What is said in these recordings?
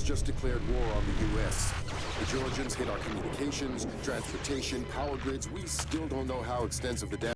Just declared war on the U.S. The Georgians hit our communications, transportation, power grids. We still don't know how extensive the damage.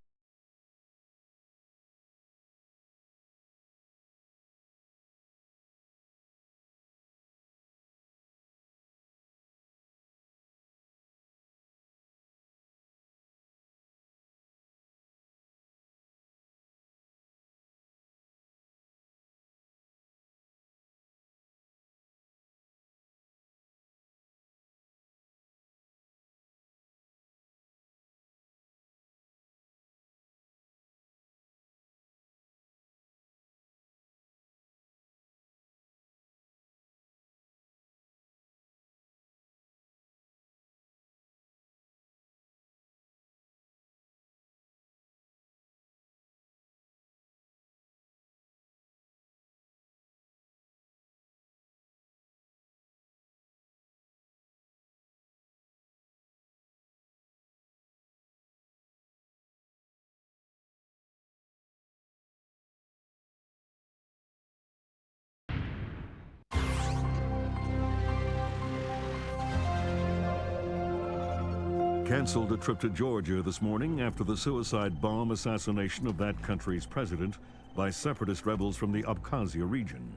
Canceled a trip to Georgia this morning after the suicide bomb assassination of that country's president by separatist rebels from the Abkhazia region.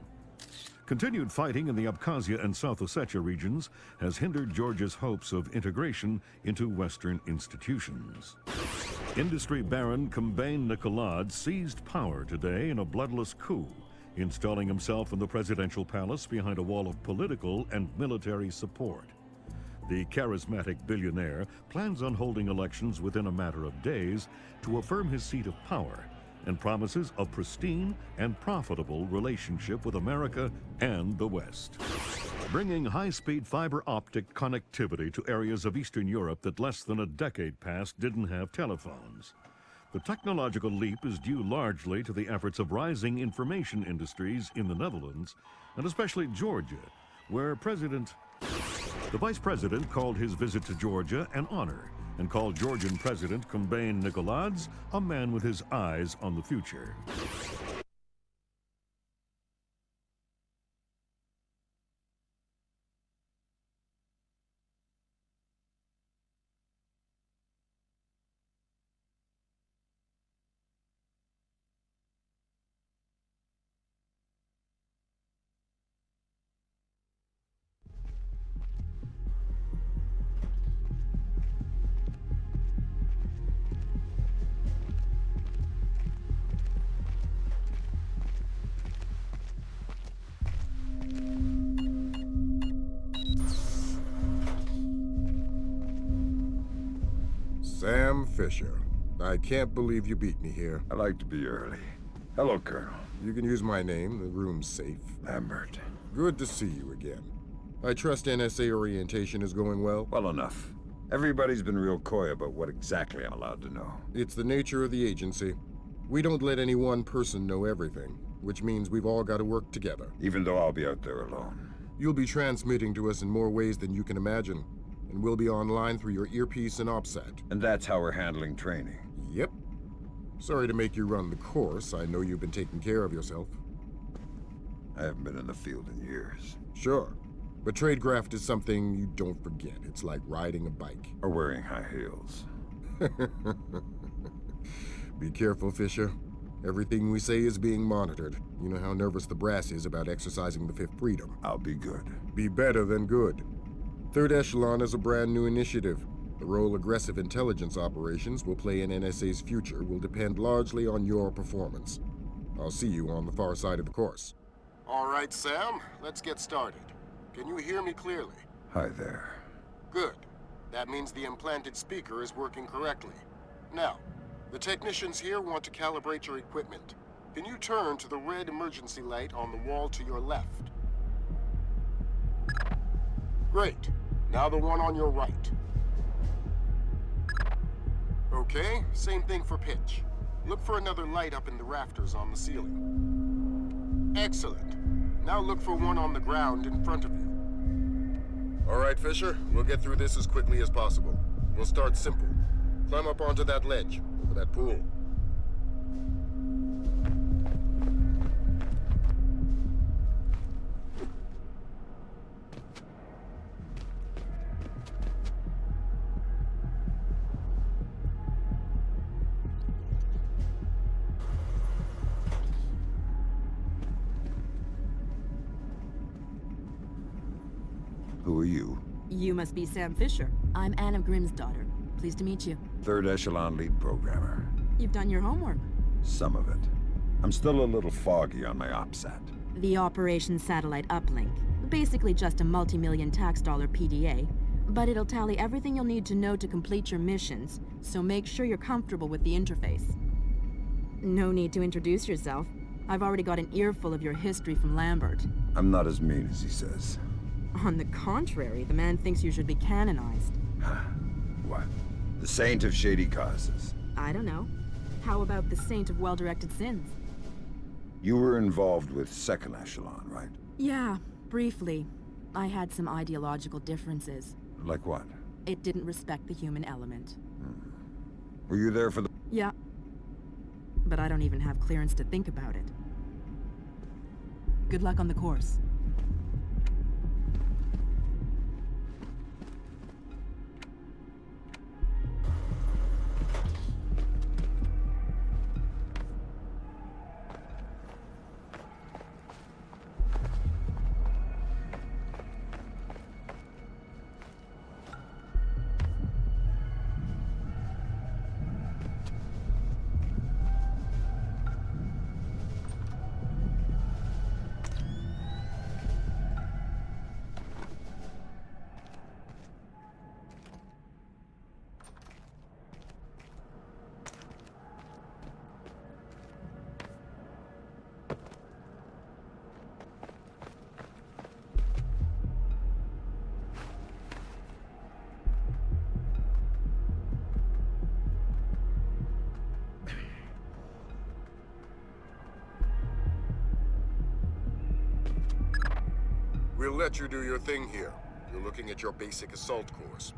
Continued fighting in the Abkhazia and South Ossetia regions has hindered Georgia's hopes of integration into Western institutions. Industry baron Kombain Nikolad seized power today in a bloodless coup, installing himself in the presidential palace behind a wall of political and military support. The charismatic billionaire plans on holding elections within a matter of days to affirm his seat of power and promises a pristine and profitable relationship with America and the West. Bringing high-speed fiber optic connectivity to areas of Eastern Europe that less than a decade past didn't have telephones. The technological leap is due largely to the efforts of rising information industries in the Netherlands, and especially Georgia, where the Vice President called his visit to Georgia an honor and called Georgian President Kombain Nikolad a man with his eyes on the future. Sam Fisher. I can't believe you beat me here. I like to be early. Hello, Colonel. You can use my name. The room's safe. Lambert. Good to see you again. I trust NSA orientation is going well? Well enough. Everybody's been real coy about what exactly I'm allowed to know. It's the nature of the agency. We don't let any one person know everything, which means we've all got to work together. Even though I'll be out there alone. You'll be transmitting to us in more ways than you can imagine, and we'll be online through your earpiece and OPSAT. And that's how we're handling training. Yep. Sorry to make you run the course. I know you've been taking care of yourself. I haven't been in the field in years. Sure. But tradecraft is something you don't forget. It's like riding a bike. Or wearing high heels. Be careful, Fisher. Everything we say is being monitored. You know how nervous the brass is about exercising the Fifth Freedom. I'll be good. Be better than good. Third Echelon is a brand new initiative. The role aggressive intelligence operations will play in NSA's future will depend largely on your performance. I'll see you on the far side of the course. All right, Sam, let's get started. Can you hear me clearly? Hi there. Good. That means the implanted speaker is working correctly. Now, the technicians here want to calibrate your equipment. Can you turn to the red emergency light on the wall to your left? Great. Now the one on your right. Okay, same thing for pitch. Look for another light up in the rafters on the ceiling. Excellent. Now look for one on the ground in front of you. All right, Fisher, we'll get through this as quickly as possible. We'll start simple. Climb up onto that ledge, over that pool. Who are you? You must be Sam Fisher. I'm Anna Grimm's daughter. Pleased to meet you. Third echelon lead programmer. You've done your homework. Some of it. I'm still a little foggy on my OPSAT. The Operation Satellite Uplink. Basically just a multi-million tax dollar PDA, but it'll tally everything you'll need to know to complete your missions, so make sure you're comfortable with the interface. No need to introduce yourself. I've already got an earful of your history from Lambert. I'm not as mean as he says. On the contrary, the man thinks you should be canonized. What? The saint of shady causes. I don't know. How about the saint of well-directed sins? You were involved with second echelon, right? Yeah, briefly. I had some ideological differences. Like what? It didn't respect the human element. Were you there for the... Yeah. But I don't even have clearance to think about it. Good luck on the course. We'll let you do your thing here. You're looking at your basic assault course.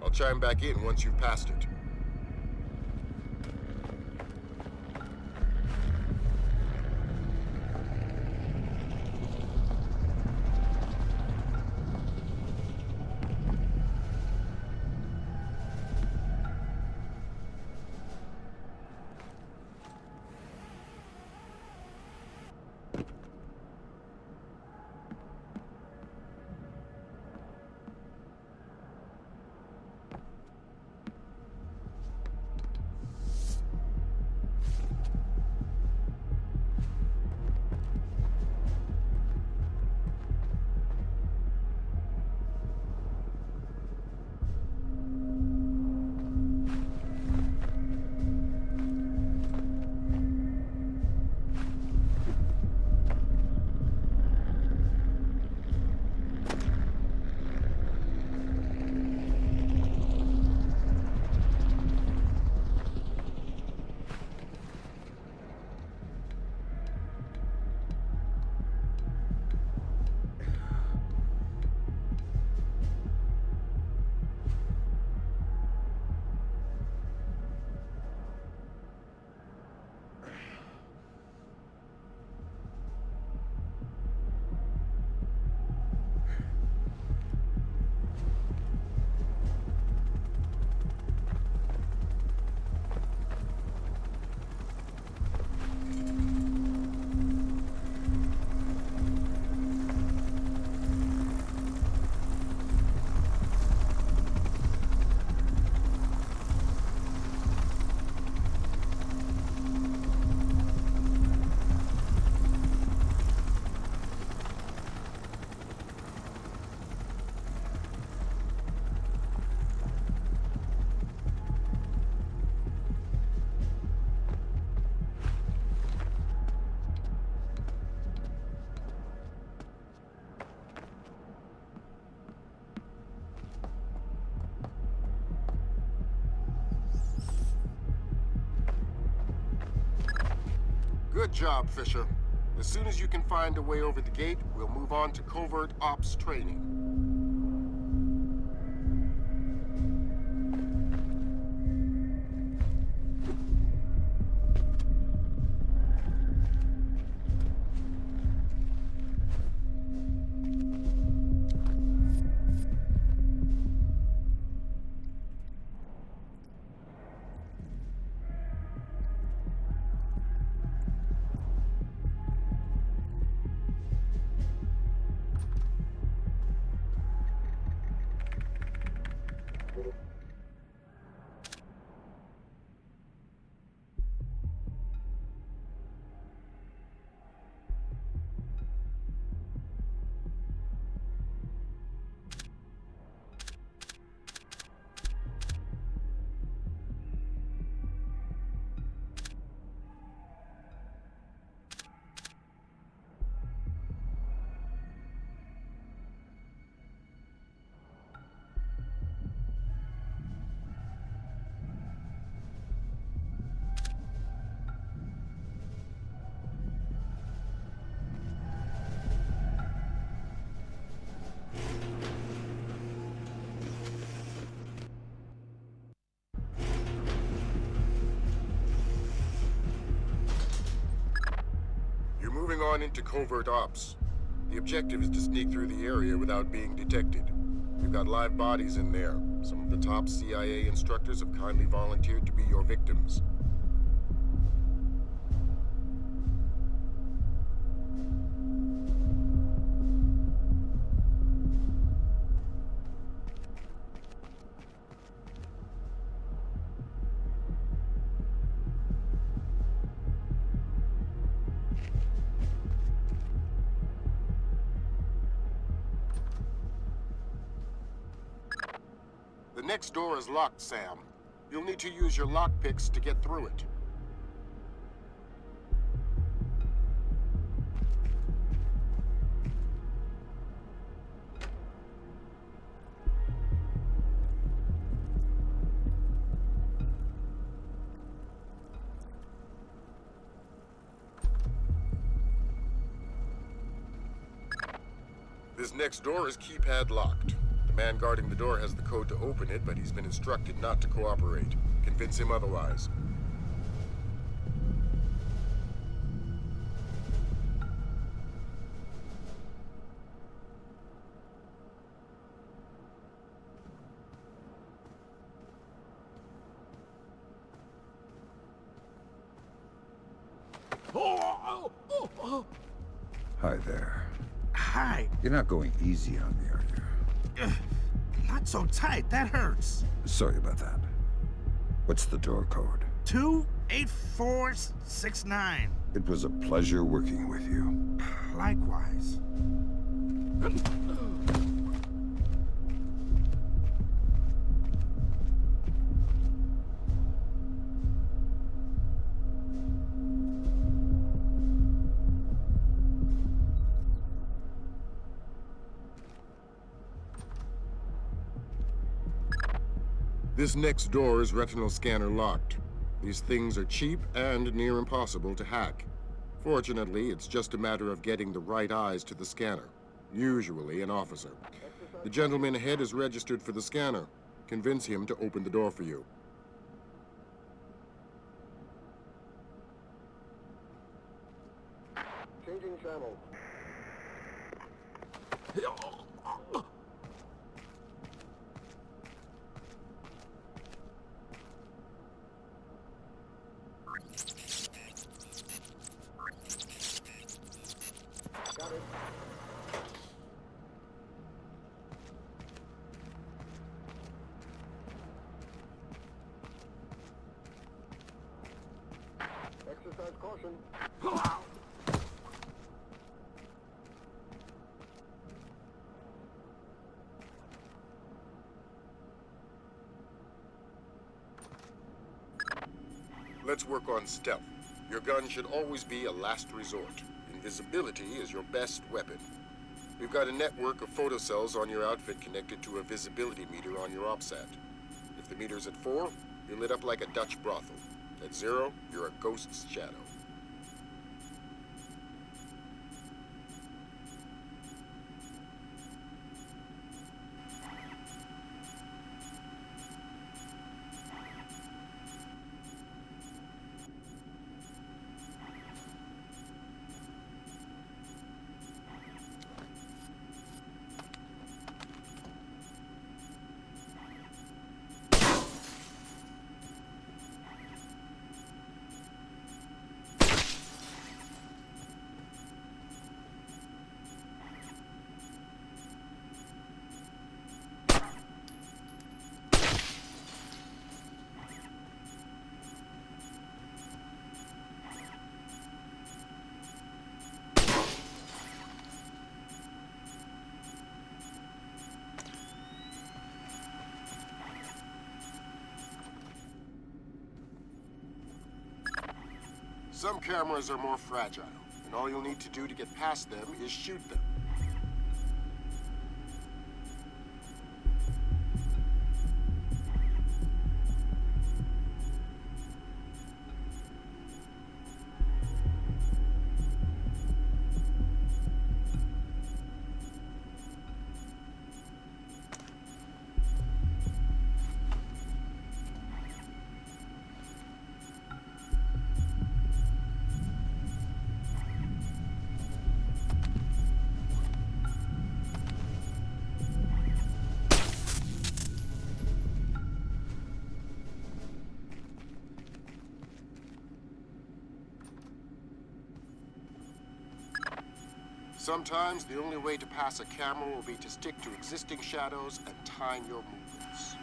I'll chime back in once you've passed it. Good job, Fisher. As soon as you can find a way over the gate, we'll move on to covert ops training. Moving on into covert ops. The objective is to sneak through the area without being detected. We've got live bodies in there. Some of the top CIA instructors have kindly volunteered to be your victims. The next door is locked, Sam. You'll need to use your lockpicks to get through it. This next door is keypad locked. The man guarding the door has the code to open it, but he's been instructed not to cooperate. Convince him otherwise. Hi there. Hi. You're not going easy on me, are you? Not so tight. That hurts. Sorry about that. What's the door code? 28469. It was a pleasure working with you. Likewise. This next door is retinal scanner locked. These things are cheap and near impossible to hack. Fortunately, it's just a matter of getting the right eyes to the scanner, usually an officer. The gentleman ahead is registered for the scanner. Convince him to open the door for you. Changing channel. Got it. Exercise caution. Let's work on stealth. Your gun should always be a last resort. Invisibility is your best weapon. We've got a network of photocells on your outfit connected to a visibility meter on your OPSAT. If the meter's at 4, you're lit up like a Dutch brothel. At 0, you're a ghost's shadow. Some cameras are more fragile, and all you'll need to do to get past them is shoot them. Sometimes the only way to pass a camera will be to stick to existing shadows and time your movements.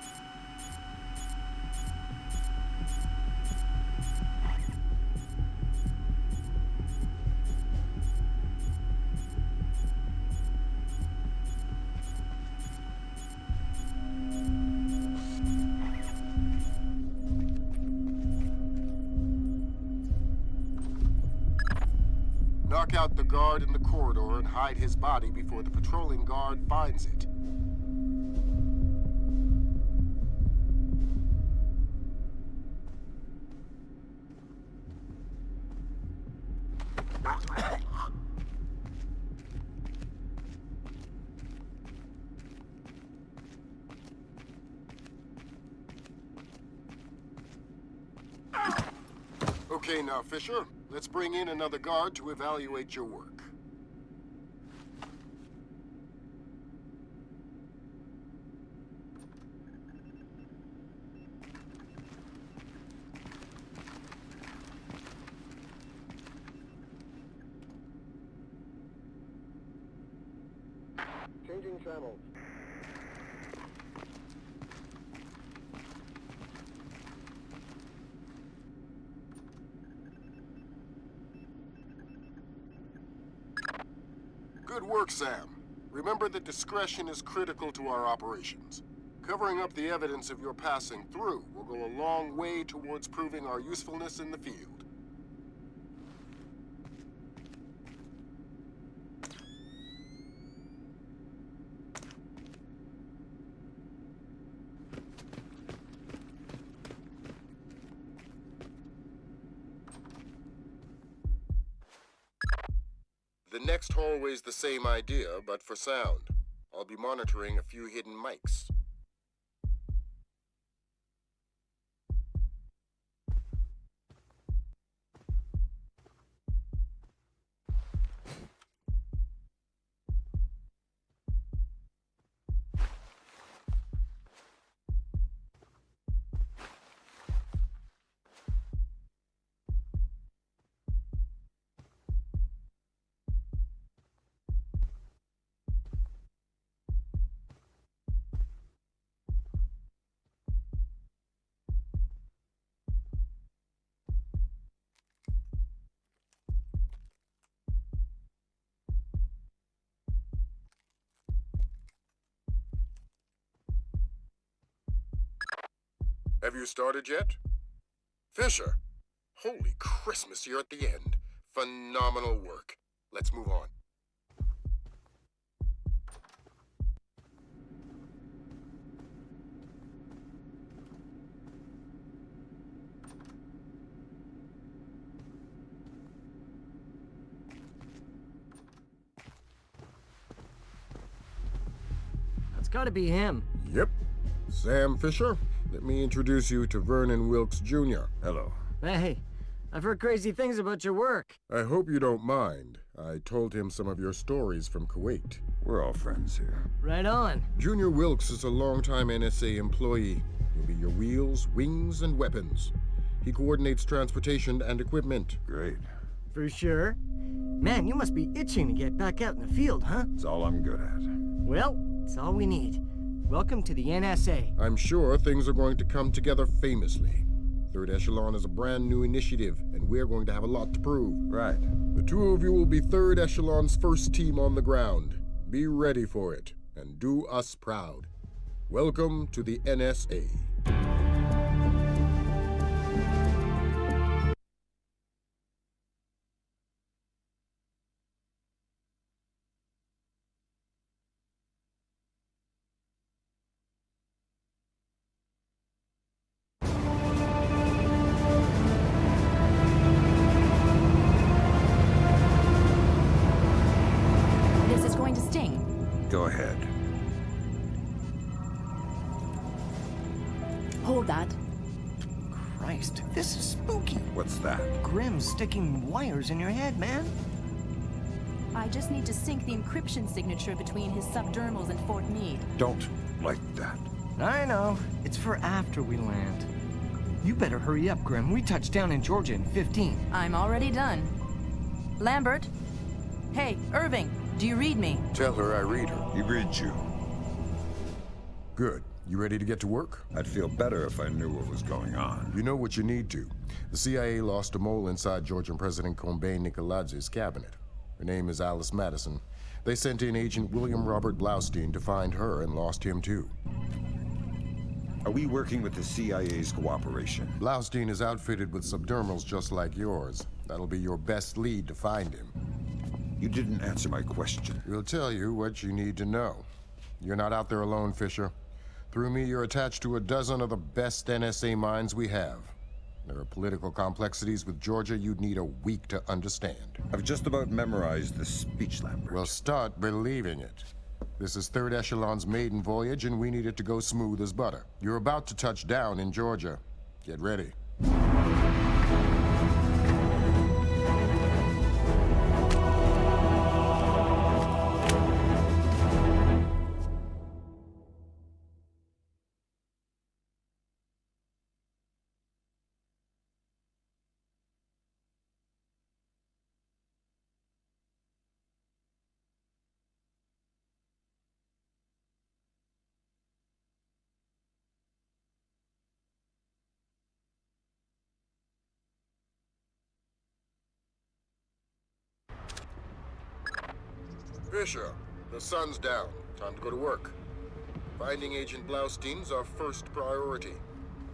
Knock out the guard in the corridor and hide his body before the patrolling guard finds it. Okay, now, Fisher, let's bring in another guard to evaluate your work. Changing channels. Good work, Sam. Remember that discretion is critical to our operations. Covering up the evidence of your passing through will go a long way towards proving our usefulness in the field. The next hallway's the same idea, but for sound. I'll be monitoring a few hidden mics. Have you started yet? Fisher! Holy Christmas, you're at the end. Phenomenal work. Let's move on. That's gotta be him. Yep. Sam Fisher, let me introduce you to Vernon Wilkes Jr. Hello. Hey, I've heard crazy things about your work. I hope you don't mind. I told him some of your stories from Kuwait. We're all friends here. Right on. Junior Wilkes is a longtime NSA employee. He'll be your wheels, wings, and weapons. He coordinates transportation and equipment. Great. For sure. Man, you must be itching to get back out in the field, huh? It's all I'm good at. Well, it's all we need. Welcome to the NSA. I'm sure things are going to come together famously. Third Echelon is a brand new initiative, and we're going to have a lot to prove. Right. The two of you will be Third Echelon's first team on the ground. Be ready for it, and do us proud. Welcome to the NSA. Christ, this is spooky. What's that? Grimm's sticking wires in your head, man. I just need to sync the encryption signature between his subdermals and Fort Meade. Don't like that. I know. It's for after we land. You better hurry up, Grimm. We touch down in Georgia in 15. I'm already done. Lambert? Hey, Irving, do you read me? Tell her I read her. He reads you. Good. You ready to get to work? I'd feel better if I knew what was going on. You know what you need to. The CIA lost a mole inside Georgian President Kombay Nikoladzi's cabinet. Her name is Alice Madison. They sent in Agent William Robert Blaustein to find her and lost him too. Are we working with the CIA's cooperation? Blaustein is outfitted with subdermals just like yours. That'll be your best lead to find him. You didn't answer my question. We'll tell you what you need to know. You're not out there alone, Fisher. Through me, you're attached to a dozen of the best NSA minds we have. There are political complexities with Georgia you'd need a week to understand. I've just about memorized the speech, Lambert. Well, start believing it. This is Third Echelon's maiden voyage, and we need it to go smooth as butter. You're about to touch down in Georgia. Get ready. Fisher, the sun's down. Time to go to work. Finding Agent Blaustein's our first priority.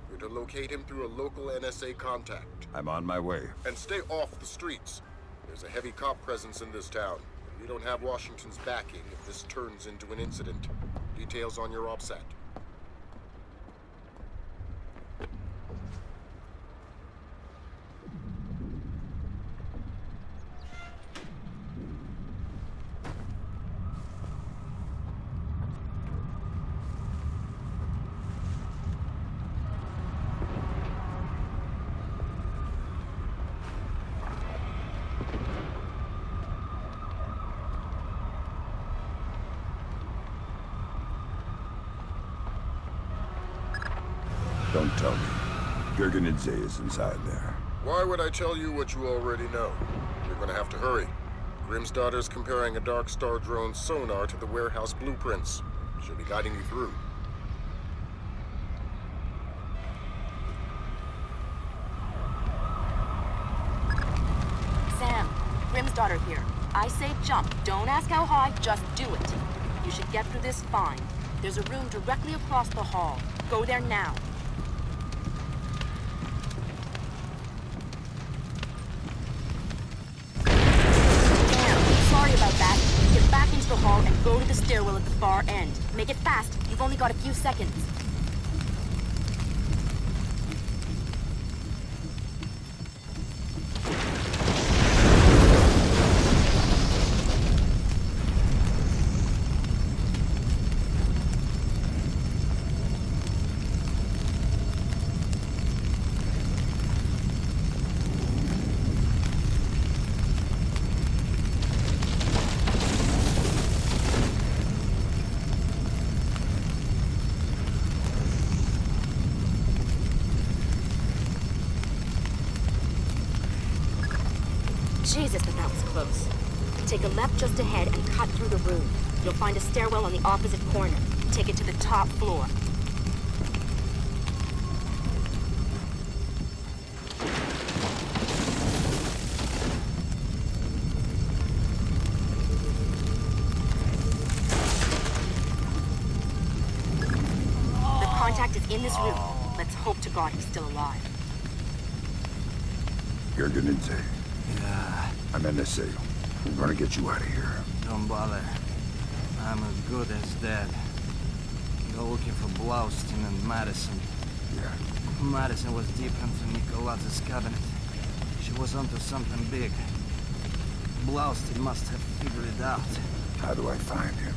You're to locate him through a local NSA contact. I'm on my way. And stay off the streets. There's a heavy cop presence in this town. We don't have Washington's backing if this turns into an incident. Details on your OPSAT. Don't tell me. Georgian is inside there. Why would I tell you what you already know? You're gonna have to hurry. Grimm's daughter's comparing a Dark Star drone's sonar to the warehouse blueprints. She'll be guiding you through. Sam, Grimm's daughter here. I say jump. Don't ask how high, just do it. You should get through this fine. There's a room directly across the hall. Go there now. Sorry about that. Get back into the hall and go to the stairwell at the far end. Make it fast. You've only got a few seconds. Jesus, but that was close. Take a left just ahead and cut through the room. You'll find a stairwell on the opposite corner. Take it to the top floor. The contact is in this room. Let's hope to God he's still alive. Georgian. Yeah, I'm NSA. I'm gonna get you out of here. don't bother. I'm as good as dead. You're looking for Blaustein and Madison. Yeah. Madison was deep into Nikolaz's cabinet. She was onto something big. Blaustein must have figured it out. How do I find him?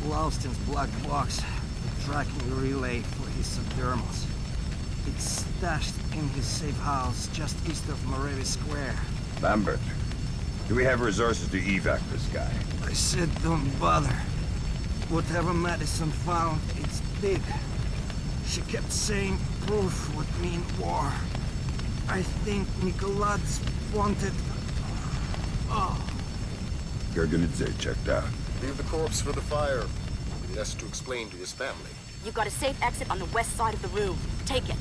Blaustein's black box, the tracking relay for his subdermals. It's stashed in his safe house just east of Morevi Square. Lambert, do we have resources to evac this guy? I said don't bother. Whatever Madison found, it's big. She kept saying proof would mean war. I think Nikolaz wanted... Oh. Gergenidze checked out. Leave the corpse for the fire. He has to explain to his family. You've got a safe exit on the west side of the room. Take it.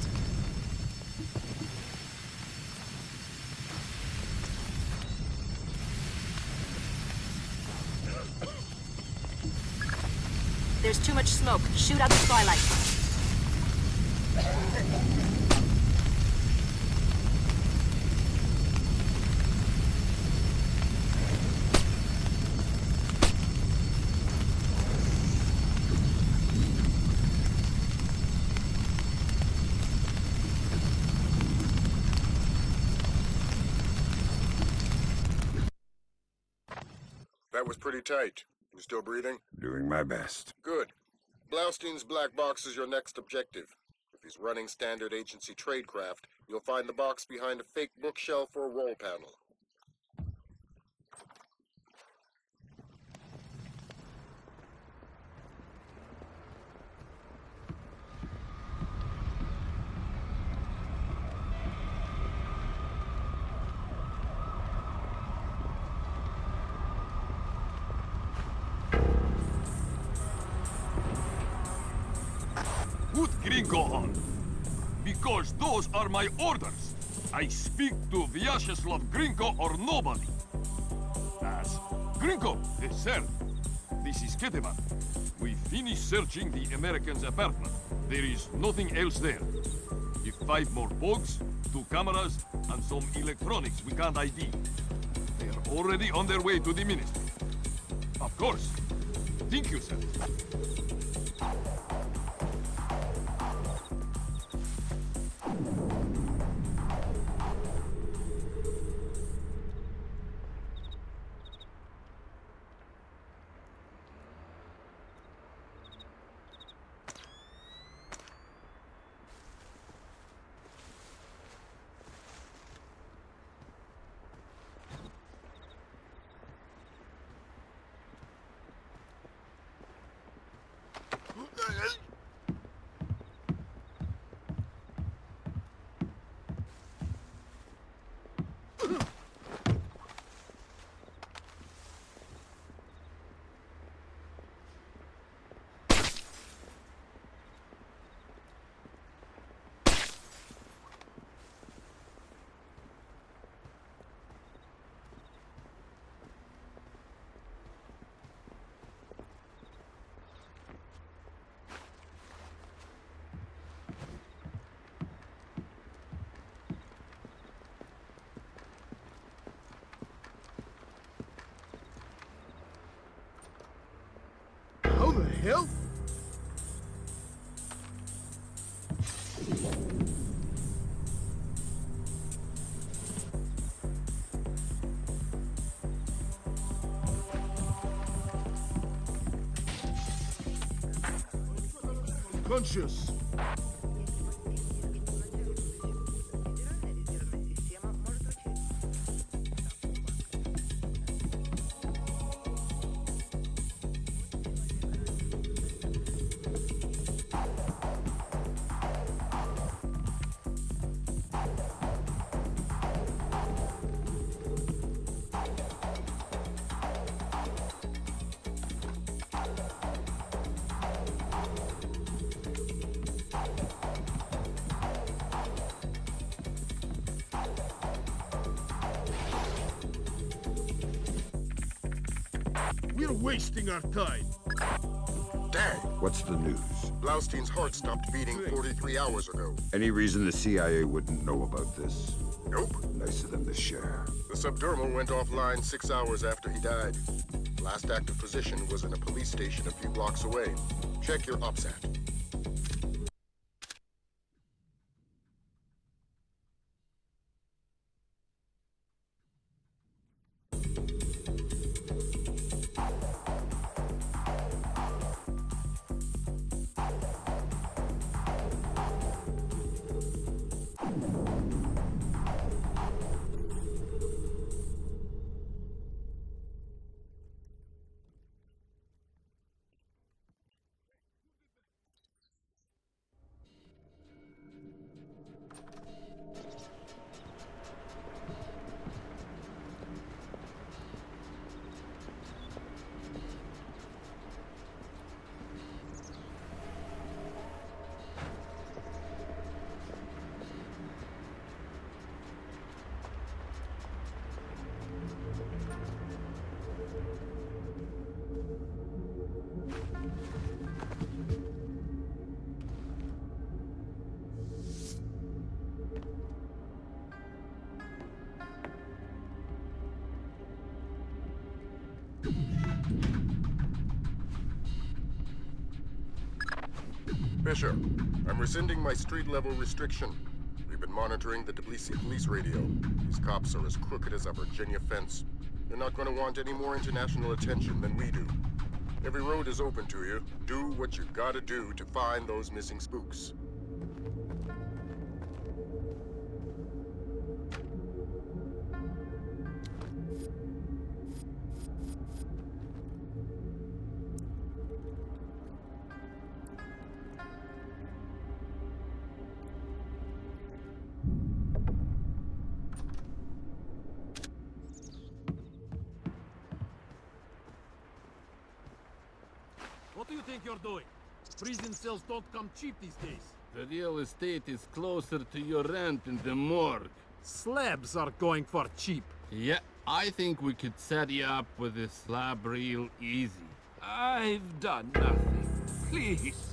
There's too much smoke. Shoot out the skylight. That was pretty tight. You still breathing? Doing my best. Good. Blaustein's black box is your next objective. If he's running standard agency tradecraft, you'll find the box behind a fake bookshelf or wall panel. Put Gringo on. Because those are my orders. I speak to Vyacheslav Gringo or nobody. As Gringo, yes, sir. This is Ketevan. We finished searching the American's apartment. There is nothing else there. If 5 more bugs, 2 cameras, and some electronics we can't ID. They are already on their way to the ministry. Of course. Thank you, sir. How the hell? Conscious. We're wasting our time. Dang! What's the news? Blaustein's heart stopped beating 43 hours ago. Any reason the CIA wouldn't know about this? Nope. Nice of them to share. The subdermal went offline 6 hours after he died. Last active position was in a police station a few blocks away. Check your OPSAT. Fisher, I'm rescinding my street-level restriction. We've been monitoring the Tbilisi police radio. These cops are as crooked as a Virginia fence. They're not going to want any more international attention than we do. Every road is open to you. Do what you gotta do to find those missing spooks. What do you think you're doing? Prison cells don't come cheap these days. The real estate is closer to your rent in the morgue. Slabs are going for cheap. Yeah, I think we could set you up with a slab real easy. I've done nothing. Please.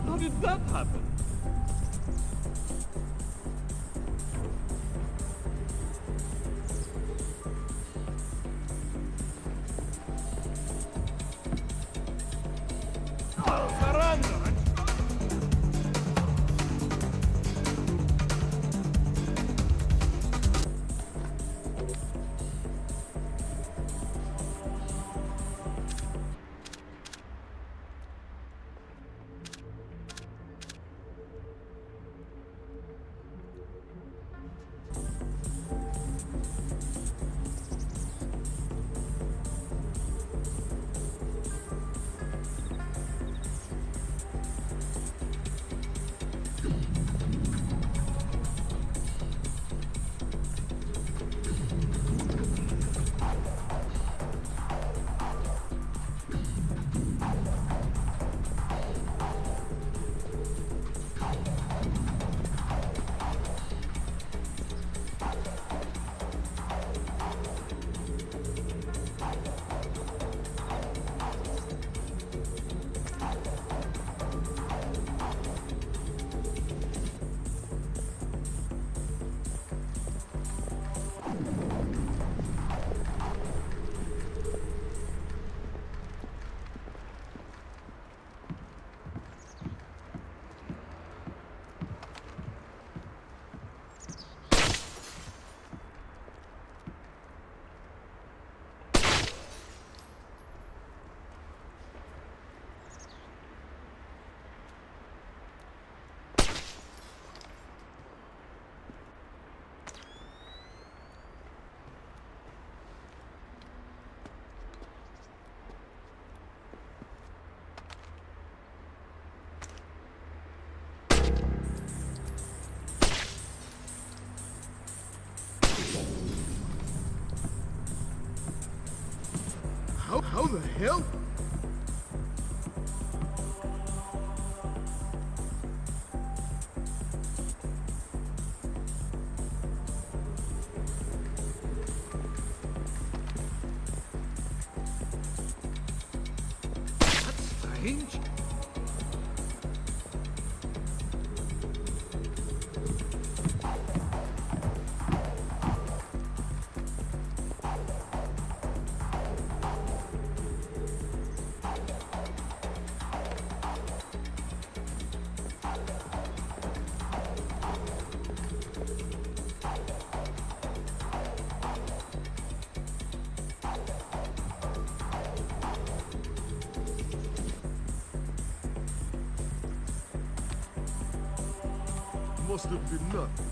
How did that happen? Oh, surrender! the hell? That's strange. Must have been nothing.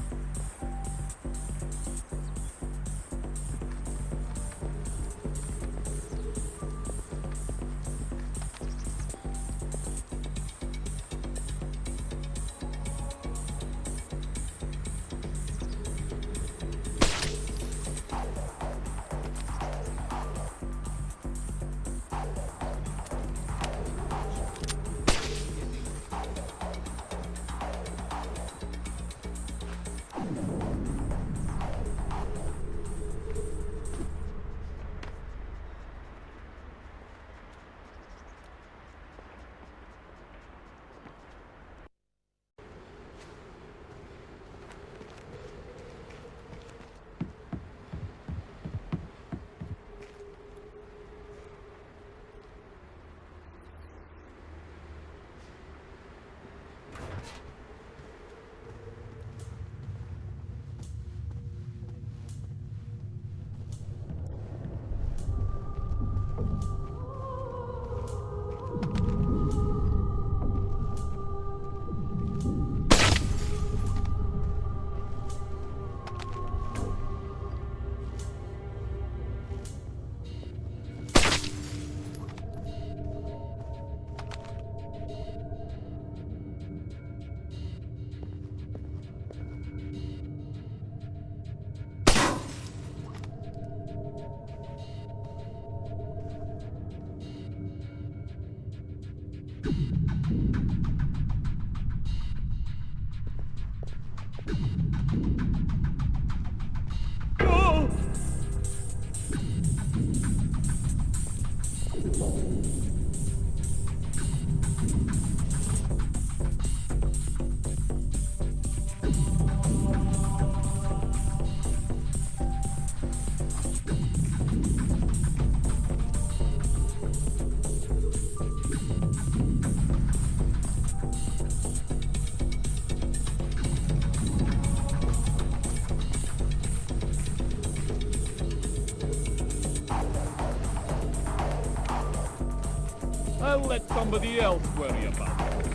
I'll let somebody else worry about it.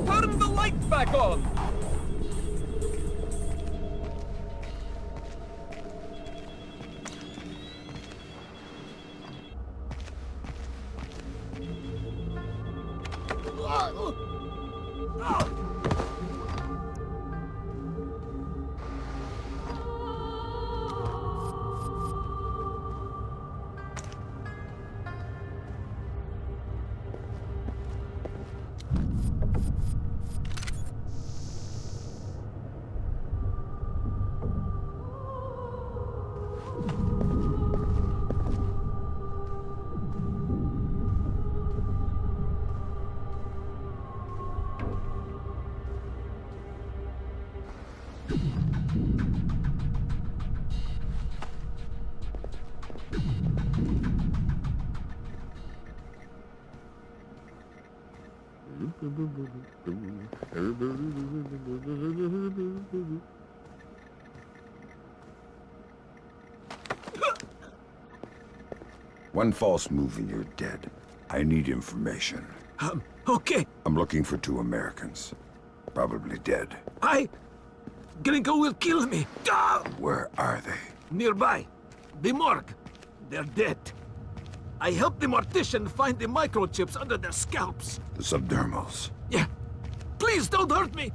Turn the light back on! One false move and you're dead. I need information. Okay. I'm looking for 2 Americans. Probably dead. Gringo will kill me. Ah! Where are they? Nearby. The morgue. They're dead. I helped the mortician find the microchips under their scalps. The subdermals. Yeah. Please don't hurt me.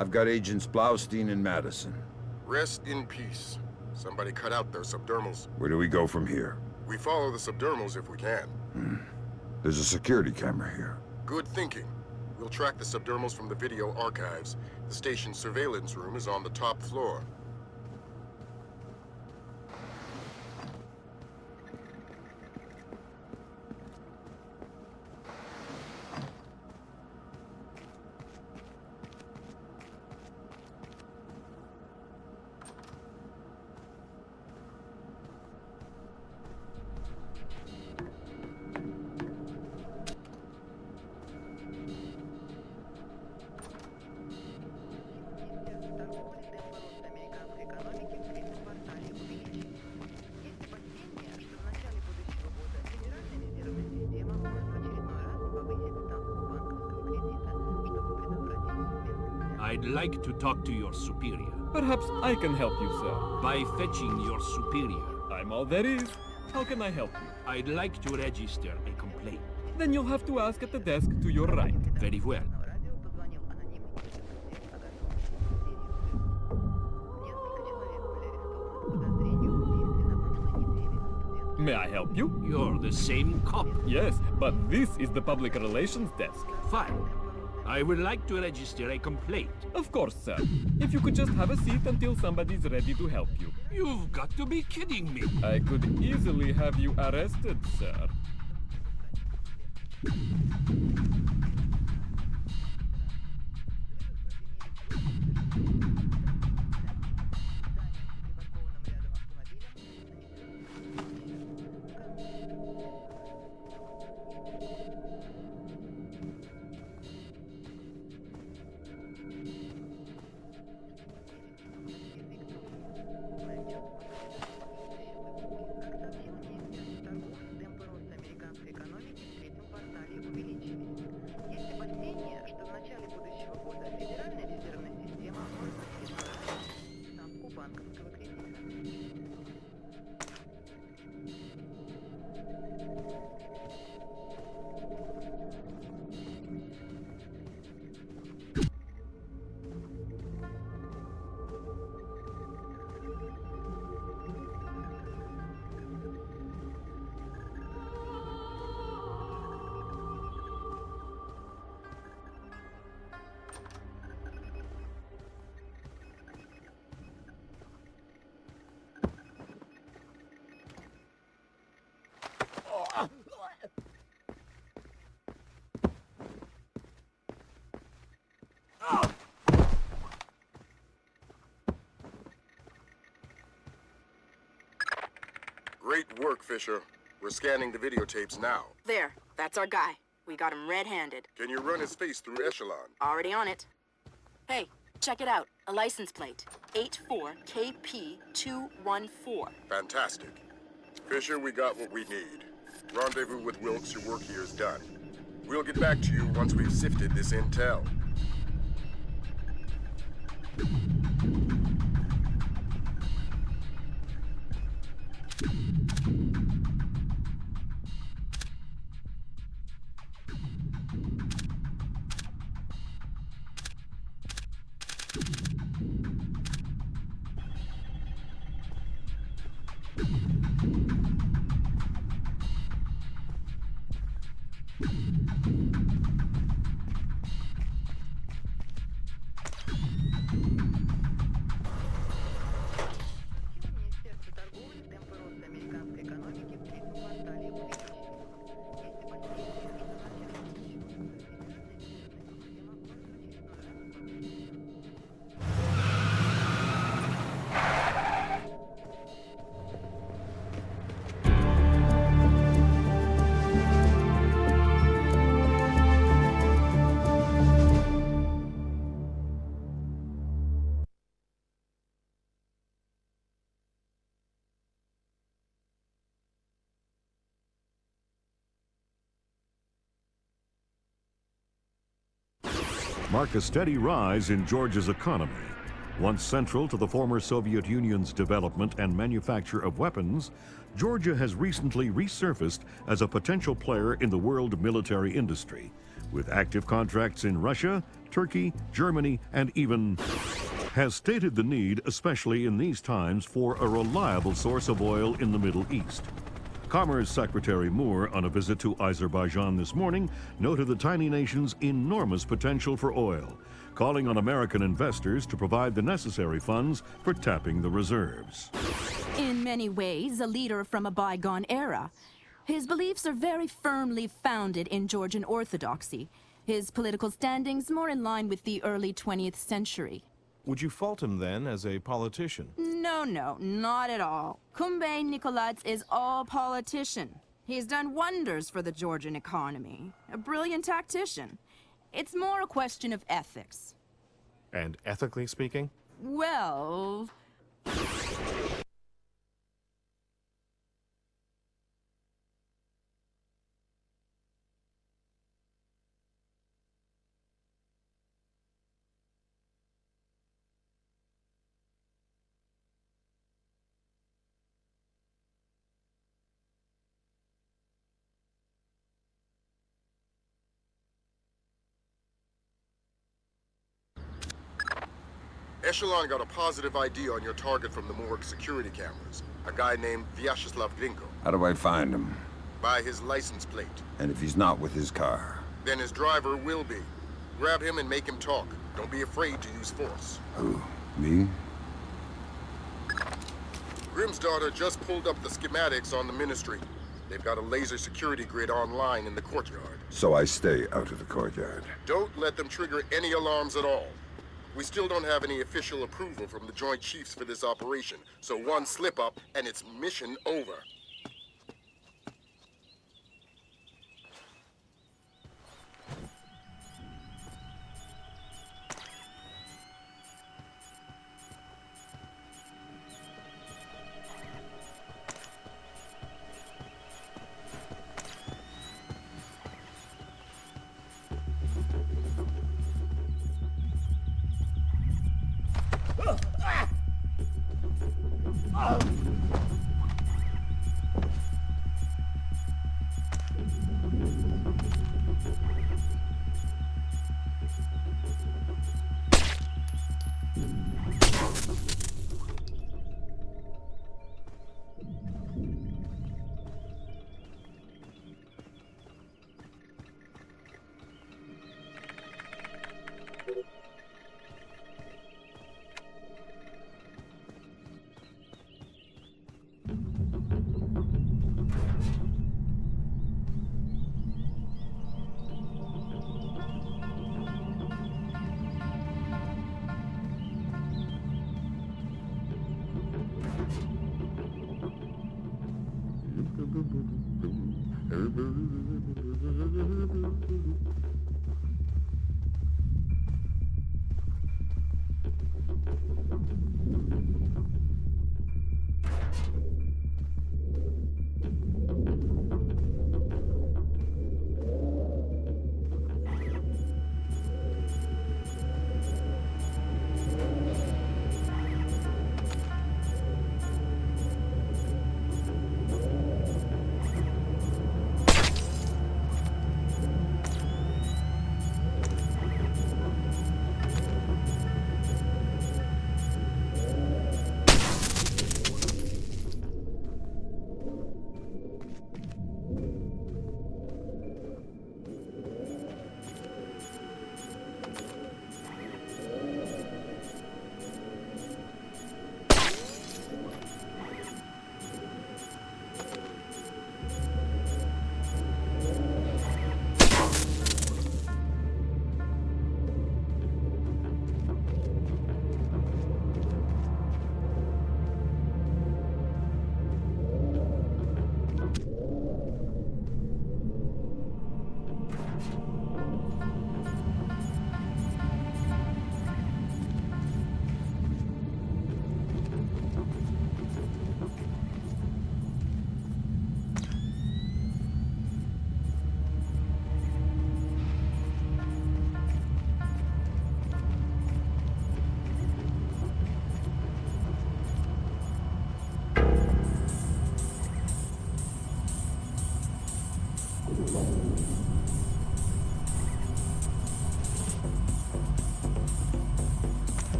I've got Agents Blaustein and Madison. Rest in peace. Somebody cut out their subdermals. Where do we go from here? We follow the subdermals if we can. There's a security camera here. Good thinking. We'll track the subdermals from the video archives. The station's surveillance room is on the top floor. I'd like to talk to your superior. Perhaps I can help you, sir. By fetching your superior. I'm all there is. How can I help you? I'd like to register a complaint. Then you'll have to ask at the desk to your right. Very well. May I help you? You're the same cop. Yes, but this is the public relations desk. Fine. I would like to register a complaint. Of course, sir. If you could just have a seat until somebody's ready to help you. You've got to be kidding me. I could easily have you arrested, sir. Great work, Fisher. We're scanning the videotapes now. There, that's our guy. We got him red-handed. Can you run his face through Echelon? Already on it. Hey, check it out. A license plate. 84KP214. Fantastic. Fisher, we got what we need. Rendezvous with Wilkes, your work here is done. We'll get back to you once we've sifted this intel. mark a steady rise in Georgia's economy. Once central to the former Soviet Union's development and manufacture of weapons, Georgia has recently resurfaced as a potential player in the world military industry, with active contracts in Russia, Turkey, Germany, and even has stated the need, especially in these times, for a reliable source of oil in the Middle East. Commerce Secretary Moore, on a visit to Azerbaijan this morning, noted the tiny nation's enormous potential for oil, calling on American investors to provide the necessary funds for tapping the reserves. In many ways, a leader from a bygone era. His beliefs are very firmly founded in Georgian orthodoxy. His political standings more in line with the early 20th century. Would you fault him then as a politician? No, not at all. Kumbay Nikolaidze is all politician. He's done wonders for the Georgian economy. A brilliant tactician. It's more a question of ethics. And ethically speaking? Well... Echelon got a positive ID on your target from the morgue security cameras. A guy named Vyacheslav Grinko. How do I find him? By his license plate. And if he's not with his car? Then his driver will be. Grab him and make him talk. Don't be afraid to use force. Who? Me? Grimm's daughter just pulled up the schematics on the ministry. They've got a laser security grid online in the courtyard. So I stay out of the courtyard. Don't let them trigger any alarms at all. We still don't have any official approval from the Joint Chiefs for this operation, so one slip-up and it's mission over.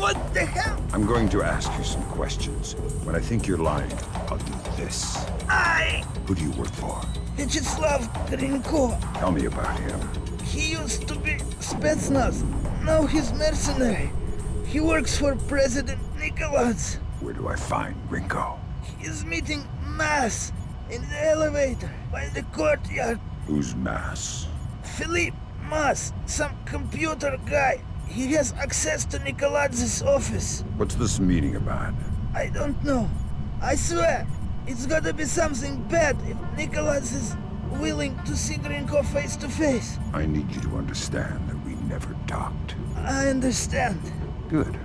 What the hell? I'm going to ask you some questions. When I think you're lying, I'll do this. Who do you work for? Vyacheslav Grinko. Tell me about him. He used to be Spetsnaz. Now he's mercenary. He works for President Nikolaz. Where do I find Grinko? He's meeting Mass in the elevator by the courtyard. Who's Mass? Philippe Mass, some computer guy. He has access to Nikolaz's office. What's this meeting about? I don't know. I swear, it's gotta be something bad if Nikolaz is willing to see Grinko face to face. I need you to understand that we never talked. I understand. Good.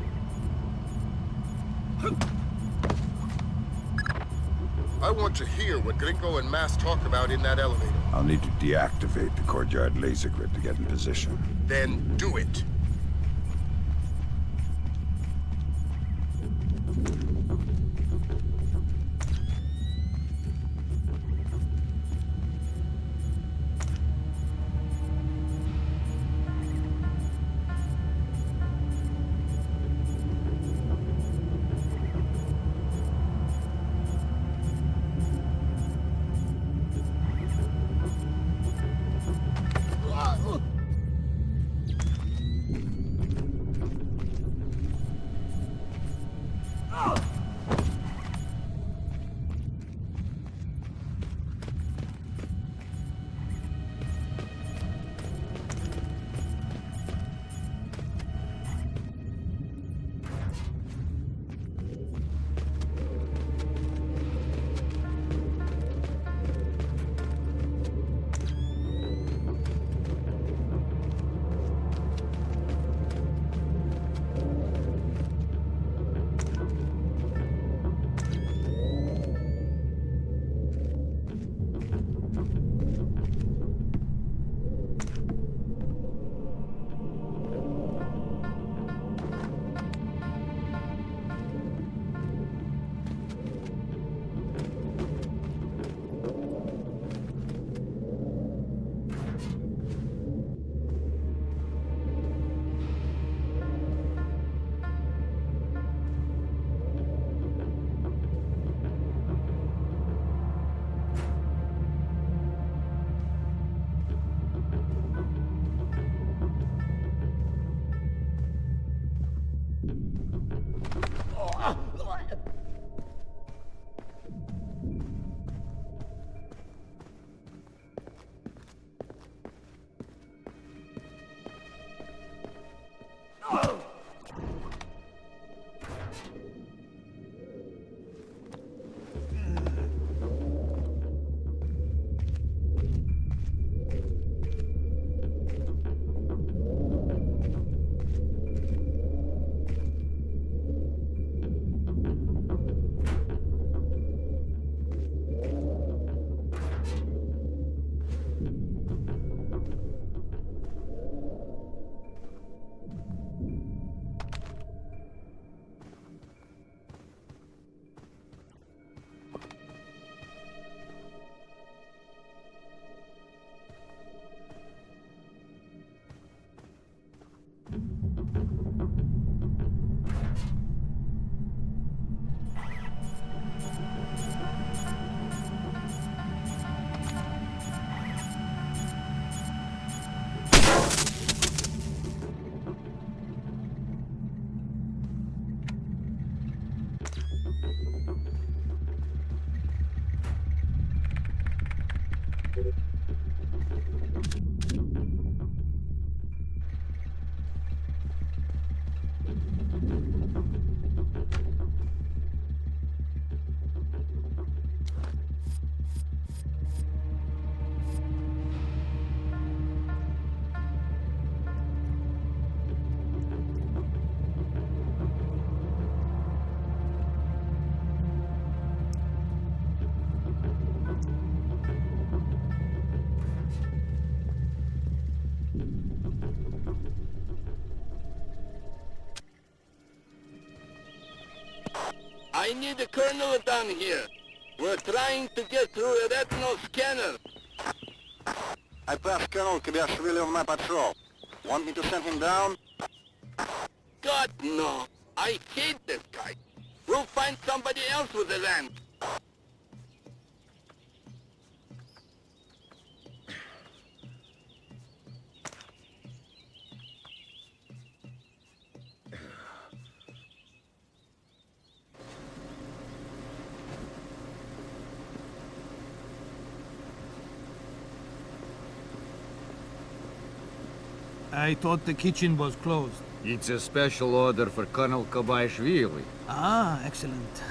I want to hear what Grinko and Mass talk about in that elevator. I'll need to deactivate the courtyard laser grid to get in position. Then do it. I need a colonel down here. We're trying to get through a retinal scanner. I passed Colonel Kibashvili on my patrol. Want me to send him down? God, no. I hate this guy. We'll find somebody else with the land. I thought the kitchen was closed. It's a special order for Colonel Kobaishvili. Ah, excellent.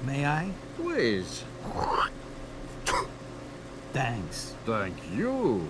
May I? Please. Thanks. Thank you.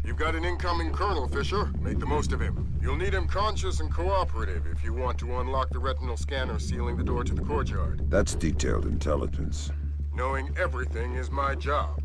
You've got an incoming colonel, Fisher. Make the most of him. You'll need him conscious and cooperative if you want to unlock the retinal scanner sealing the door to the courtyard. That's detailed intelligence. Knowing everything is my job.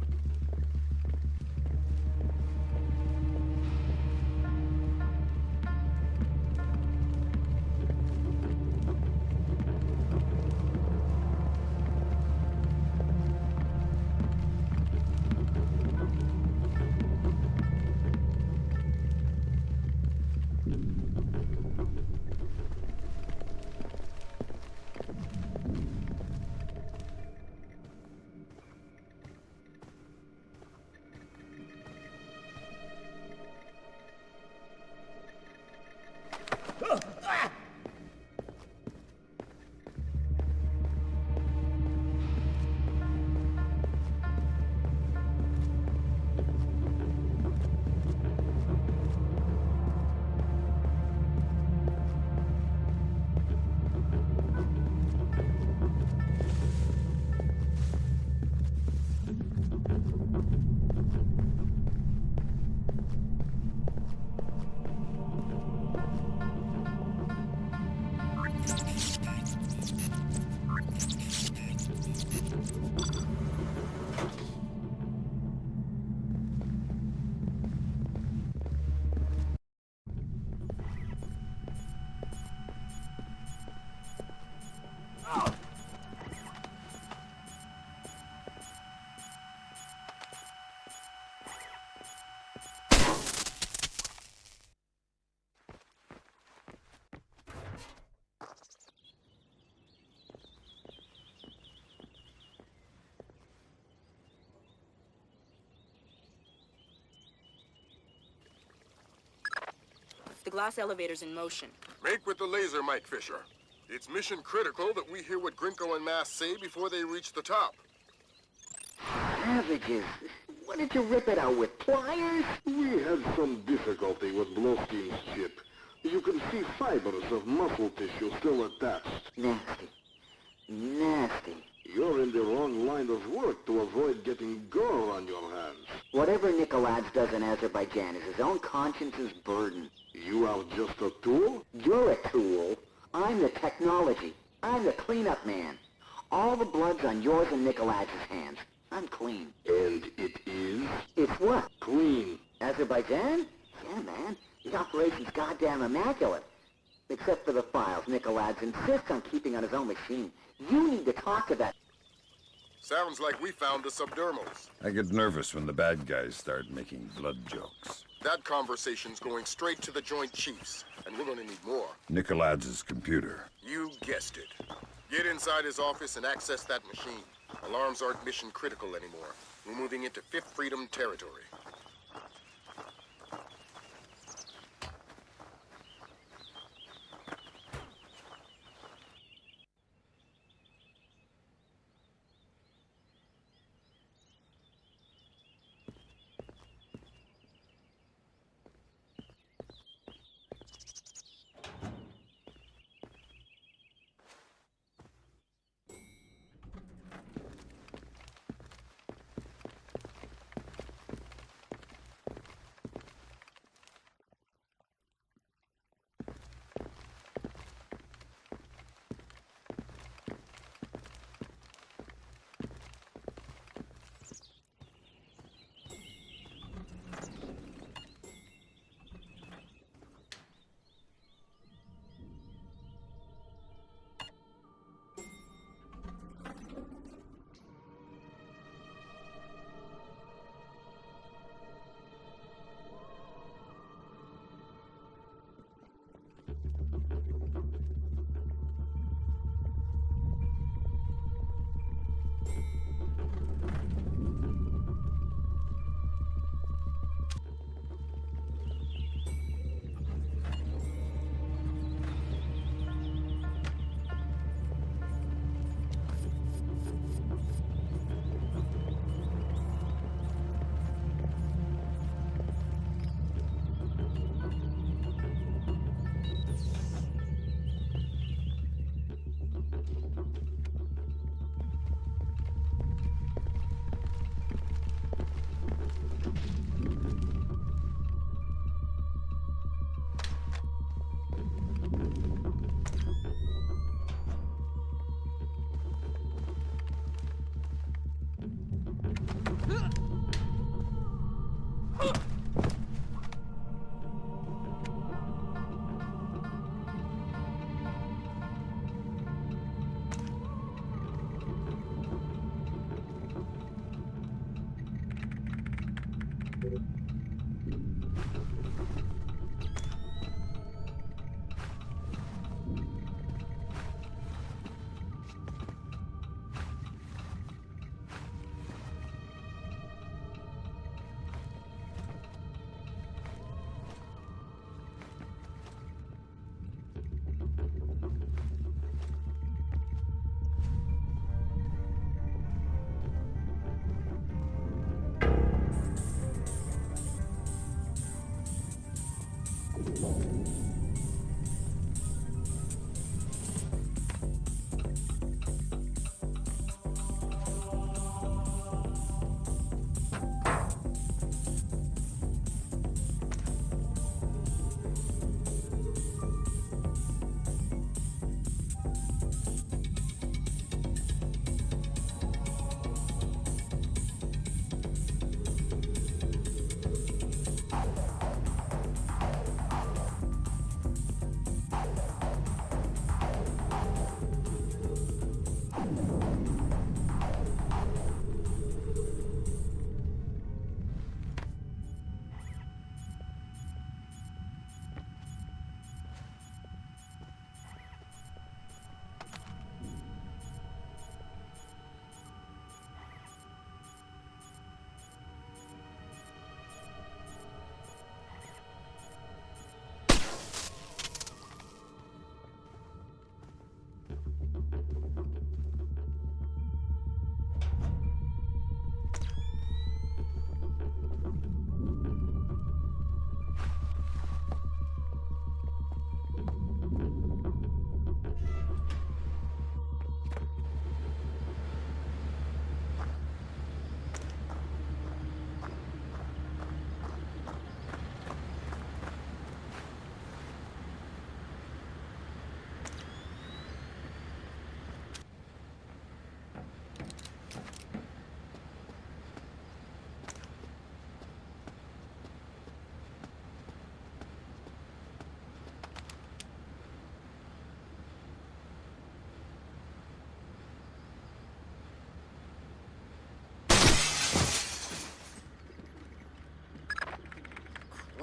The glass elevator's in motion. Make with the laser, Mike Fisher. It's mission critical that we hear what Grinko and Mass say before they reach the top. Savages! What did you rip it out with, pliers? We had some difficulty with Bloskin's chip. You can see fibers of muscle tissue still attached. Nasty. Nasty. You're in the wrong line of work to avoid getting gore on your hands. Whatever Nikolads does in Azerbaijan is his own conscience's burden. You are just a tool? You're a tool. I'm the technology. I'm the cleanup man. All the blood's on yours and Nikolads' hands. I'm clean. And it is? It's what? Clean. Azerbaijan? Yeah, man. The operation's goddamn immaculate. Except for the files Nikolads insists on keeping on his own machine. You need to talk to that. Sounds like we found the subdermals. I get nervous when the bad guys start making blood jokes. That conversation's going straight to the Joint Chiefs, and we're gonna need more. Nikolads' computer. You guessed it. Get inside his office and access that machine. Alarms aren't mission critical anymore. We're moving into Fifth Freedom territory.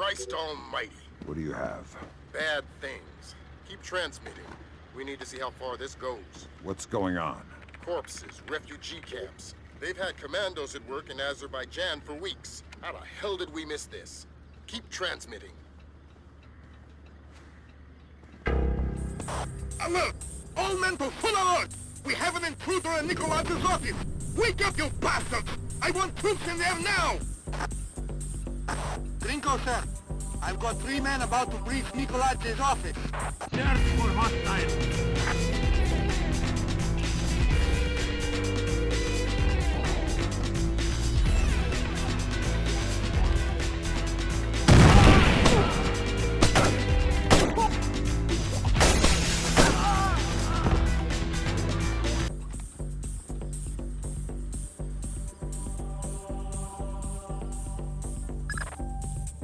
Christ almighty. What do you have? Bad things. Keep transmitting. We need to see how far this goes. What's going on? Corpses, refugee camps. They've had commandos at work in Azerbaijan for weeks. How the hell did we miss this? Keep transmitting. Alert! All men to full alert! We have an intruder in Nikolaz's office! Wake up, you bastards! I want troops in there now! Gringo, sir. I've got 3 men about to breach Nikolaz's office. Search for hostiles.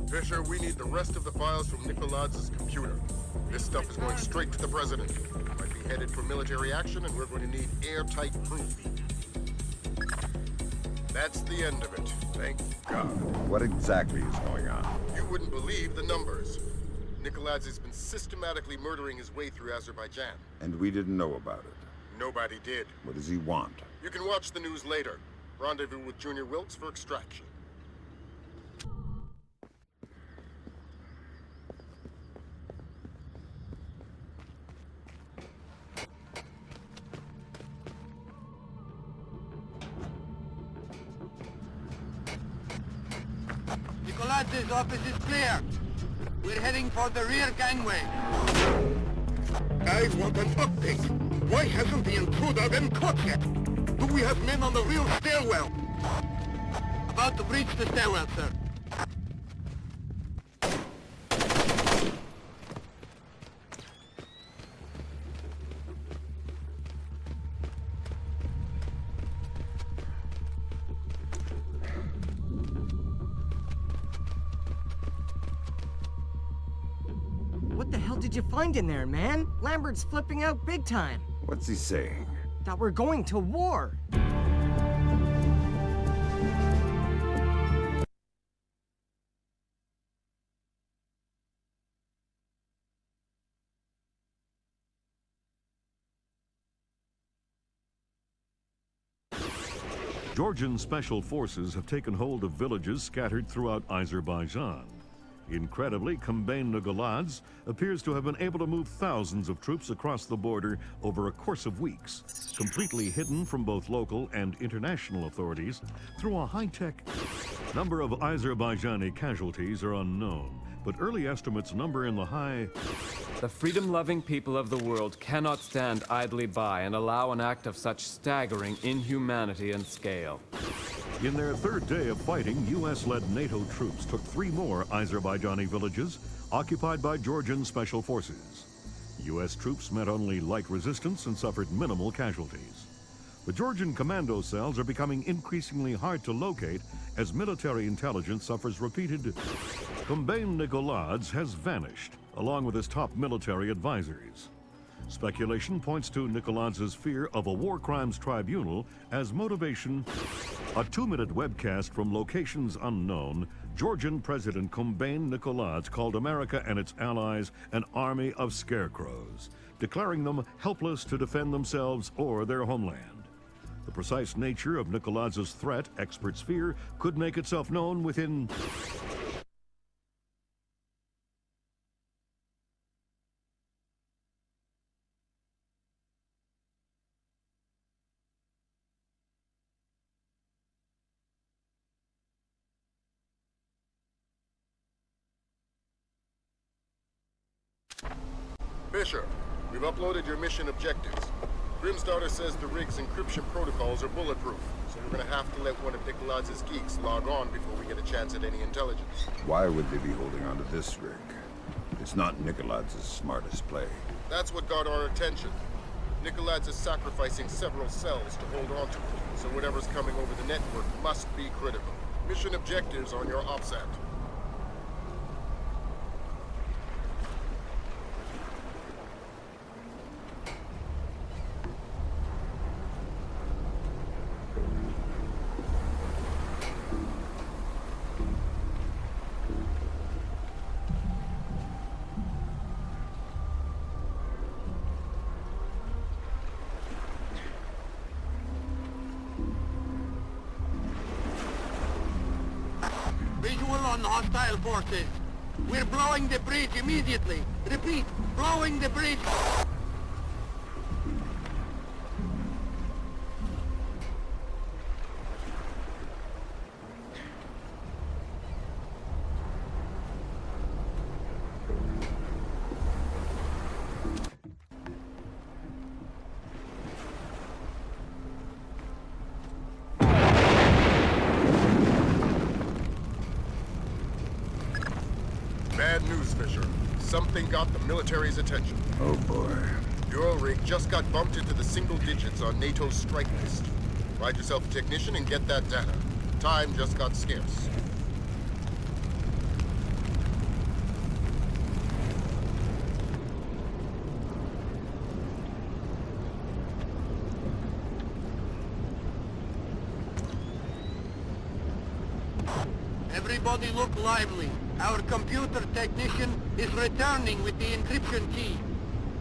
Fisher, we need the rest of the files from Nikolaz's computer. This stuff is going straight to the president. Might be headed for military action, and we're going to need airtight proof. That's the end of it. Thank God. What exactly is going on? You wouldn't believe the numbers. Nikolaz has been systematically murdering his way through Azerbaijan. And we didn't know about it. Nobody did. What does he want? You can watch the news later. Rendezvous with Junior Wilkes for extraction. Nikolaz's office is clear. We're heading for the rear gangway. I want an update. Why hasn't the intruder been caught yet? Do we have men on the rear stairwell? About to breach the stairwell, sir. hell did you find in there, man? Lambert's flipping out big time. What's he saying? That we're going to war. Georgian special forces have taken hold of villages scattered throughout Azerbaijan. Incredibly, Kombain Nikoladze appears to have been able to move thousands of troops across the border over a course of weeks, completely hidden from both local and international authorities through a high-tech. Number of Azerbaijani casualties are unknown, but early estimates number in the high. The freedom-loving people of the world cannot stand idly by and allow an act of such staggering inhumanity and scale. In their third day of fighting, U.S.-led NATO troops took 3 more Azerbaijani villages occupied by Georgian special forces. U.S. troops met only light resistance and suffered minimal casualties. The Georgian commando cells are becoming increasingly hard to locate as military intelligence suffers repeated. Kombain Nikoladze has vanished, along with his top military advisors. Speculation points to Nikoladze's fear of a war crimes tribunal as motivation. A 2-minute webcast from locations unknown, Georgian President Kombain Nikoladze called America and its allies an army of scarecrows, declaring them helpless to defend themselves or their homeland. The precise nature of Nikoladze's threat, experts fear, could make itself known within. Fisher, we've uploaded your mission objectives. Grimstarter says the rig's encryption protocols are bulletproof, so we're gonna have to let one of Nikoladze's geeks log on before we get a chance at any intelligence. Why would they be holding on to this rig? It's not Nikoladze's smartest play. That's what got our attention. Nikoladze is sacrificing several cells to hold on to it, so whatever's coming over the network must be critical. Mission objectives on your OPSAT. Visual on hostile forces. We're blowing the bridge immediately. Repeat, blowing the bridge. Bad news, Fisher. Something got the military's attention. Oh boy. Your rig just got bumped into the single digits on NATO's strike list. Find yourself a technician and get that data. Time just got scarce. Everybody look lively. Our computer technician is returning with the encryption key.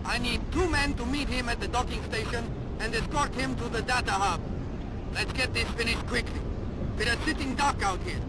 I need 2 men to meet him at the docking station and escort him to the data hub. Let's get this finished quickly. We're a sitting duck out here.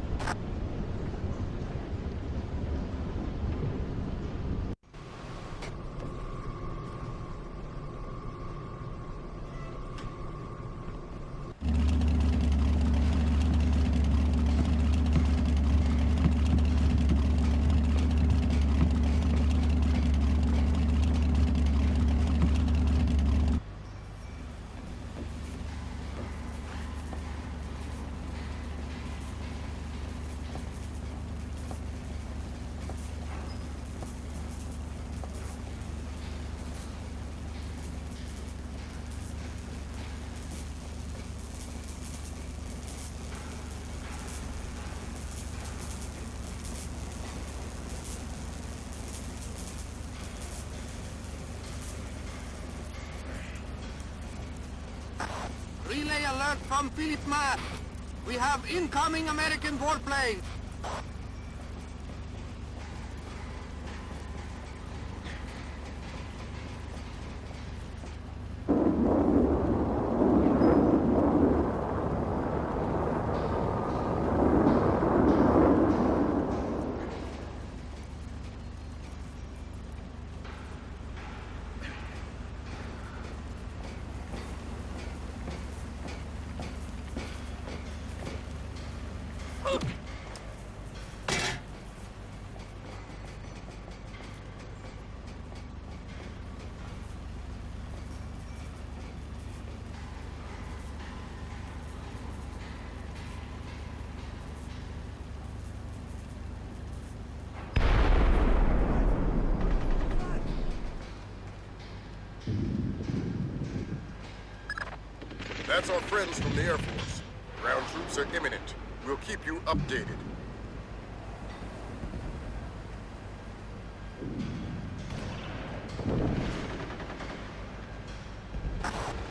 DNA alert from Philip Mass. We have incoming American warplanes. That's our friends from the Air Force. Ground troops are imminent. We'll keep you updated.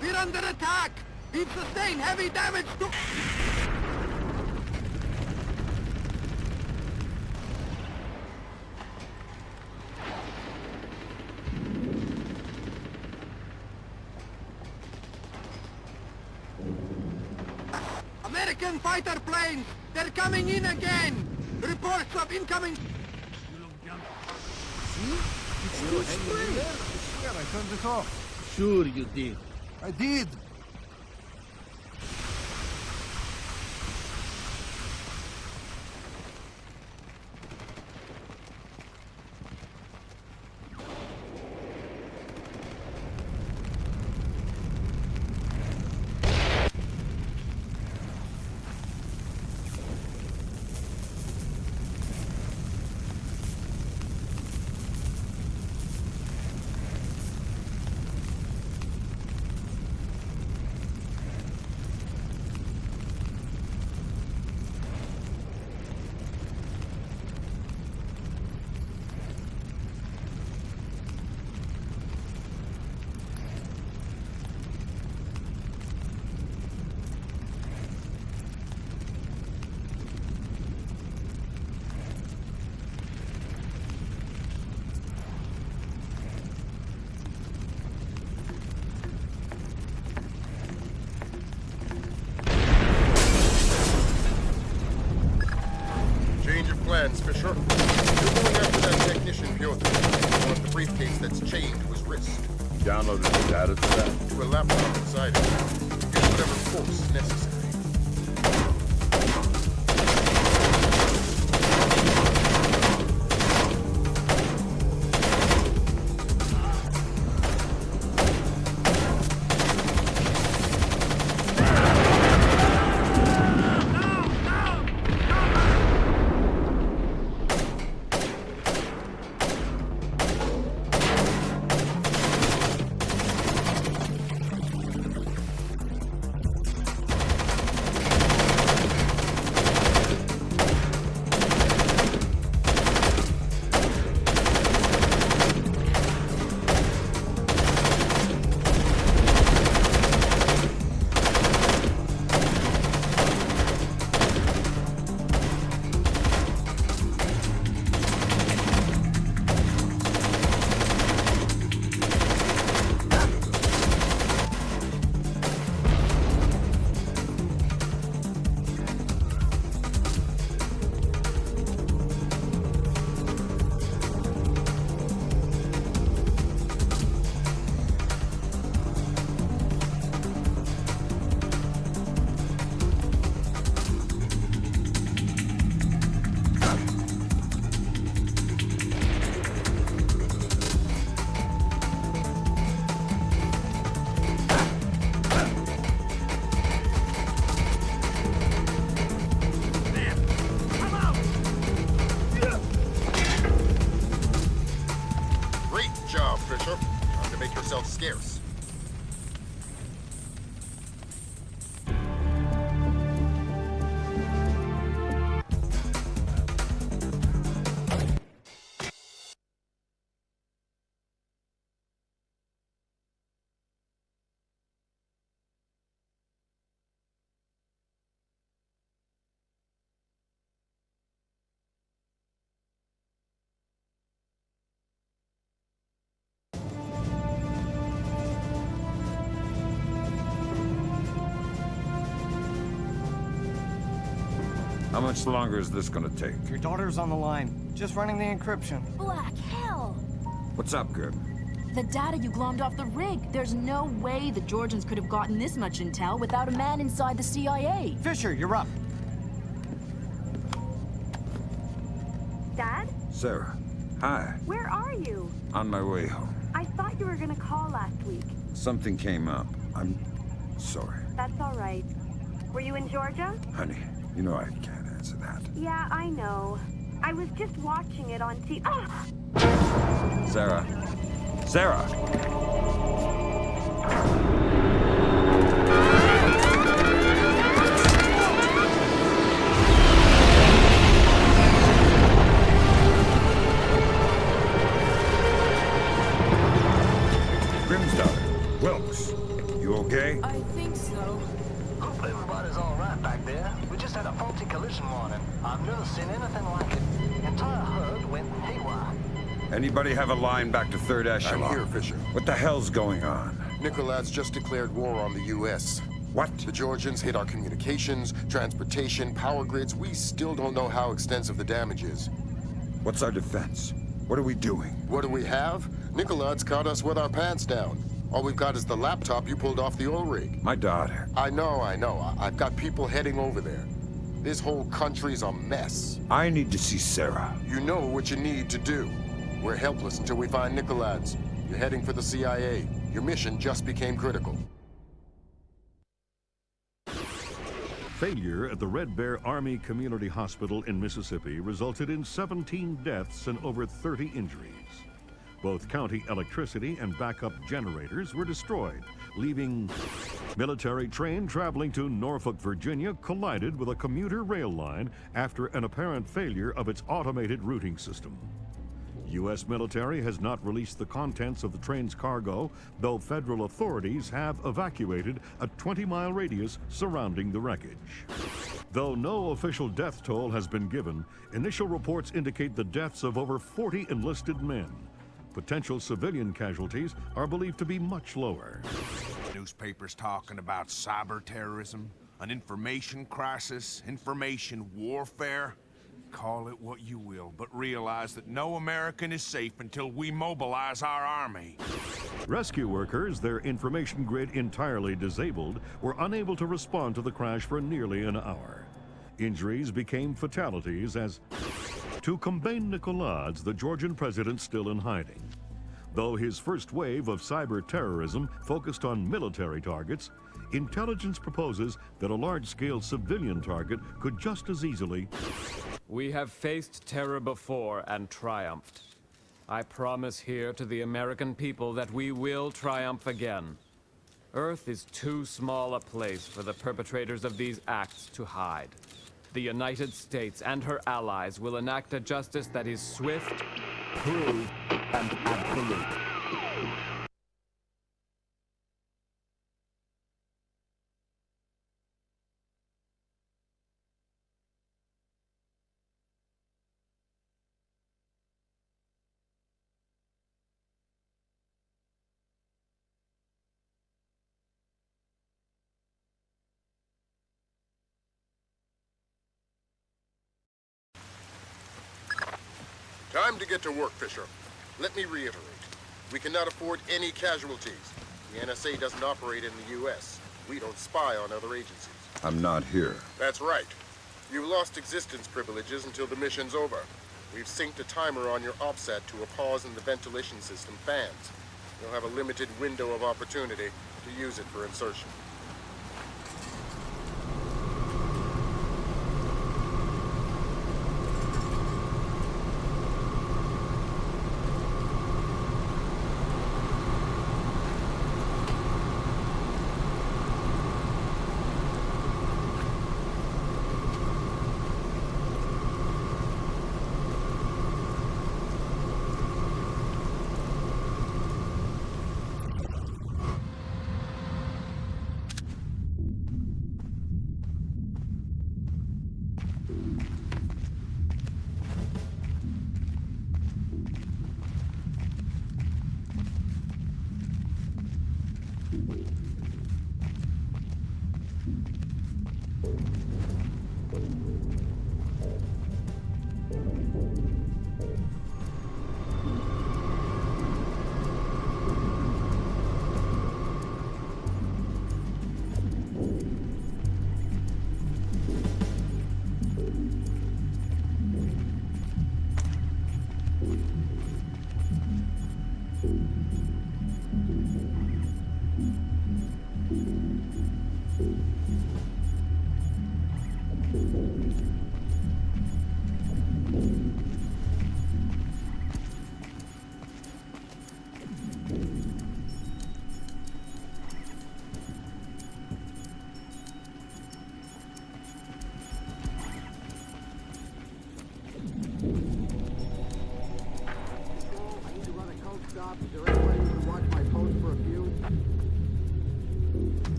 We're under attack! We've sustained heavy damage to... American fighter planes! They're coming in again! Reports of incoming... See? It's still spraying. I swear I turned it off. Sure you did. I did. Plans, Fisher. You're going after that technician, Piotr. One of the briefcase that's chained to his wrist. Downloaded the data to that? To a laptop inside it. Use whatever force necessary. How much longer is this gonna take? Your daughter's on the line. Just running the encryption. Black hell! What's up, Gib? The data you glommed off the rig. There's no way the Georgians could have gotten this much intel without a man inside the CIA. Fisher, you're up. Dad? Sarah. Hi. Where are you? On my way home. I thought you were gonna call last week. Something came up. I'm sorry. That's all right. Were you in Georgia? Honey, you know I can't answer that. Yeah, I know. I was just watching it on TV. Ah! Sarah. Sarah! Wilkes, you okay? I think so. Hope everybody's all right back there. We just had a faulty collision warning. I've never seen anything like it. The entire herd went haywire. Anybody have a line back to 3rd Echelon? I'm here, Fisher. What the hell's going on? Nicolad's just declared war on the U.S. What? The Georgians hit our communications, transportation, power grids. We still don't know how extensive the damage is. What's our defense? What are we doing? What do we have? Nicolad's caught us with our pants down. All we've got is the laptop you pulled off the oil rig. My daughter. I know. I've got people heading over there. This whole country's a mess. I need to see Sarah. You know what you need to do. We're helpless until we find Nicolad's. You're heading for the CIA. Your mission just became critical. Failure at the Red Bear Army Community Hospital in Mississippi resulted in 17 deaths and over 30 injuries. Both county electricity and backup generators were destroyed, leaving military train traveling to Norfolk, Virginia collided with a commuter rail line after an apparent failure of its automated routing system. U.S. military has not released the contents of the train's cargo, though federal authorities have evacuated a 20-mile radius surrounding the wreckage. Though no official death toll has been given, initial reports indicate the deaths of over 40 enlisted men. Potential civilian casualties are believed to be much lower. Newspapers talking about cyber terrorism, an information crisis, information warfare. Call it what you will, but realize that no American is safe until we mobilize our army. Rescue workers, their information grid entirely disabled, were unable to respond to the crash for nearly an hour. Injuries became fatalities as, to combat Nicolad's, the Georgian president still in hiding. Though his first wave of cyber terrorism focused on military targets, intelligence proposes that a large-scale civilian target could just as easily... We have faced terror before and triumphed. I promise here to the American people that we will triumph again. Earth is too small a place for the perpetrators of these acts to hide. The United States and her allies will enact a justice that is swift, true, and absolute. Time to get to work, Fisher. Let me reiterate. We cannot afford any casualties. The NSA doesn't operate in the U.S. We don't spy on other agencies. I'm not here. That's right. You've lost existence privileges until the mission's over. We've synced a timer on your OPSAT to a pause in the ventilation system fans. You'll have a limited window of opportunity to use it for insertion.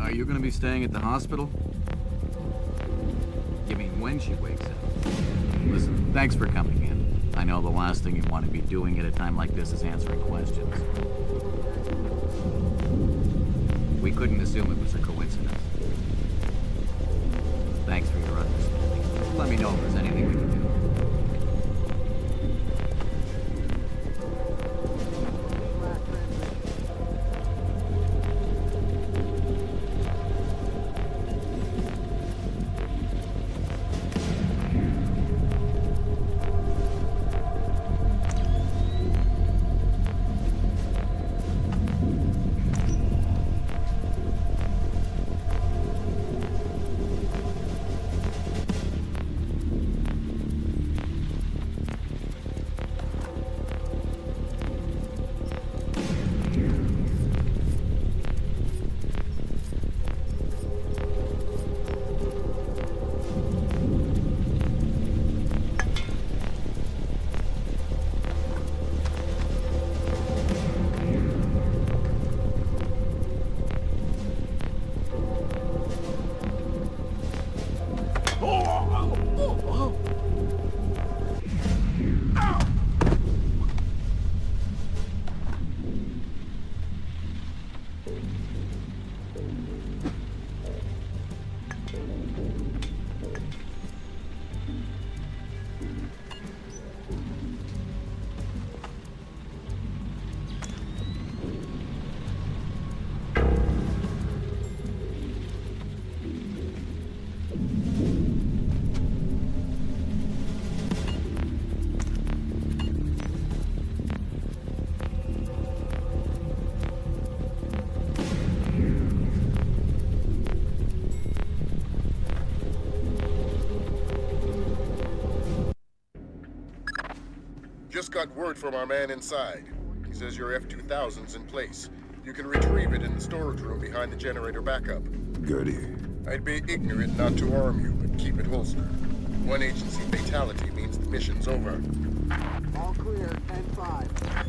Are you gonna be staying at the hospital? You mean when she wakes up? Listen, thanks for coming in. I know the last thing you want to be doing at a time like this is answering questions. We couldn't assume it was a coincidence. Thanks for your understanding. Let me know if there's anything we can do. Just got word from our man inside. He says your F-2000's in place. You can retrieve it in the storage room behind the generator backup. Goody. I'd be ignorant not to arm you, but keep it holstered. One agency fatality means the mission's over. All clear, 10-5.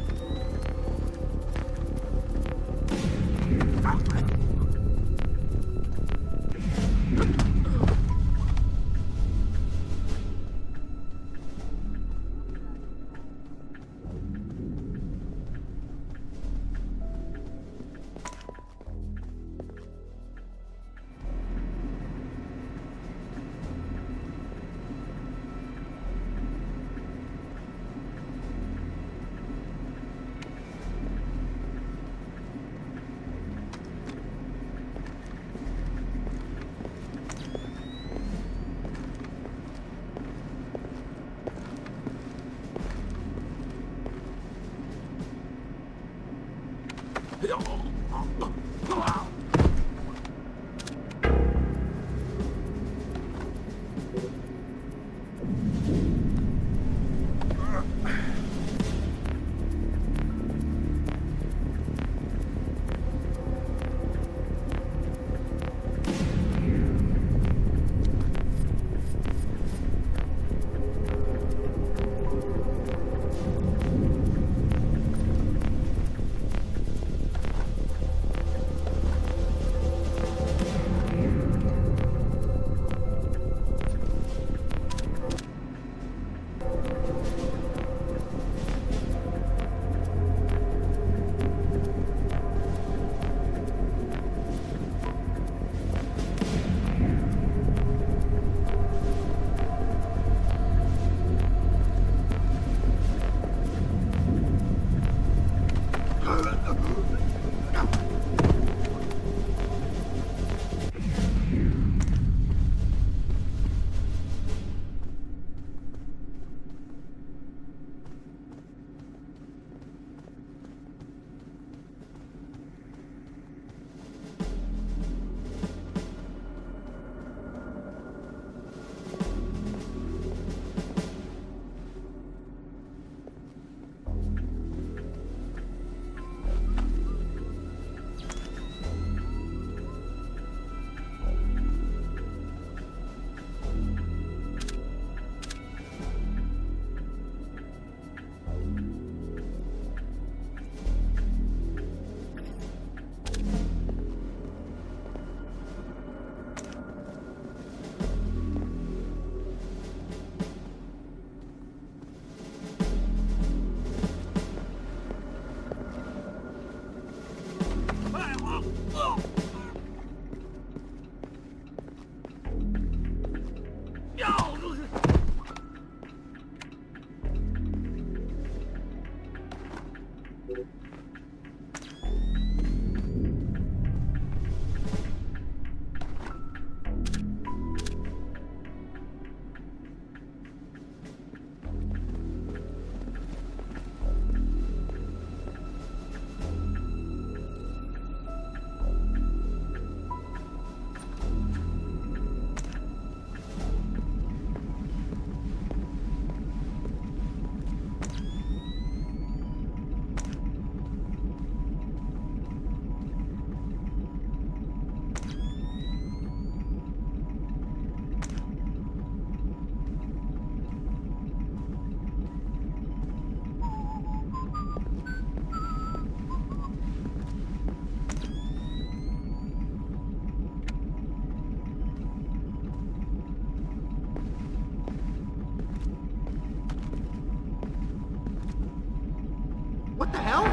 What the hell?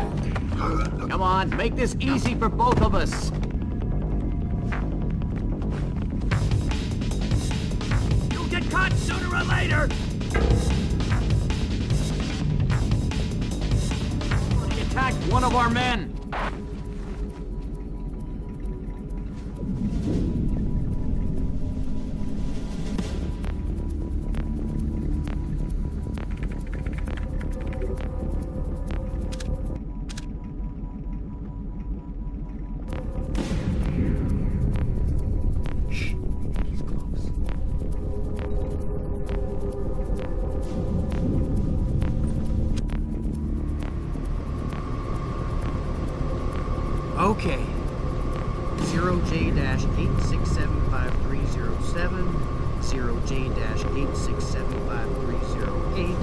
Come on, make this easy for both of us. You'll get caught sooner or later! He attacked one of our men. Okay. 0J-8675307, 0J-8675308,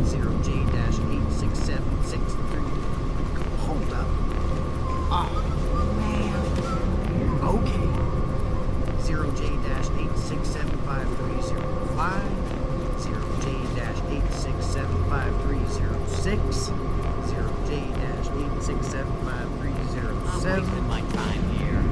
0J-86763. Hold up. Oh, man. Okay. 0J-8675305, 0J-8675306, 0J-8675307. I'm wasting my time here.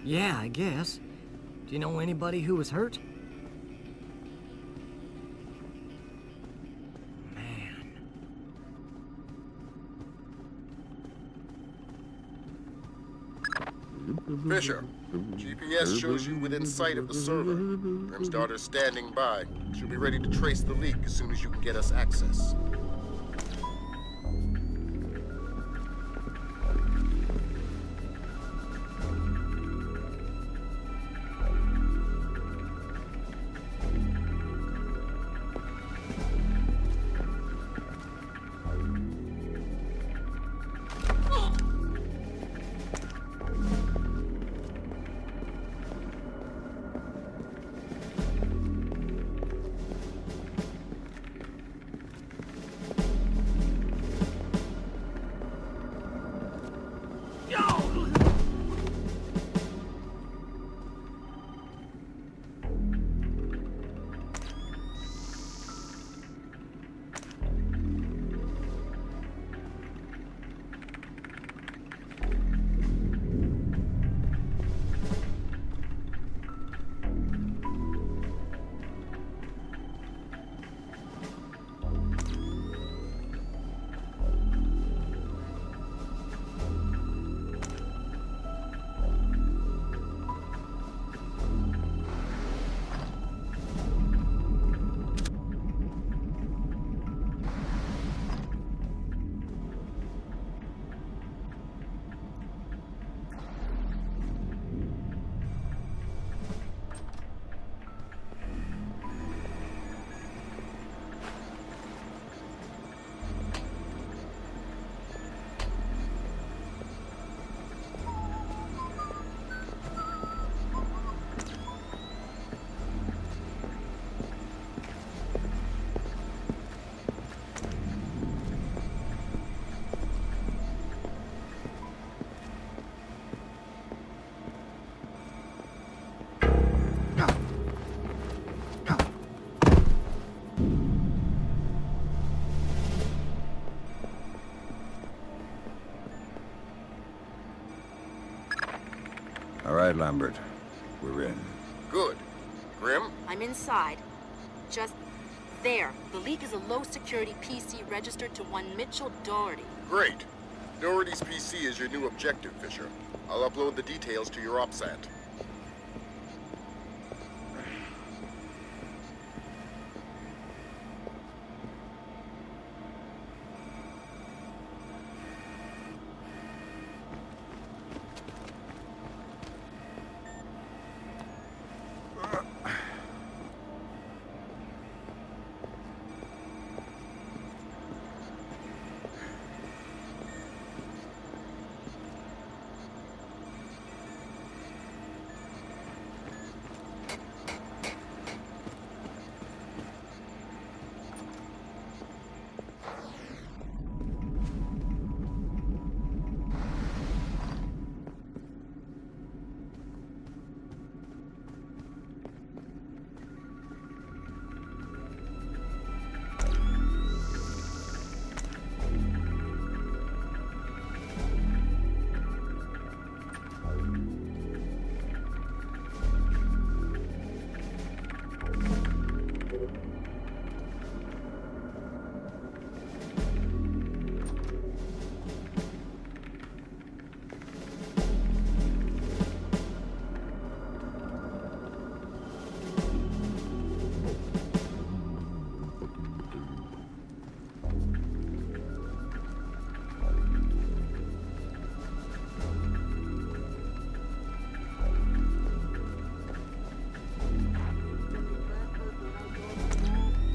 Yeah, I guess. Do you know anybody who was hurt? Fisher, GPS shows you within sight of the server. Grim's daughter's standing by. She'll be ready to trace the leak as soon as you can get us access. All right, Lambert. We're in. Good. Grim? I'm inside. Just there. The leak is a low-security PC registered to one Mitchell Doherty. Great. Doherty's PC is your new objective, Fisher. I'll upload the details to your OPSAT.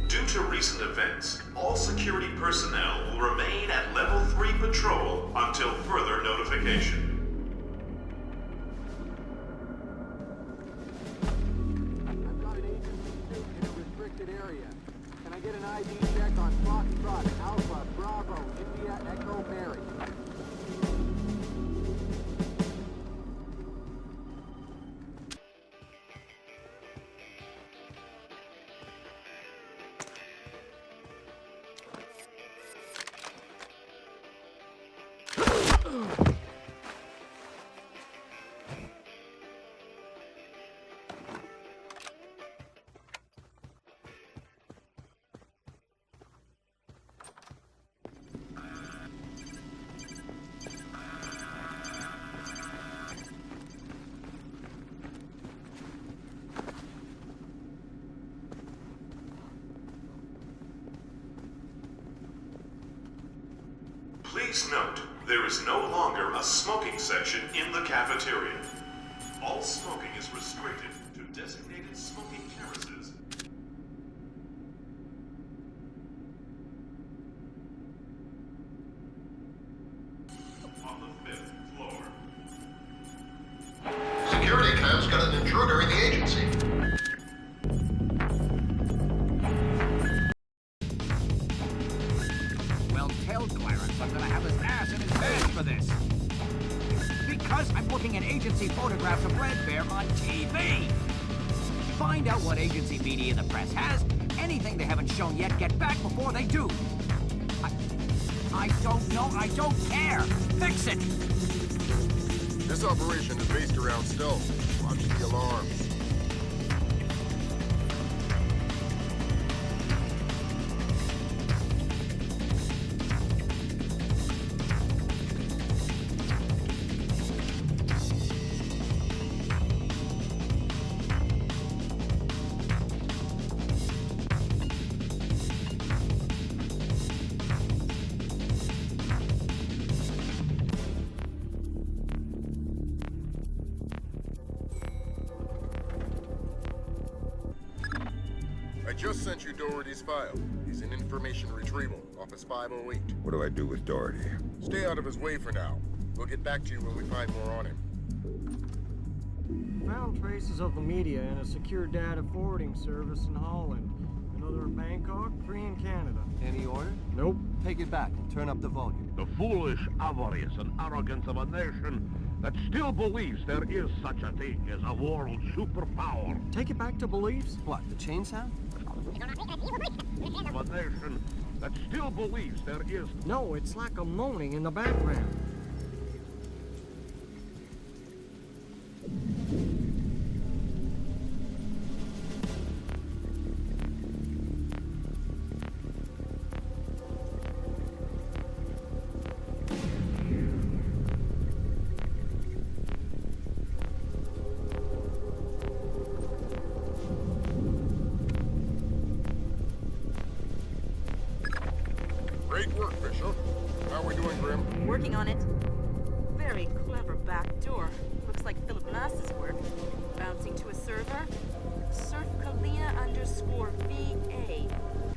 Due to recent events, all security personnel will remain at Level 3 patrol until further notification. I've got an agent suit in a restricted area. Can I get an ID check on Foxtrot, Alpha, Bravo, India, Echo, Mary? Please note, there is no longer a smoking section in the cafeteria. All smoking is restricted to designated smoking terraces. On the 5th floor. Security cam's got an intruder in the agency. Well, tell Clarence I'm gonna have his ass in his pants for this. Because I'm looking at agency photographs of Red Bear on TV. Find out what agency media the press has. Anything they haven't shown yet, get back before they do. I don't know. I don't care. Fix it. This operation is based around stealth. Watch the alarms. I just sent you Doherty's file. He's in information retrieval, Office 508. What do I do with Doherty? Stay out of his way for now. We'll get back to you when we find more on him. Found traces of the media in a secure data forwarding service in Holland. Another in Bangkok, 3 in Canada. Any order? Nope. Take it back and turn up the volume. The foolish avarice and arrogance of a nation that still believes there is such a thing as a world superpower. Take it back to beliefs? What, the chain sound? Of a nation that still believes there is... No, it's like a moaning in the background. Great work, Bishop. How are we doing, Grim? Working on it. Very clever backdoor. Looks like Philip Mass's work. Bouncing to a server. Surfkalina_VA,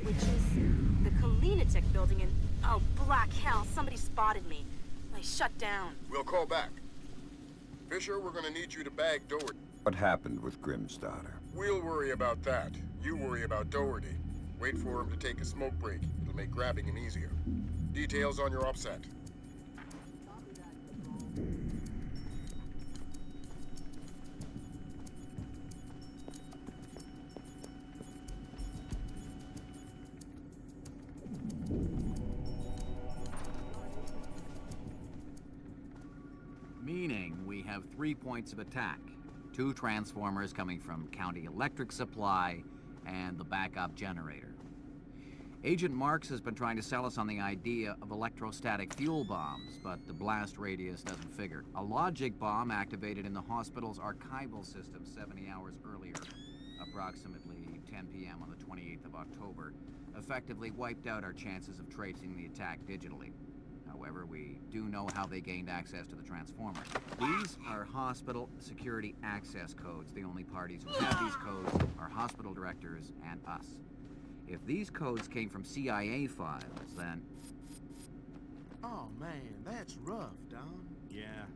which is the Kalinatek building in... Oh, black hell, somebody spotted me. I shut down. We'll call back. Fisher, we're gonna need you to bag Doherty. What happened with Grimm's daughter? We'll worry about that. You worry about Doherty. Wait for him to take a smoke break. It'll make grabbing him easier. Details on your OPSAT. Meaning we have 3 points of attack. 2 transformers coming from County Electric Supply and the backup generator. Agent Marks has been trying to sell us on the idea of electrostatic fuel bombs, but the blast radius doesn't figure. A logic bomb activated in the hospital's archival system 70 hours earlier, approximately 10 p.m. on the 28th of October, effectively wiped out our chances of tracing the attack digitally. However, we do know how they gained access to the transformer. These are hospital security access codes. The only parties who have these codes are hospital directors and us. If these codes came from CIA files, then... Oh, man, that's rough, Don. Yeah,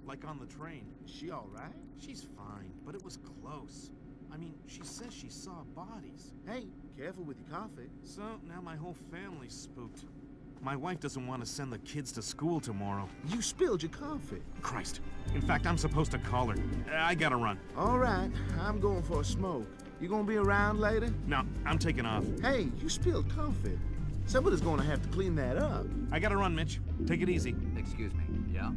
like on the train. Is she all right? She's fine, but it was close. I mean, she says she saw bodies. Hey, careful with your coffee. So, now my whole family's spooked. My wife doesn't want to send the kids to school tomorrow. You spilled your coffee. Christ. In fact, I'm supposed to call her. I gotta run. All right, I'm going for a smoke. You gonna be around later? No, I'm taking off. Hey, you spilled coffee. Somebody's gonna have to clean that up. I gotta run, Mitch. Take it easy. Excuse me, yeah?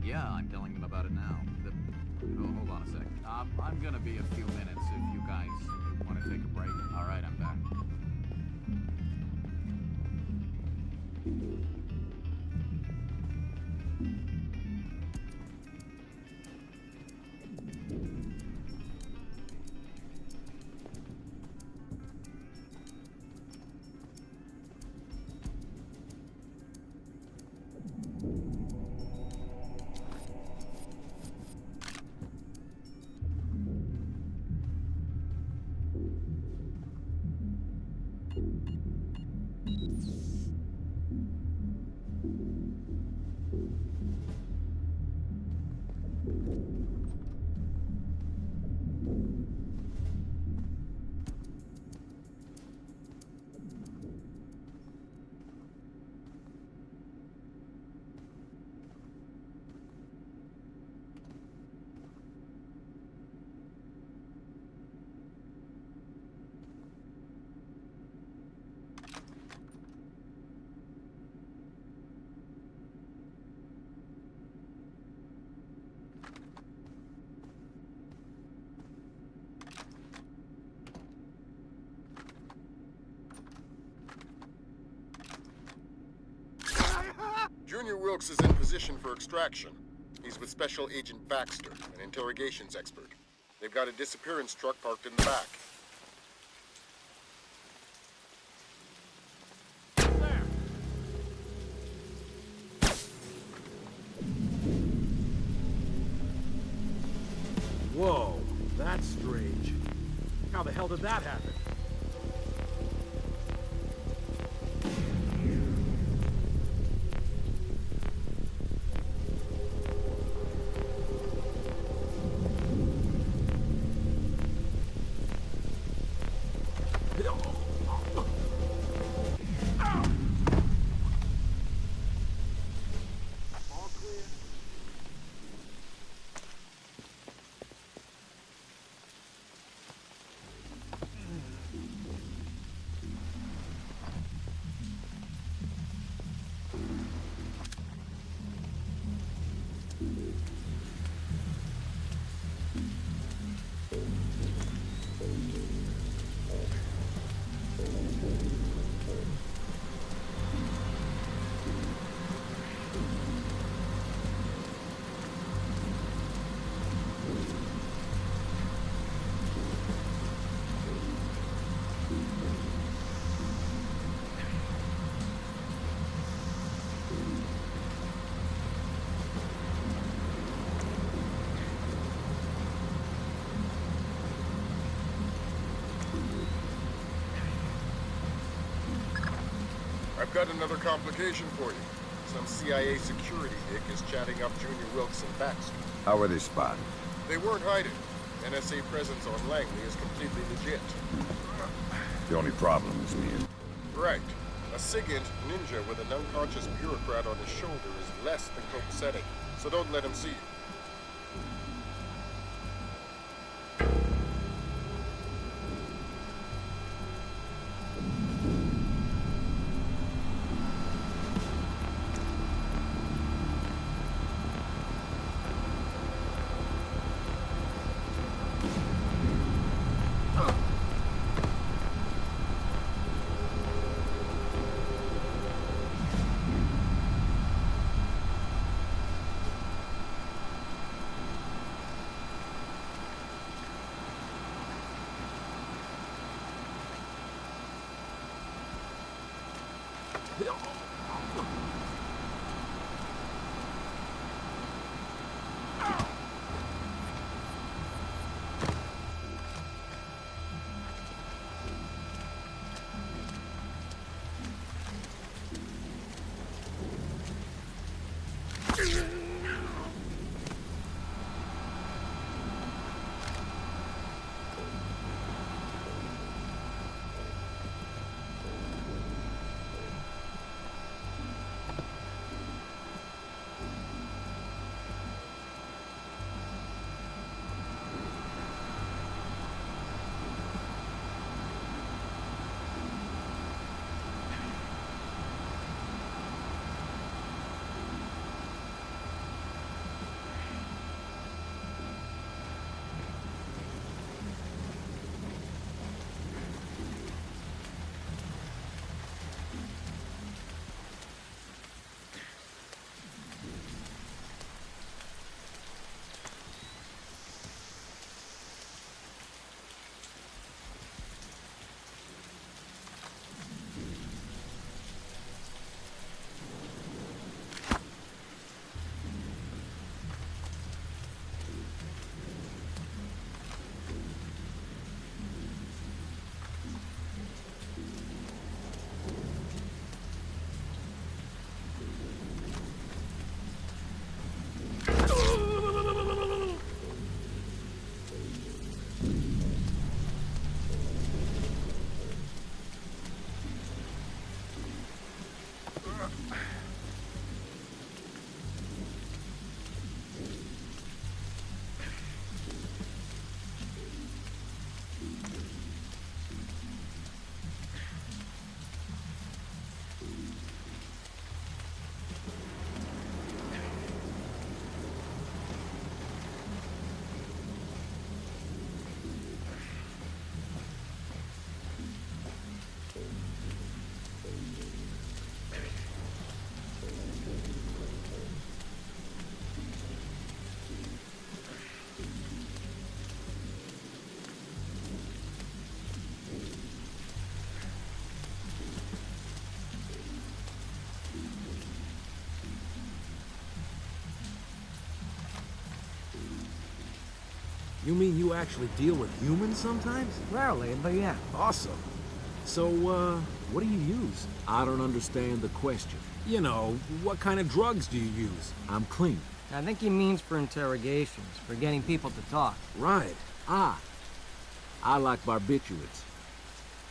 Yeah, I'm telling them about it now. Oh, hold on a sec. I'm gonna be a few minutes if you guys want to take a break. All right, I'm back. Junior Wilkes is in position for extraction. He's with Special Agent Baxter, an interrogations expert. They've got a disappearance truck parked in the back. Whoa, that's strange. How the hell did that happen? I've got another complication for you. Some CIA security hick is chatting up Junior Wilkes and Baxter. How were they spotted? They weren't hiding. NSA presence on Langley is completely legit. The only problem is me and... Right. A SIGINT ninja with an unconscious bureaucrat on his shoulder is less than copacetic, so don't let him see you. You mean you actually deal with humans sometimes? Rarely, but yeah. Awesome. So, what do you use? I don't understand the question. You know, what kind of drugs do you use? I'm clean. I think he means for interrogations, for getting people to talk. Right. I like barbiturates.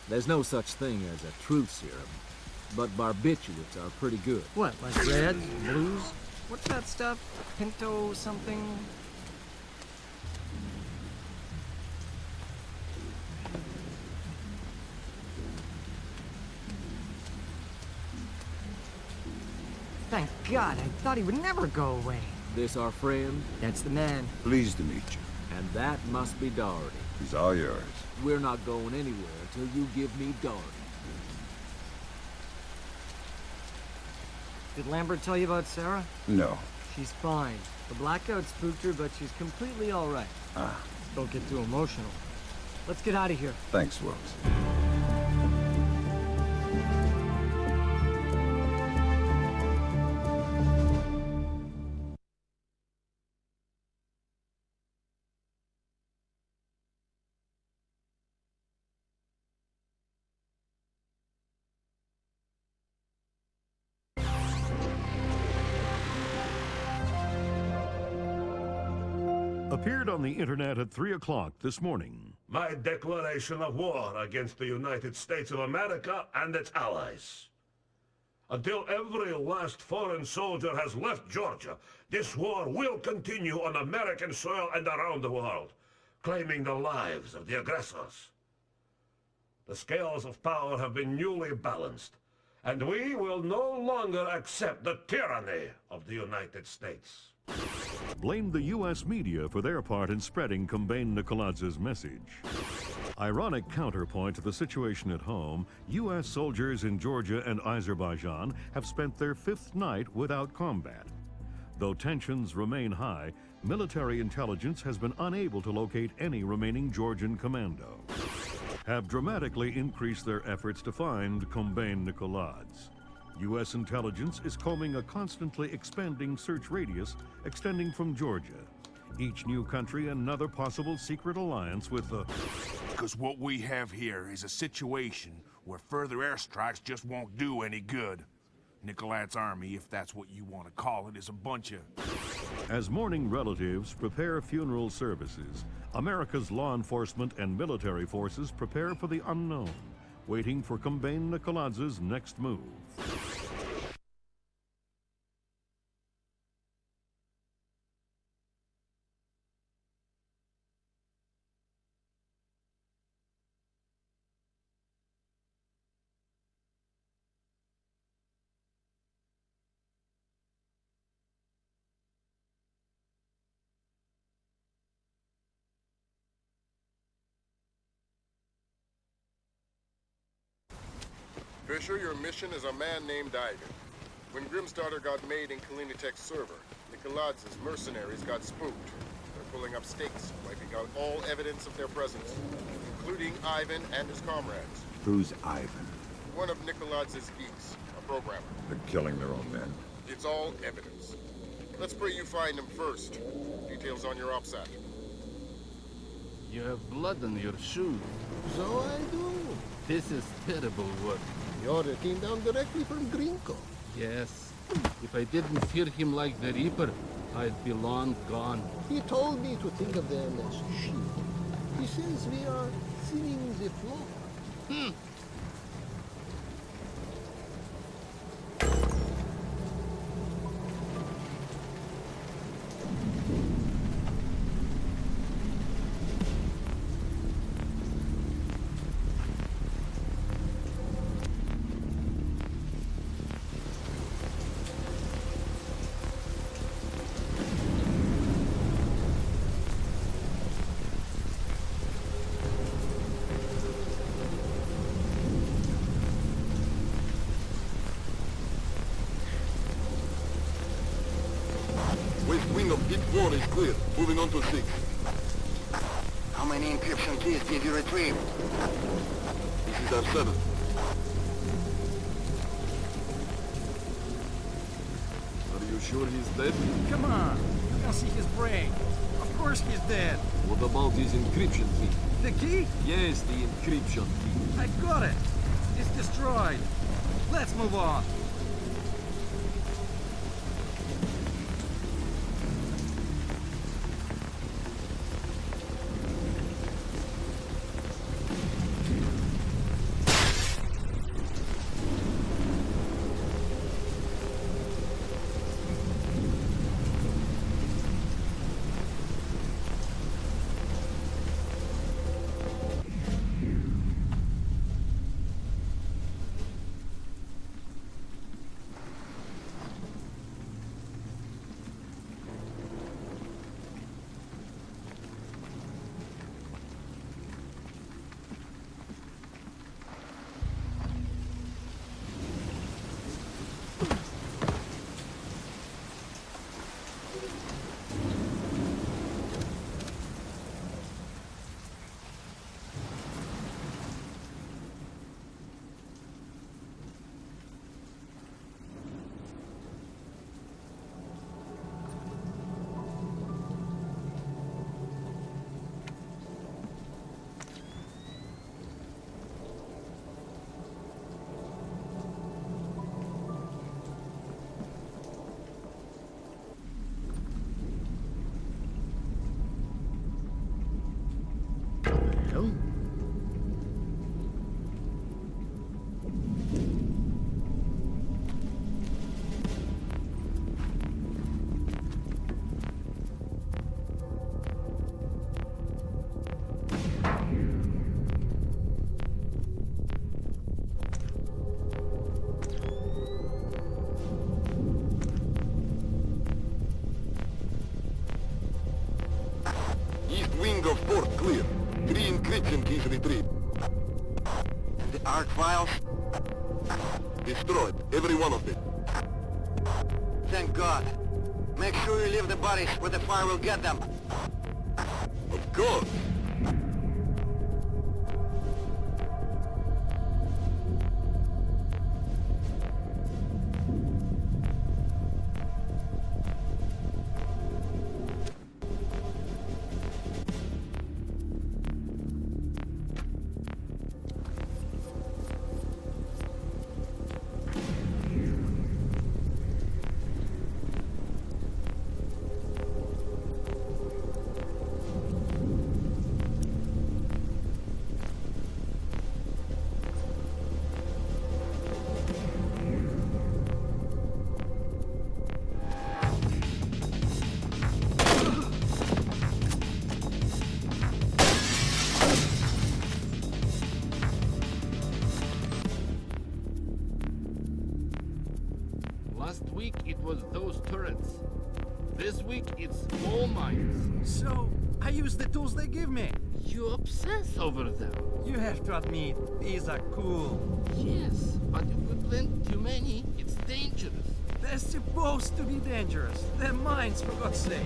There's no such thing as a truth serum, but barbiturates are pretty good. What, like reds, blues? What's that stuff? Pinto something? Thank God, I thought he would never go away. This our friend? That's the man. Pleased to meet you. And that must be Doherty. He's all yours. We're not going anywhere until you give me Doherty. Did Lambert tell you about Sarah? No. She's fine. The blackout spooked her, but she's completely all right. Don't get too emotional. Let's get out of here. Thanks, Wilkes. Appeared on the internet at 3 o'clock this morning. My declaration of war against the United States of America and its allies. Until every last foreign soldier has left Georgia, this war will continue on American soil and around the world, claiming the lives of the aggressors. The scales of power have been newly balanced, and we will no longer accept the tyranny of the United States. Blamed the U.S. media for their part in spreading Combane Nicoladz's message. Ironic counterpoint to the situation at home, U.S. soldiers in Georgia and Azerbaijan have spent their 5th night without combat. Though tensions remain high, military intelligence has been unable to locate any remaining Georgian commando. Have dramatically increased their efforts to find Combane Nicoladze. U.S. intelligence is combing a constantly expanding search radius extending from Georgia. Each new country another possible secret alliance with the... Because what we have here is a situation where further airstrikes just won't do any good. Nicoladze's army, if that's what you want to call it, is a bunch of... As mourning relatives prepare funeral services, America's law enforcement and military forces prepare for the unknown, waiting for Combane Nicoladze's next move. Fisher, your mission is a man named Ivan. When Grimstarter got made in Kalinitek's server, Nicoladz's mercenaries got spooked. They're pulling up stakes, wiping out all evidence of their presence, including Ivan and his comrades. Who's Ivan? One of Nicoladz's geeks, a programmer. They're killing their own men. It's all evidence. Let's pray you find him first. Details on your OPSAT. You have blood on your shoes. So I do. This is terrible work. The order came down directly from Grinko. Yes. If I didn't fear him like the Reaper, I'd be long gone. He told me to think of them as sheep. He says we are thinning the flock. Wing of Deep 4 is clear. Moving on to 6. How many encryption keys did you retrieve? This is our 7th. Are you sure he's dead? Come on, you can see his brain. Of course he's dead. What about his encryption key? The key? Yes, the encryption key. I got it. It's destroyed. Let's move on. Wing of port clear. 3 encryption keys retrieved. The ARC files? Destroyed. Every one of them. Thank God. Make sure you leave the bodies where the fire will get them. Of course. Last week it was those turrets. This week it's coal mines. So, I use the tools they give me. You obsess over them. You have to admit, these are cool. Yes, but if we plant too many, it's dangerous. They're supposed to be dangerous. They're mines, for God's sake.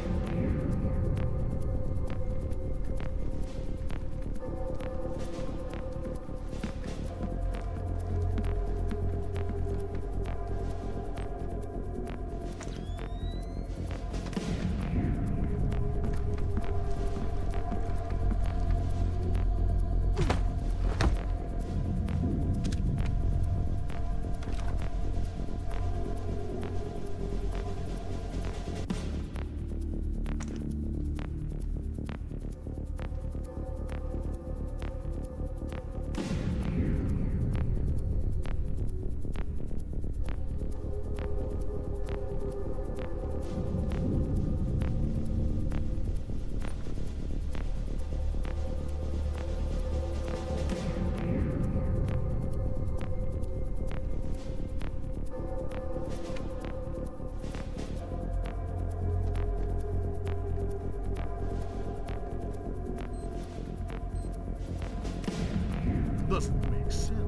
Doesn't make sense.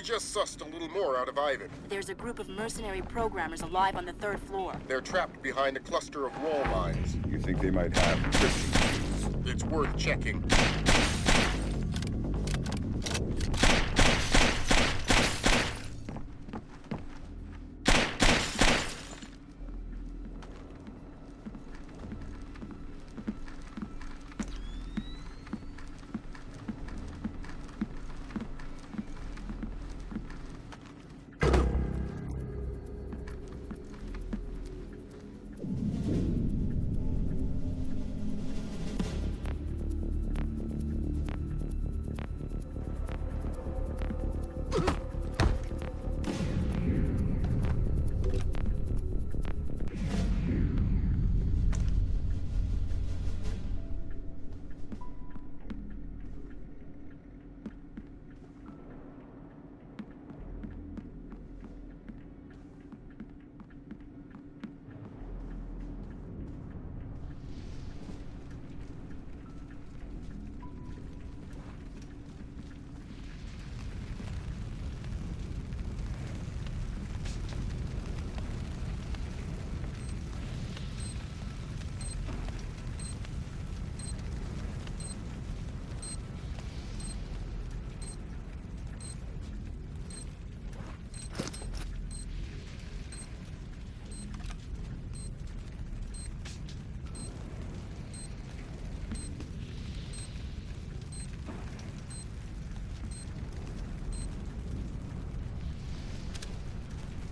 just sussed a little more out of Ivan. There's a group of mercenary programmers alive on the 3rd floor. They're trapped behind a cluster of wall mines. You think they might have encryption keys? It's worth checking.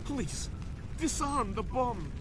Please, disarm the bomb.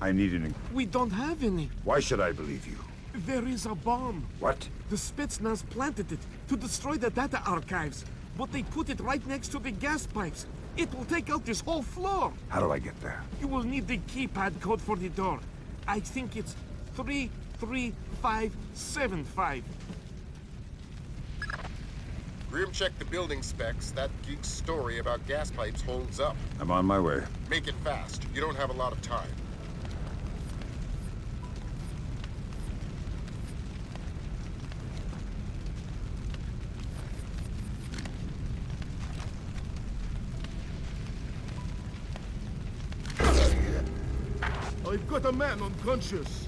I need an... We don't have any. Why should I believe you? There is a bomb. What? The Spetsnaz planted it to destroy the data archives, but they put it right next to the gas pipes. It will take out this whole floor. How do I get there? You will need the keypad code for the door. I think it's 33575. Grim checked the building specs. That geek's story about gas pipes holds up. I'm on my way. Make it fast. You don't have a lot of time. I've got a man unconscious.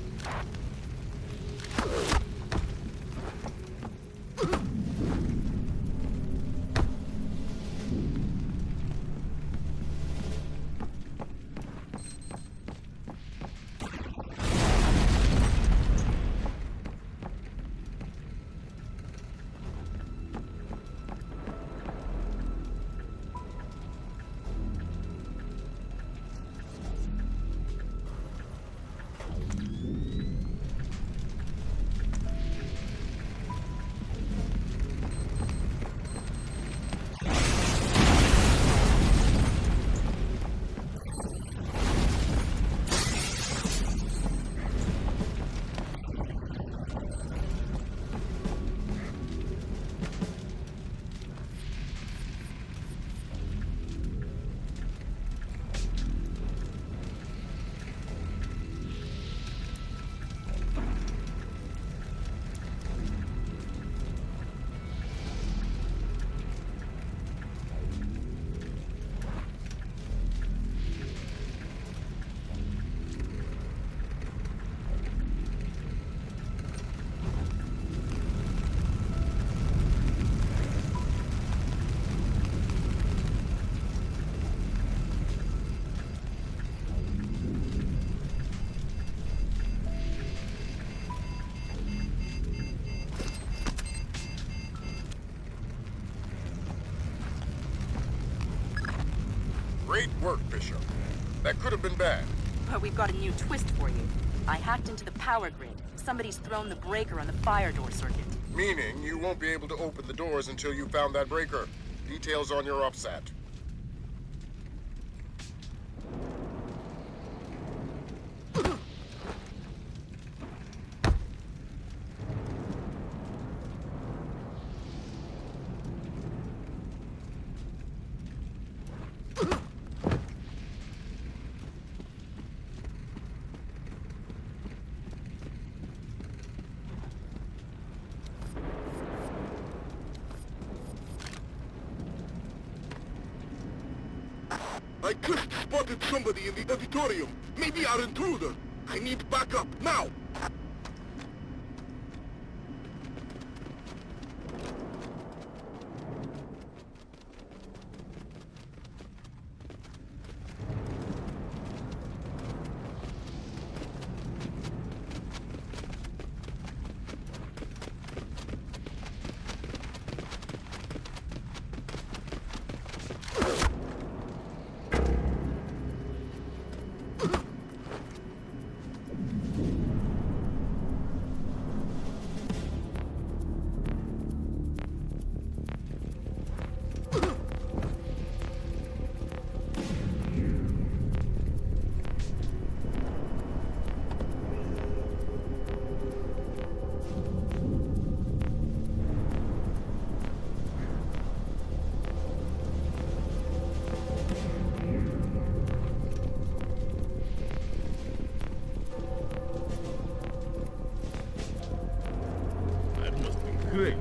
Great work, Bishop. That could have been bad. But we've got a new twist for you. I hacked into the power grid. Somebody's thrown the breaker on the fire door circuit. Meaning you won't be able to open the doors until you found that breaker. Details on your OPSAT. I just spotted somebody in the auditorium. Maybe our intruder. I need backup, now! Great.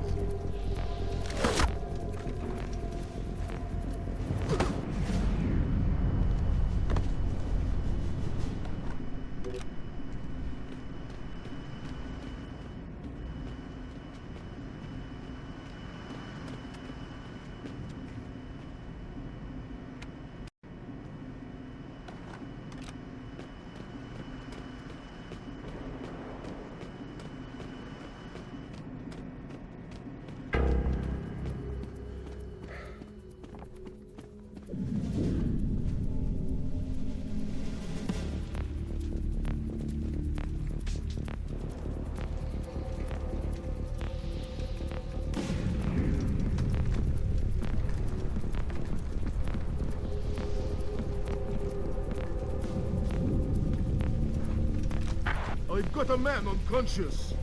I've got a man unconscious.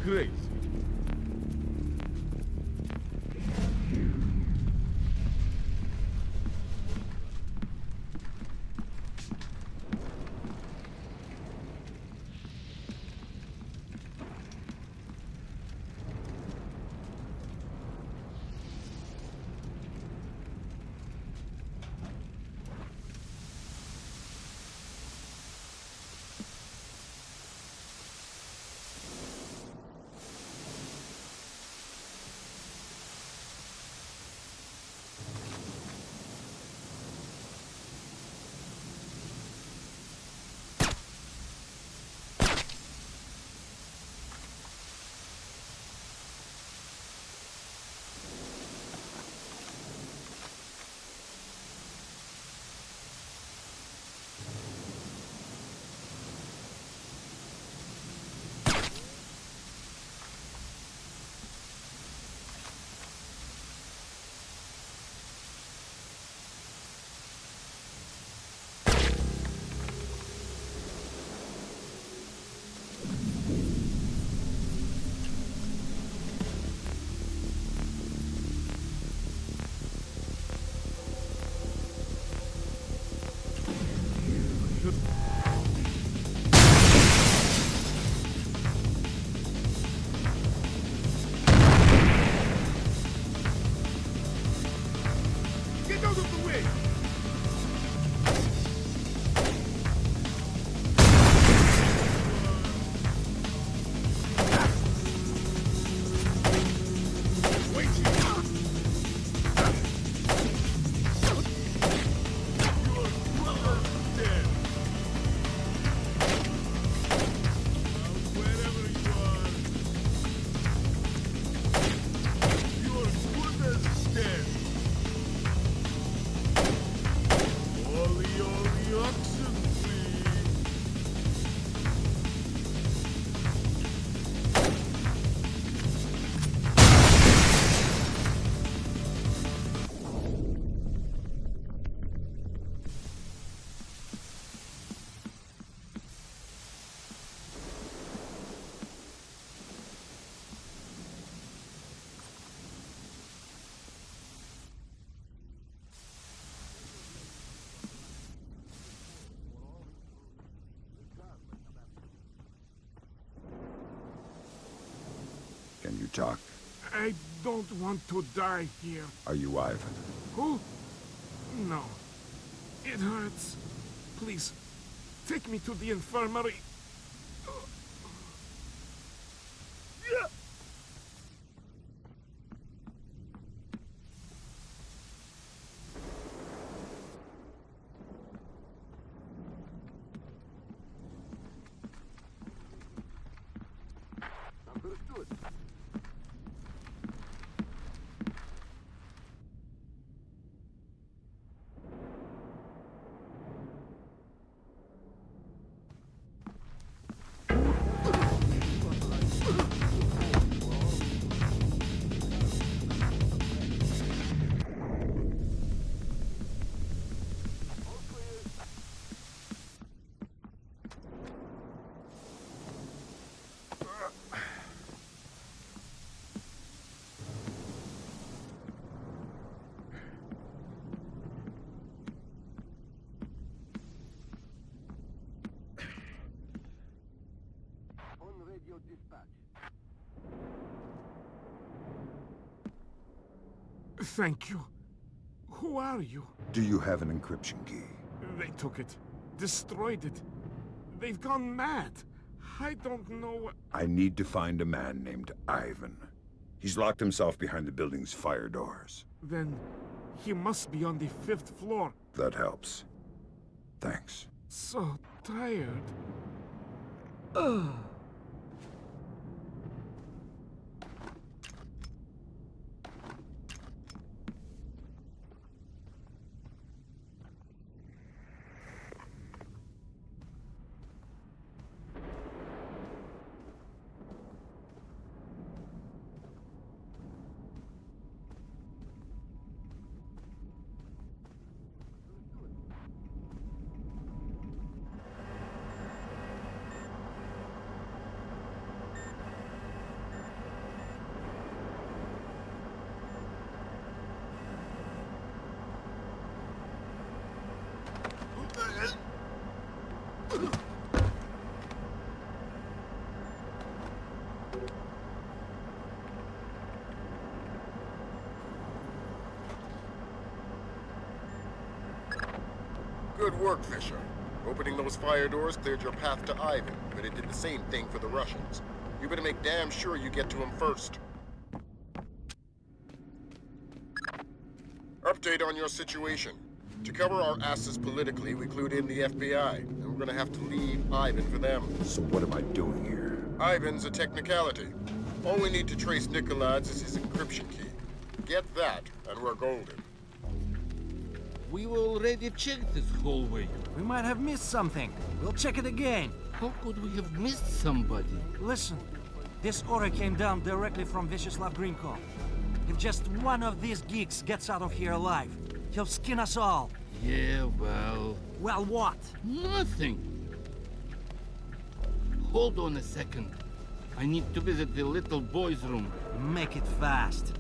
Crazy. Jock, I don't want to die here. are you Ivan? Who? No. It hurts. Please, take me to the infirmary. Understood. Radio dispatch. Thank you. Who are you? Do you have an encryption key? They took it. Destroyed it. They've gone mad. I don't know what... I need to find a man named Ivan. He's locked himself behind the building's fire doors. Then he must be on the 5th floor. That helps. Thanks. So tired. Ugh. Good work, Fisher. Opening those fire doors cleared your path to Ivan, but it did the same thing for the Russians. You better make damn sure you get to him first. Update on your situation. To cover our asses politically, we clued in the FBI, and we're gonna have to leave Ivan for them. So what am I doing here? Ivan's a technicality. All we need to trace Nicolad's is his encryption key. Get that, and we're golden. We already checked this hallway. We might have missed something. We'll check it again. How could we have missed somebody? Listen, this order came down directly from Vyacheslav Grinko. If just one of these geeks gets out of here alive, he'll skin us all. Yeah, well... Well, what? Nothing. Hold on a second. I need to visit the little boy's room. Make it fast.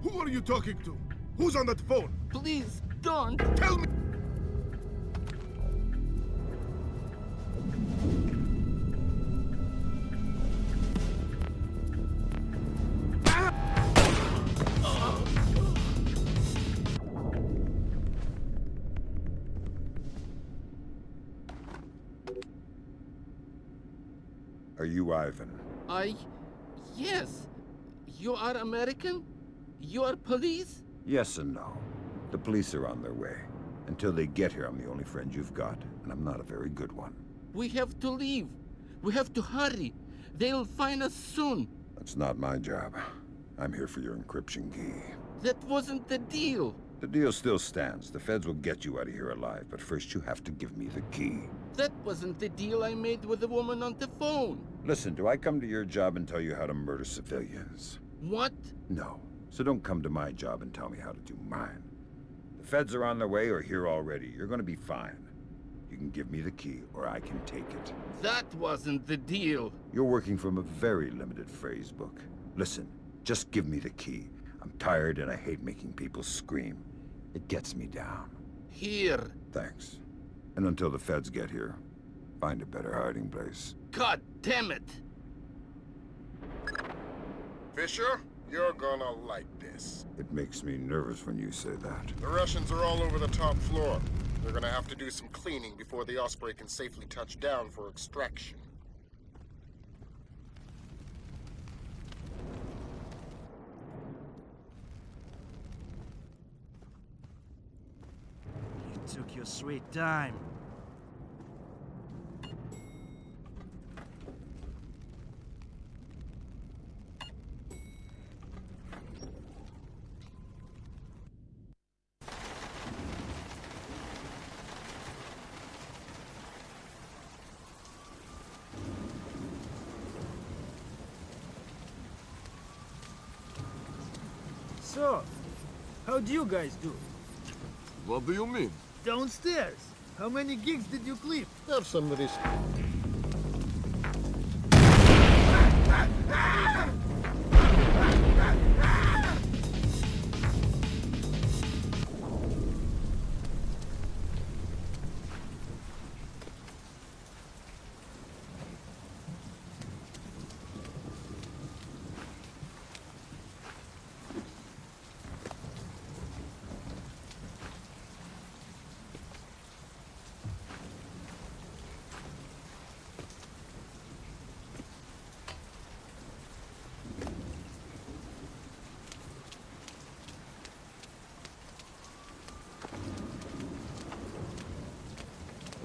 Who are you talking to? Who's on that phone? Please, don't! Tell me! Are you Ivan? Yes. You are American? You are police? Yes and no. The police are on their way. Until they get here, I'm the only friend you've got, and I'm not a very good one. We have to leave. We have to hurry. They'll find us soon. That's not my job. I'm here for your encryption key. That wasn't the deal. The deal still stands. The feds will get you out of here alive, but first you have to give me the key. That wasn't the deal I made with the woman on the phone. Listen, do I come to your job and tell you how to murder civilians? What? No. So don't come to my job and tell me how to do mine. The feds are on their way or here already. You're gonna be fine. You can give me the key, or I can take it. That wasn't the deal. You're working from a very limited phrase book. Listen, just give me the key. I'm tired and I hate making people scream. It gets me down. Here. Thanks. And until the feds get here, find a better hiding place. God damn it! Fisher, you're gonna like this. It makes me nervous when you say that. The Russians are all over the top floor. They're gonna have to do some cleaning before the Osprey can safely touch down for extraction. You took your sweet time. So, how do you guys do? What do you mean? Downstairs. How many gigs did you clip? Have some risk.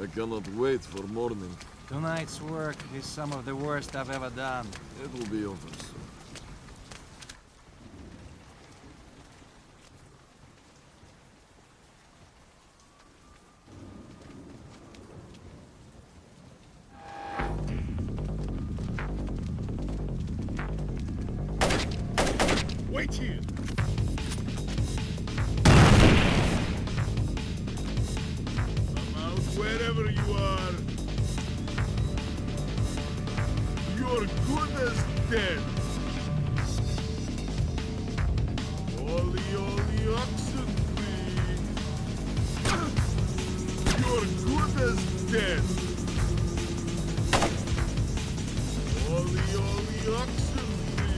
I cannot wait for morning. Tonight's work is some of the worst I've ever done. It will be over soon. Wait here! Wherever you are, you're good as dead. Holy oxen free. You're good as dead. Holy oxen free.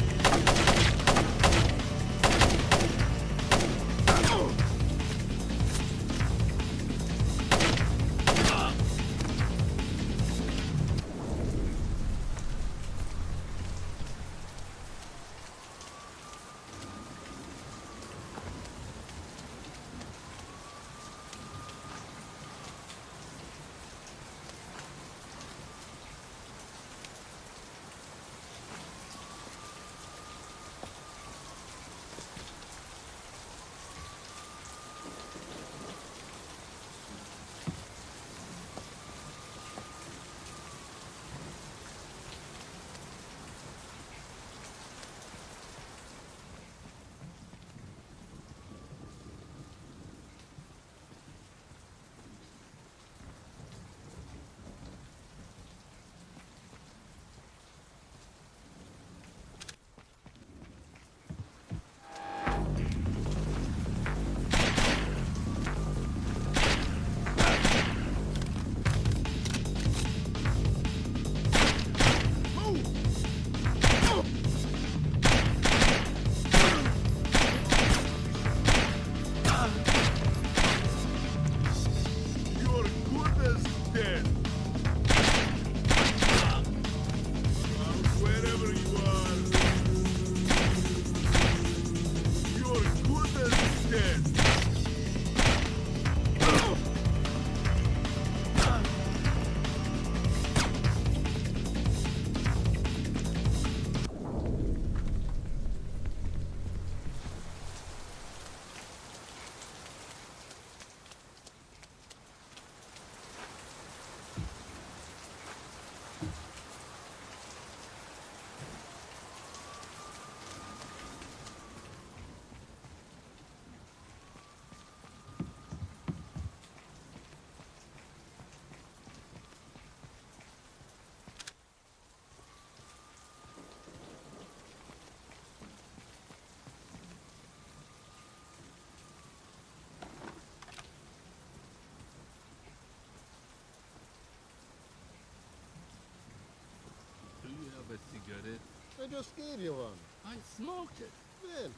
cigarette? I just gave you one. I smoked it. Man,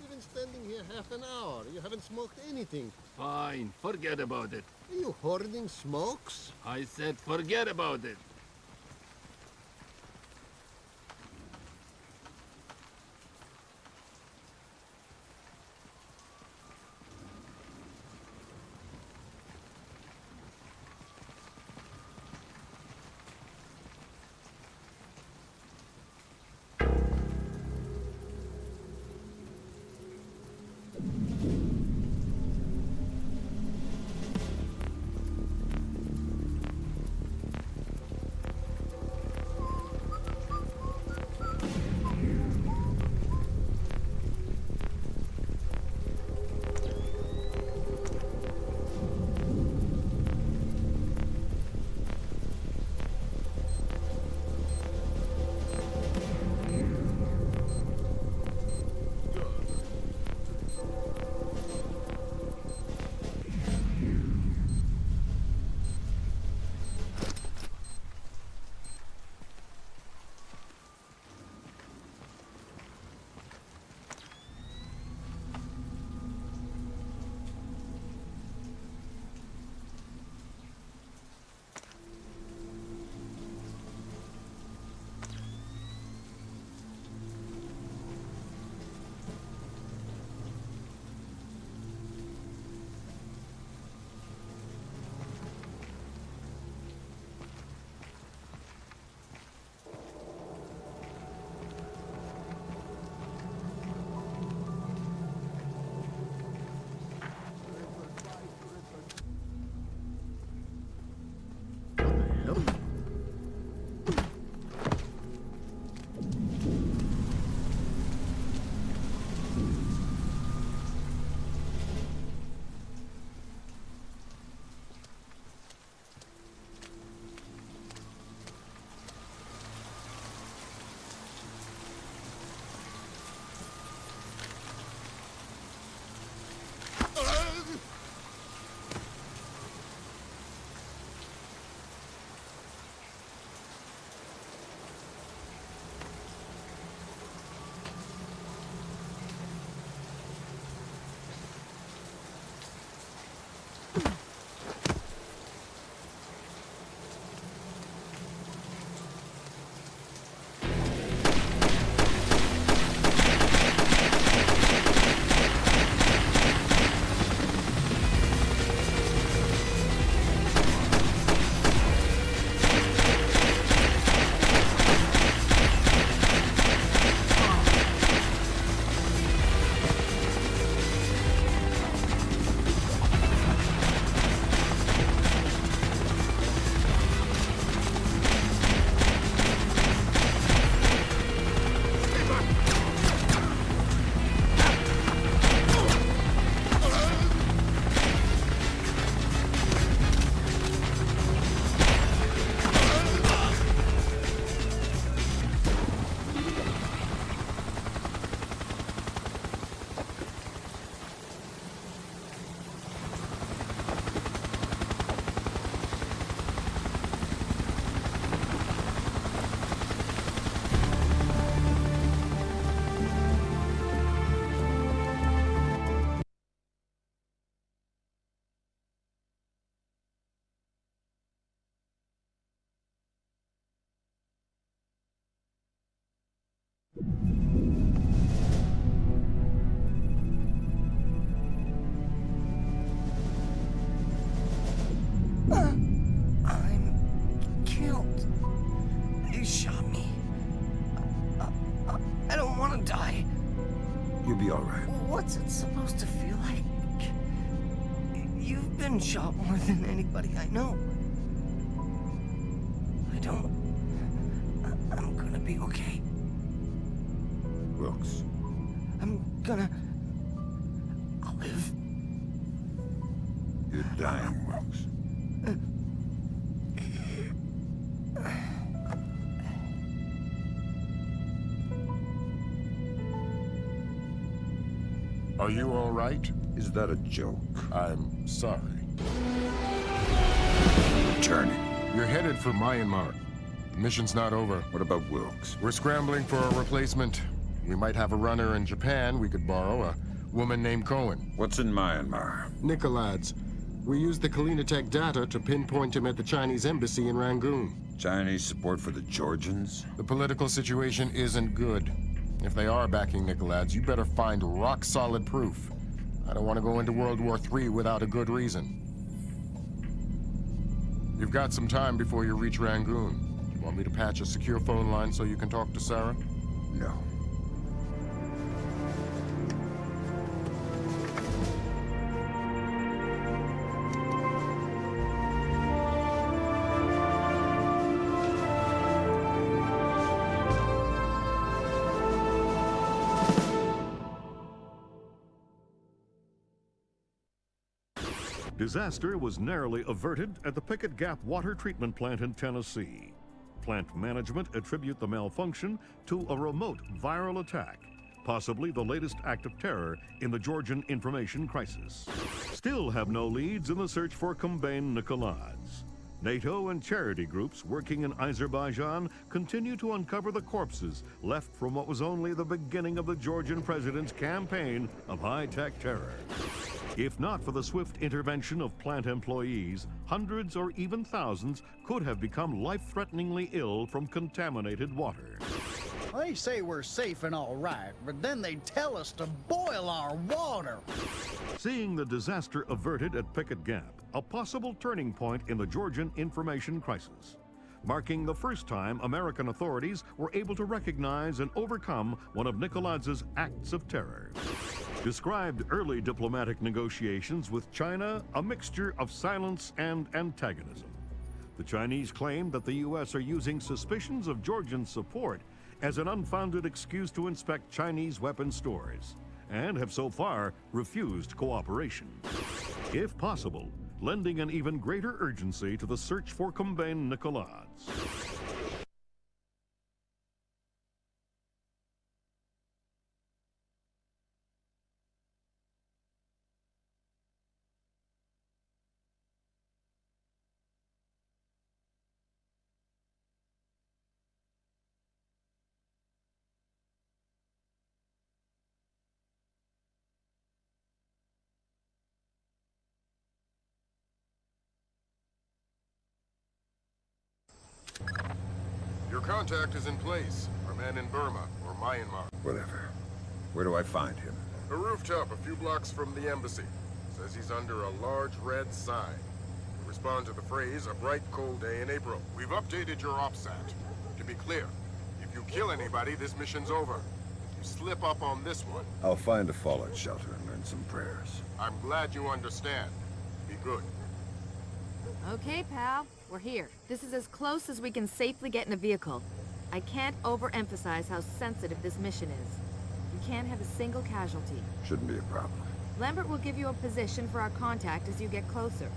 you've been standing here half an hour. You haven't smoked anything. Fine, forget about it. Are you hoarding smokes? I said forget about it. What's it supposed to feel like? You've been shot more than anybody I know. I'm gonna be okay. Wilkes. I'll live. You're dying, Wilkes. Are you all right? Is that a joke? I'm sorry. Turning. You're headed for Myanmar. Mission's not over. What about Wilkes? We're scrambling for a replacement. We might have a runner in Japan we could borrow, a woman named Cohen. What's in Myanmar? Nikolads. We used the Kalinatech data to pinpoint him at the Chinese embassy in Rangoon. Chinese support for the Georgians? The political situation isn't good. If they are backing Nikolads, you better find rock-solid proof. I don't want to go into World War III without a good reason. You've got some time before you reach Rangoon. Want me to patch a secure phone line so you can talk to Sarah? No. Disaster was narrowly averted at the Pickett Gap water treatment plant in Tennessee. Plant management attribute the malfunction to a remote viral attack, possibly the latest act of terror in the Georgian information crisis. Still have no leads in the search for Kumbain Nikolads. NATO and charity groups working in Azerbaijan continue to uncover the corpses left from what was only the beginning of the Georgian president's campaign of high-tech terror. If not for the swift intervention of plant employees, hundreds or even thousands could have become life-threateningly ill from contaminated water. They say we're safe and all right, but then they tell us to boil our water. Seeing the disaster averted at Pickett Gap, a possible turning point in the Georgian information crisis, marking the first time American authorities were able to recognize and overcome one of Nikolads' acts of terror. Described early diplomatic negotiations with China a mixture of silence and antagonism. The Chinese claimed that the U.S. are using suspicions of Georgian support as an unfounded excuse to inspect Chinese weapon stores, and have so far refused cooperation. If possible, lending an even greater urgency to the search for Kumbain Nikolads. Your contact is in place. Our man in Burma, or Myanmar. Whatever. Where do I find him? A rooftop a few blocks from the embassy. Says he's under a large red sign. To respond to the phrase, a bright cold day in April. We've updated your OPSAT. To be clear, if you kill anybody, this mission's over. If you slip up on this one... I'll find a fallout shelter and learn some prayers. I'm glad you understand. Be good. Okay, pal. We're here. This is as close as we can safely get in a vehicle. I can't overemphasize how sensitive this mission is. You can't have a single casualty. Shouldn't be a problem. Lambert will give you a position for our contact as you get closer.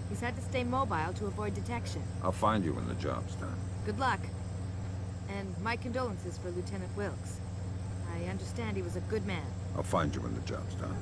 He's had to stay mobile to avoid detection. I'll find you when the job's done. Good luck. And my condolences for Lieutenant Wilkes. I understand he was a good man. I'll find you when the job's done.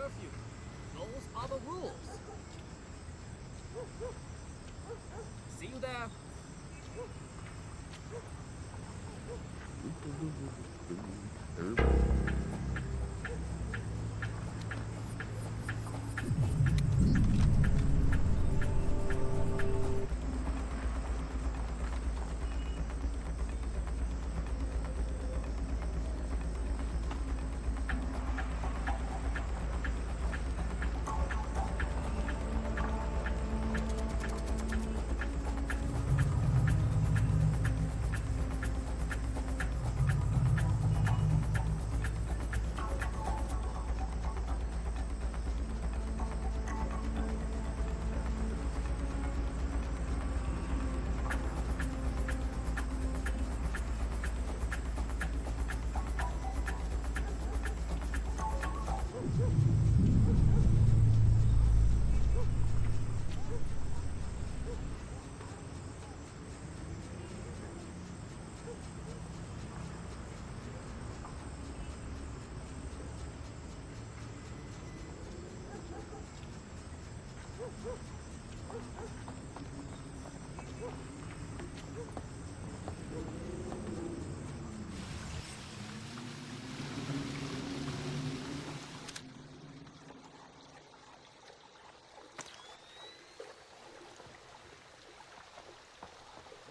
curfew. Those are the rules. See you there.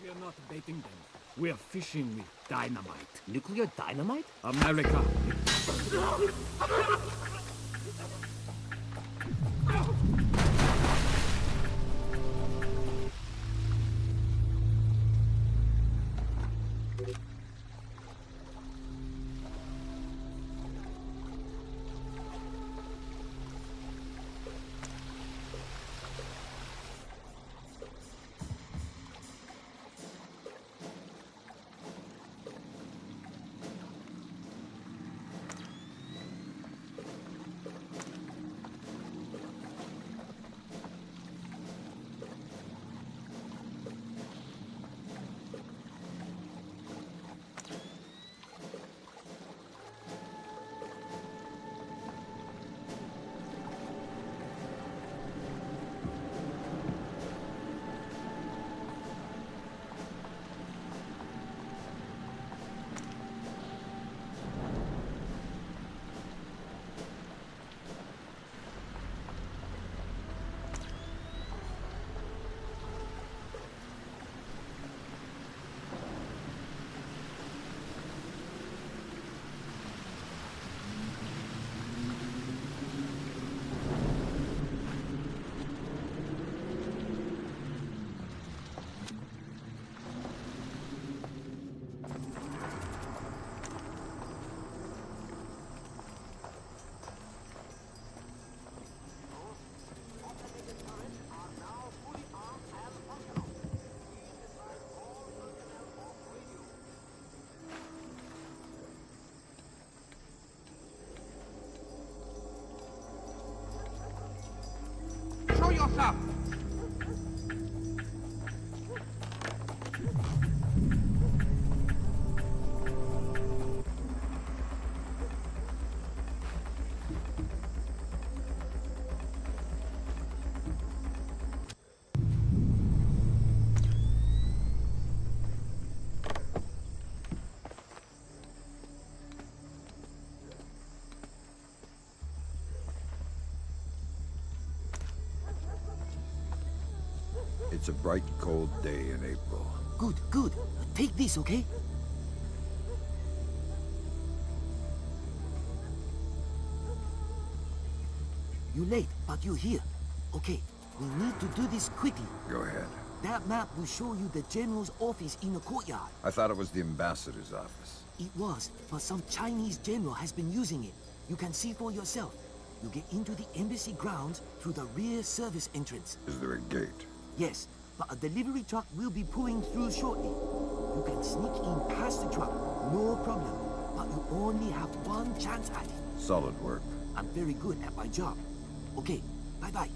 We are not baiting them. We are fishing with dynamite. Nuclear dynamite? America. Show yourself! It's a bright, cold day in April. Good, good. Take this, okay? You're late, but you're here. Okay, we need to do this quickly. Go ahead. That map will show you the general's office in the courtyard. I thought it was the ambassador's office. It was, but some Chinese general has been using it. You can see for yourself. You get into the embassy grounds through the rear service entrance. Is there a gate? Yes, but a delivery truck will be pulling through shortly. You can sneak in past the truck, no problem. But you only have one chance at it. Solid work. I'm very good at my job. Okay, bye-bye.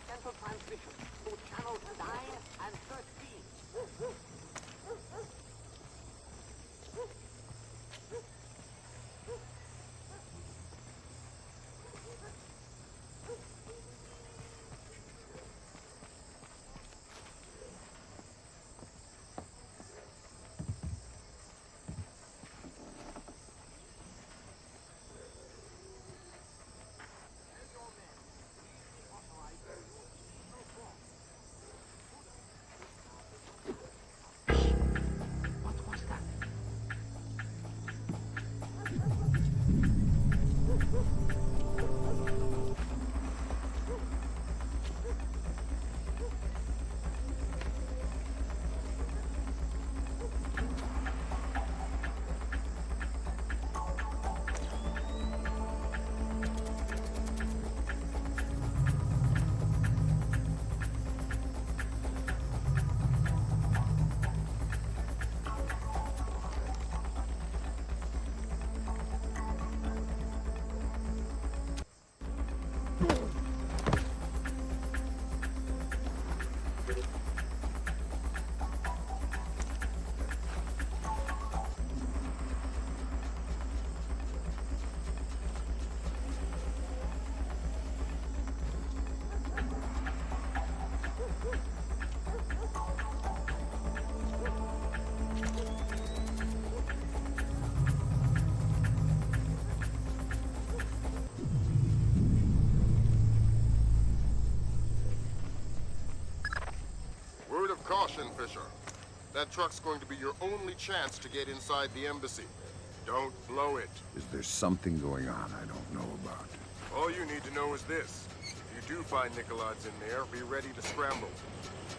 Central transmission to channels 9 and 13. Caution, Fisher. That truck's going to be your only chance to get inside the embassy. Don't blow it. Is there something going on I don't know about? All you need to know is this. If you do find Nikolads in there, be ready to scramble.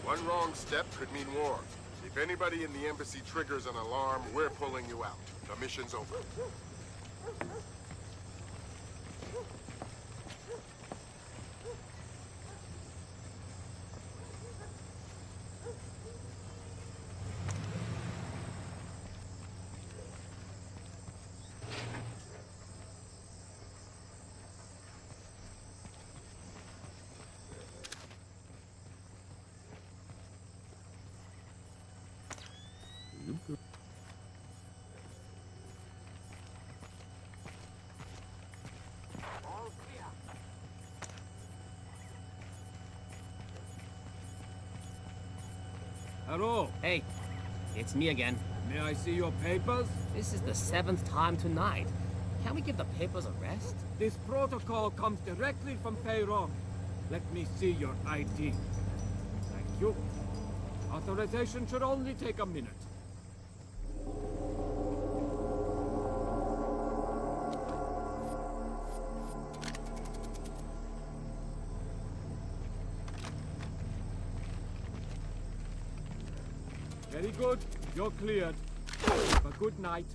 One wrong step could mean war. If anybody in the embassy triggers an alarm, we're pulling you out. The mission's over. Hello. Hey, it's me again. May I see your papers? This is the 7th time tonight. Can't we give the papers a rest? This protocol comes directly from Payron. Let me see your ID. Thank you. Authorization should only take a minute. Very good. You're cleared. Have a good night.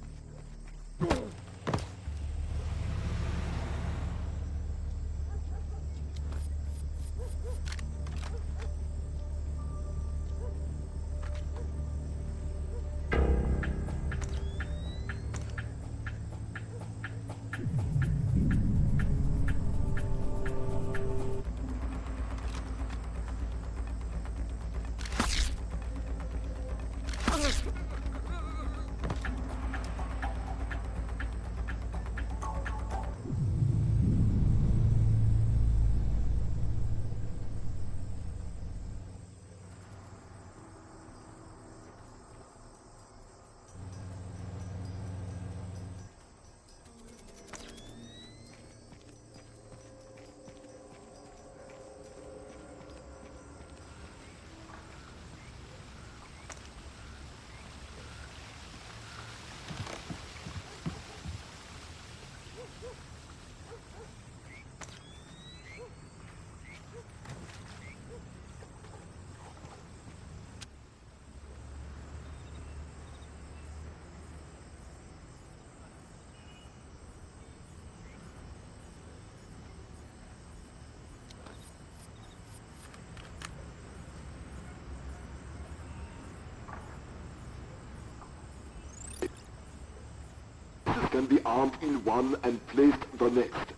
can be armed in one and placed the next.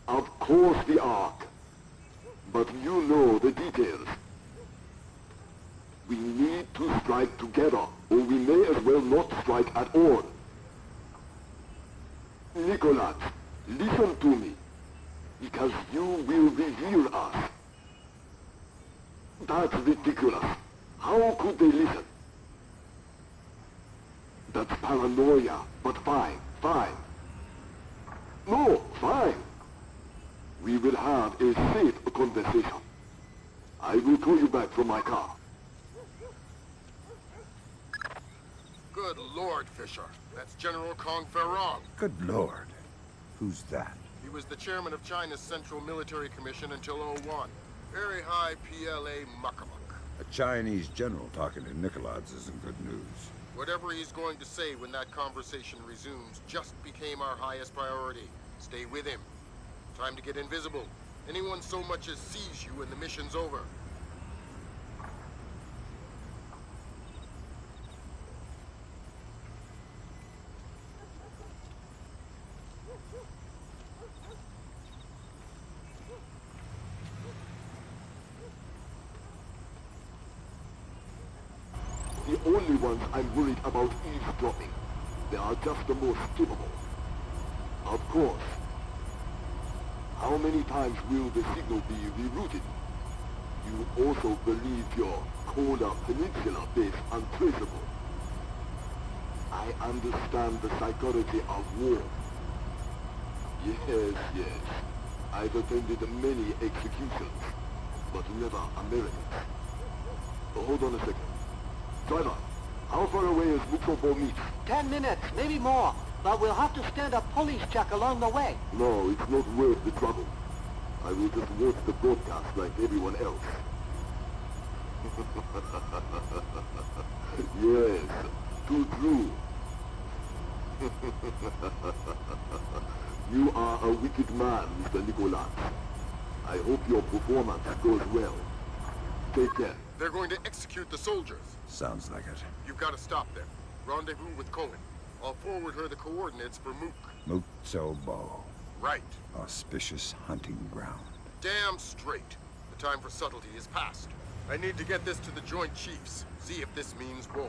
Of course the Ark. But you know the details. We need to strike together, or we may as well not strike at all. Nicholas, listen to me, because you will reveal us. That's ridiculous. How could they listen? That's paranoia, but fine. No, fine. We will have a safe conversation. I will call you back from my car. Good Lord, Fisher. That's General Kong Ferrong. Good Lord. Who's that? He was the chairman of China's Central Military Commission until '01. Very high PLA muckamuck. A Chinese general talking to Nicholas isn't good news. Whatever he's going to say when that conversation resumes just became our highest priority. Stay with him. Time to get invisible. Anyone so much as sees you and the mission's over. The only ones I'm worried about eavesdropping. They are just the most capable. Of course. How many times will the signal be rerouted? You also believe your Kola Peninsula base untraceable. I understand the psychology of war. Yes. I've attended many executions, but never Americans. Hold on a second. Driver, how far away is Muksobo meet? 10 minutes, maybe more. But we'll have to stand a police check along the way. No, it's not worth the trouble. I will just watch the broadcast like everyone else. Yes, too true. You are a wicked man, Mr. Nicholas. I hope your performance goes well. Take care. They're going to execute the soldiers. Sounds like it. You've got to stop them. Rendezvous with Cohen. I'll forward her the coordinates for Mook. Muksobo. Right. Auspicious hunting ground. Damn straight. The time for subtlety is past. I need to get this to the Joint Chiefs. See if this means war.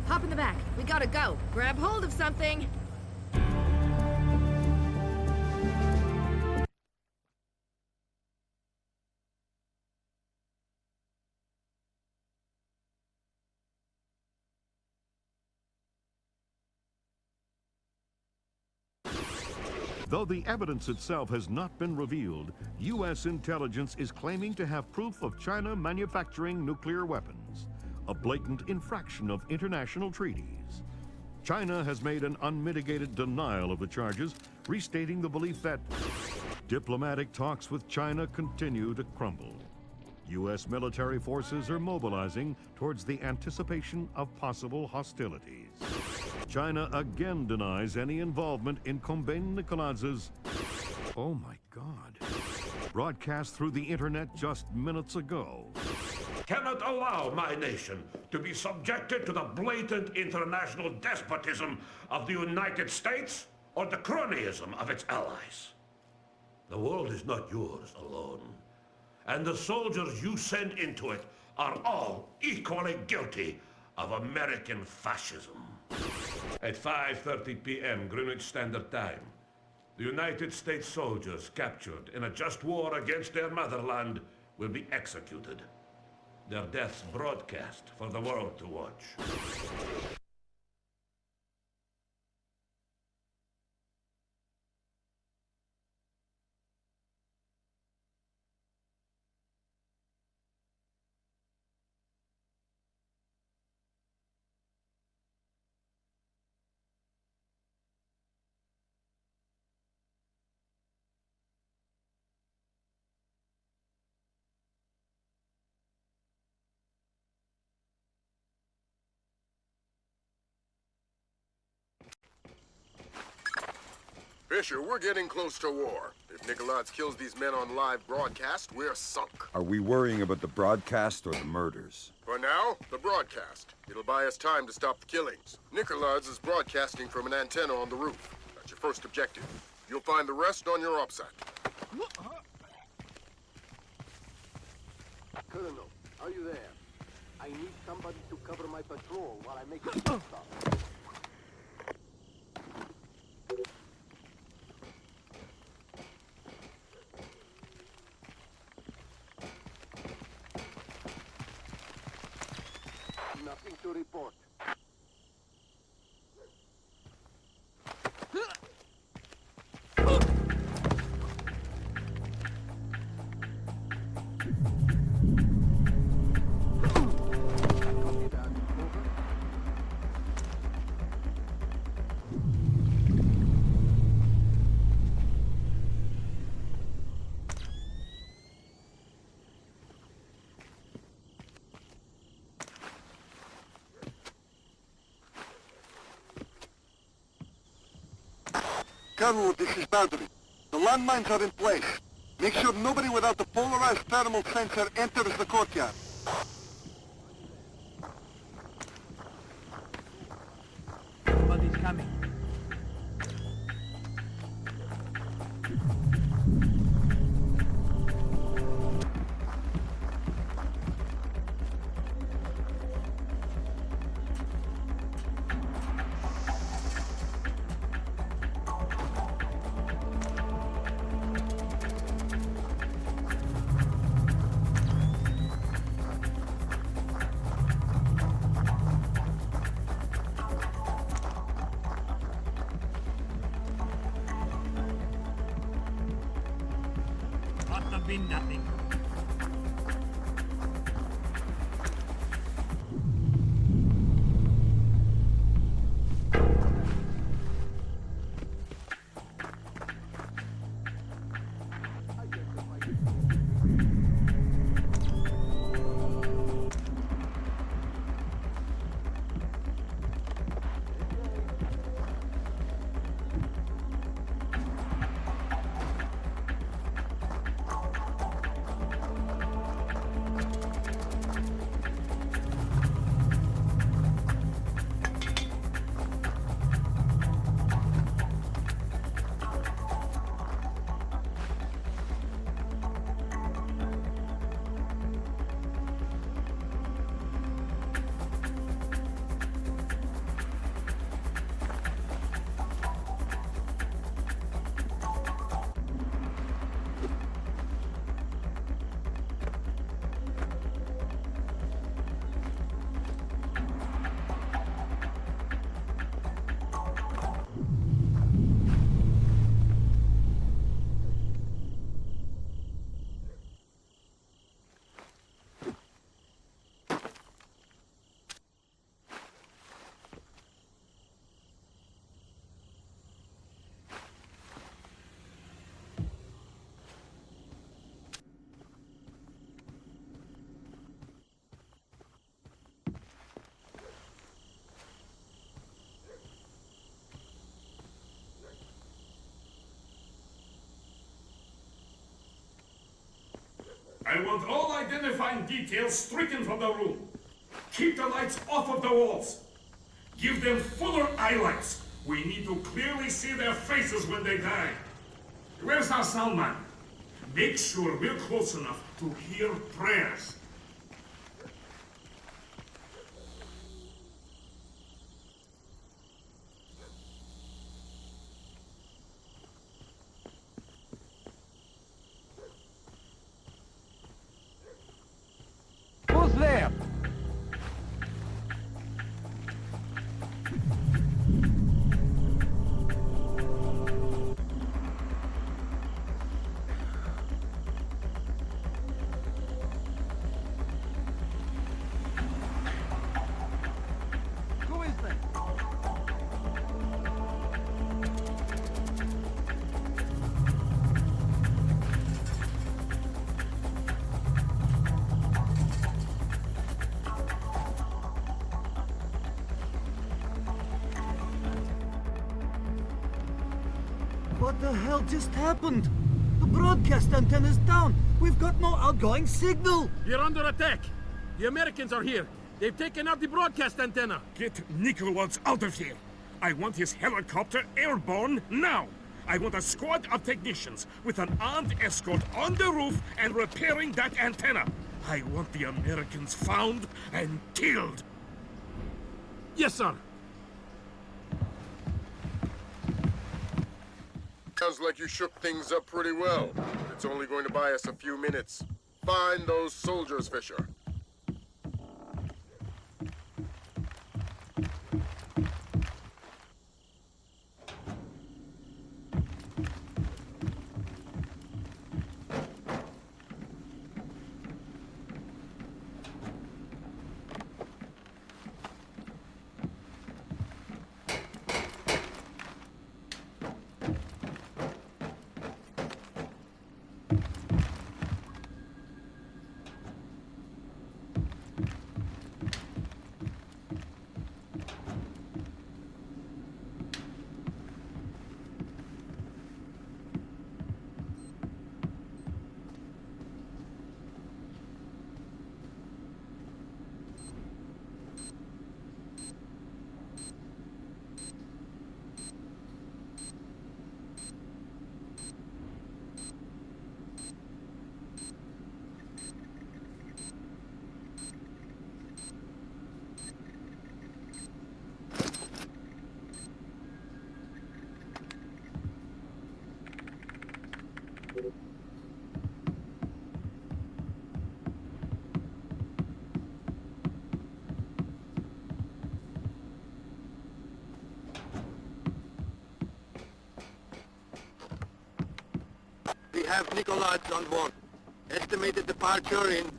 Hop in the back. We gotta go. Grab hold of something. Though the evidence itself has not been revealed, U.S. intelligence is claiming to have proof of China manufacturing nuclear weapons, a blatant infraction of international treaties. China has made an unmitigated denial of the charges, restating the belief that diplomatic talks with China continue to crumble. U.S. military forces are mobilizing towards the anticipation of possible hostilities. China again denies any involvement in Kombain Nikoladz's, oh my God, broadcast through the internet just minutes ago. Cannot allow my nation to be subjected to the blatant international despotism of the United States or the cronyism of its allies. The world is not yours alone, and the soldiers you send into it are all equally guilty of American fascism. At 5:30 p.m. Greenwich Standard Time, the United States soldiers captured in a just war against their motherland will be executed. Their deaths broadcast for the world to watch. Fisher, we're getting close to war. If Nikoladze kills these men on live broadcast, we're sunk. Are we worrying about the broadcast or the murders? For now, the broadcast. It'll buy us time to stop the killings. Nikoladze is broadcasting from an antenna on the roof. That's your first objective. You'll find the rest on your OPSAT. Colonel, are you there? I need somebody to cover my patrol while I make a stop. Nothing to report. Colonel, this is Boundary. The landmines are in place. Make sure nobody without the polarized thermal sensor enters the courtyard. Somebody's coming. Must have been nothing. I want all identifying details stricken from the room. Keep the lights off of the walls. Give them fuller highlights. We need to clearly see their faces when they die. Where's our sound man? Make sure we're close enough to hear prayers. Who's there? Who is that? What the hell just happened? The broadcast antenna's down. We've got no outgoing signal. You're under attack. The Americans are here. They've taken out the broadcast antenna. Get Nikolodz out of here. I want his helicopter airborne now. I want a squad of technicians with an armed escort on the roof and repairing that antenna. I want the Americans found and killed. Yes, sir. Sounds like you shook things up pretty well, but it's only going to buy us a few minutes. Find those soldiers, Fisher. We have Nikolodz on board. Estimated departure in...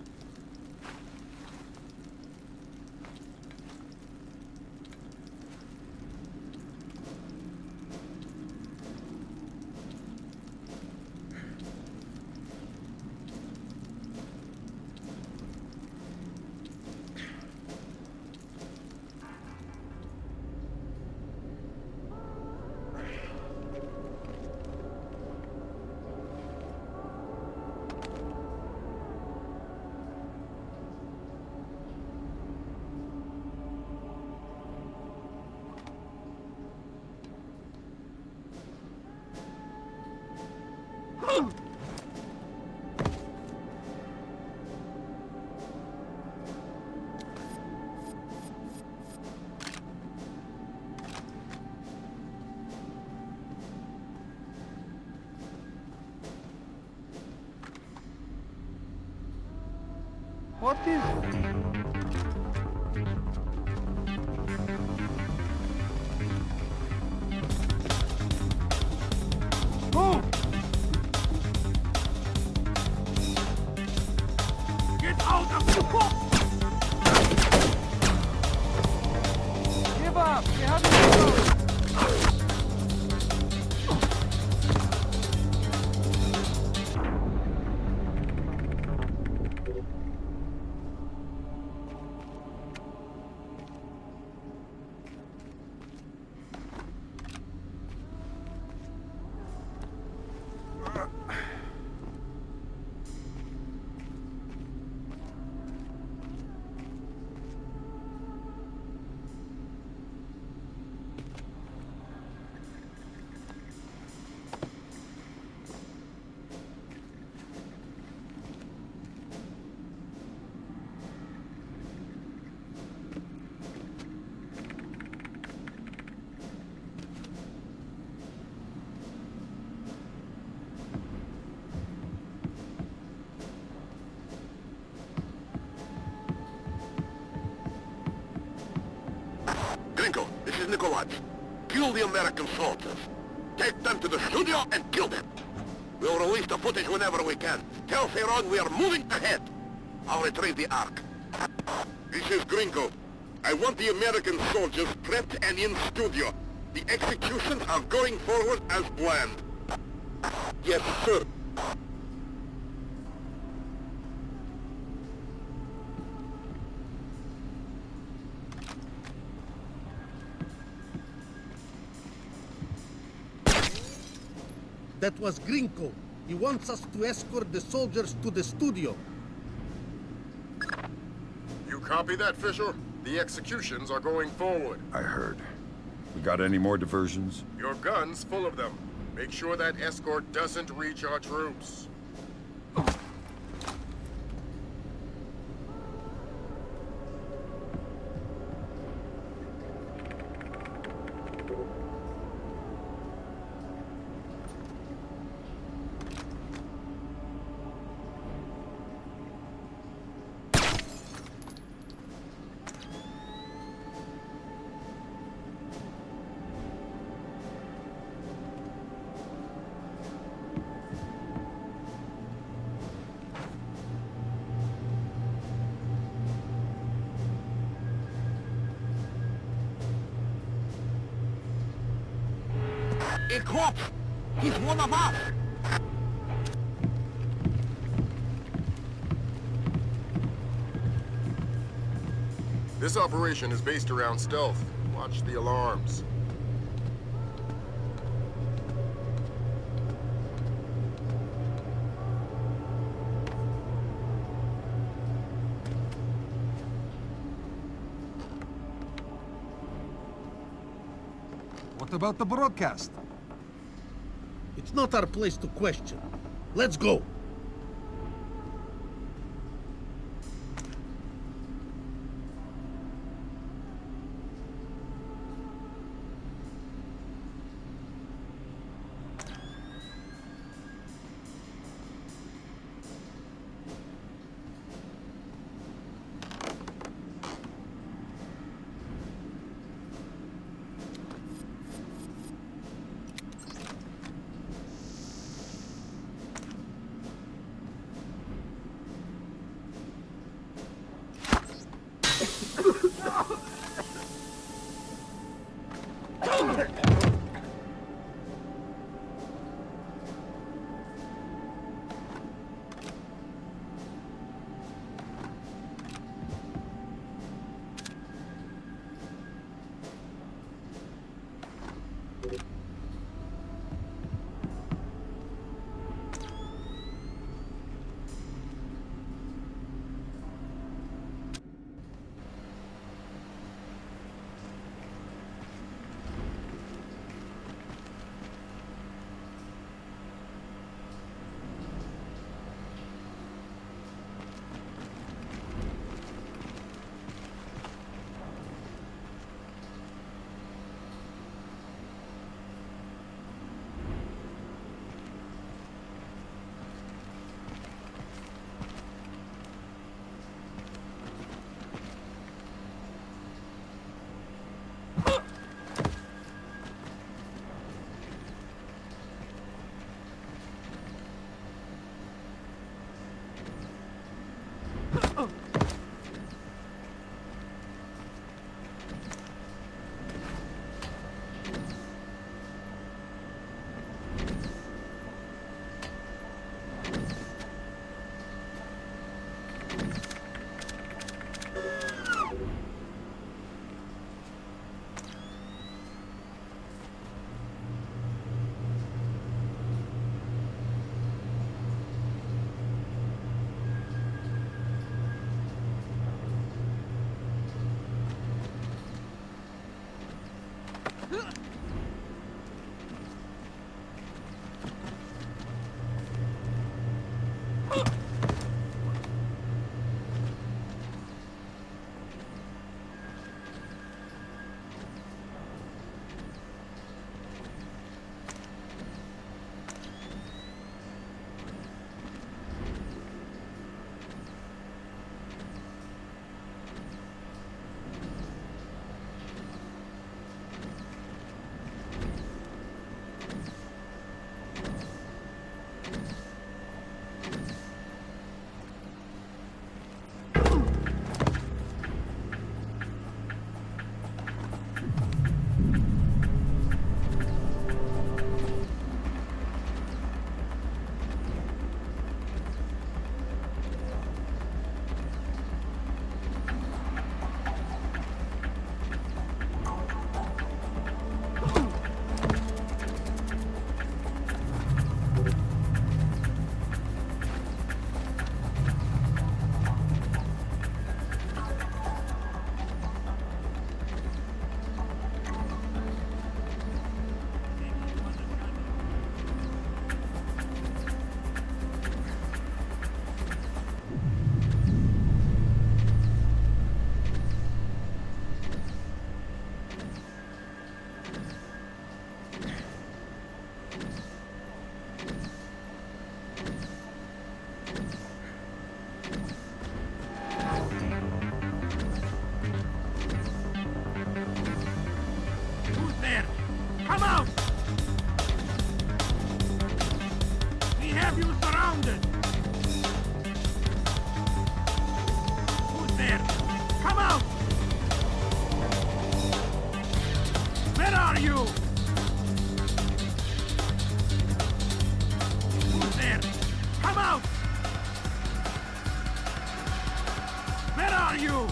What is it? Move! Get out of the box! Give up! You have no choice! Nicolads. Kill the American soldiers. Take them to the studio and kill them. We'll release the footage whenever we can. Tell Theron we are moving ahead. I'll retrieve the Ark. This is Gringo. I want the American soldiers prepped and in studio. The executions are going forward as planned. Yes, sir. That was Gringo. He wants us to escort the soldiers to the studio. You copy that, Fisher? The executions are going forward. I heard. We got any more diversions? Your gun's full of them. Make sure that escort doesn't reach our troops. A corpse! He's one of us! This operation is based around stealth. Watch the alarms. What about the broadcast? It's not our place to question. Let's go. surrounded! Who's there? Come out! Where are you? Who's there? Come out! Where are you?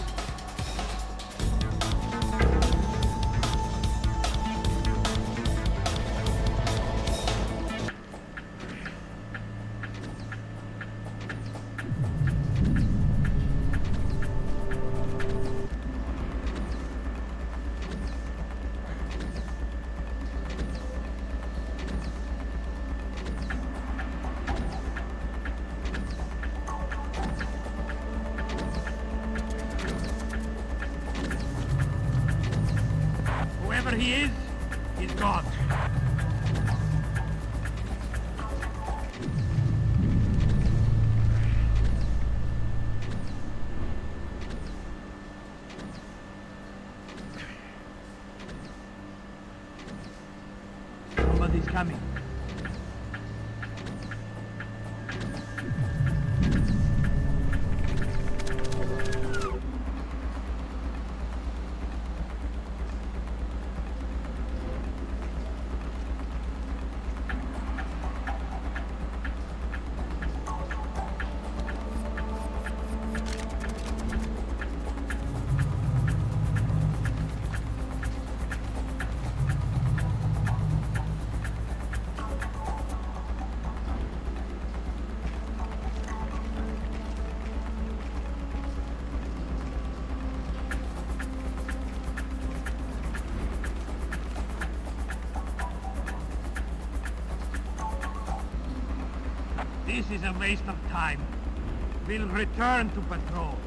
Whoever he is, he's gone. Somebody's coming. This is a waste of time. We'll return to patrol.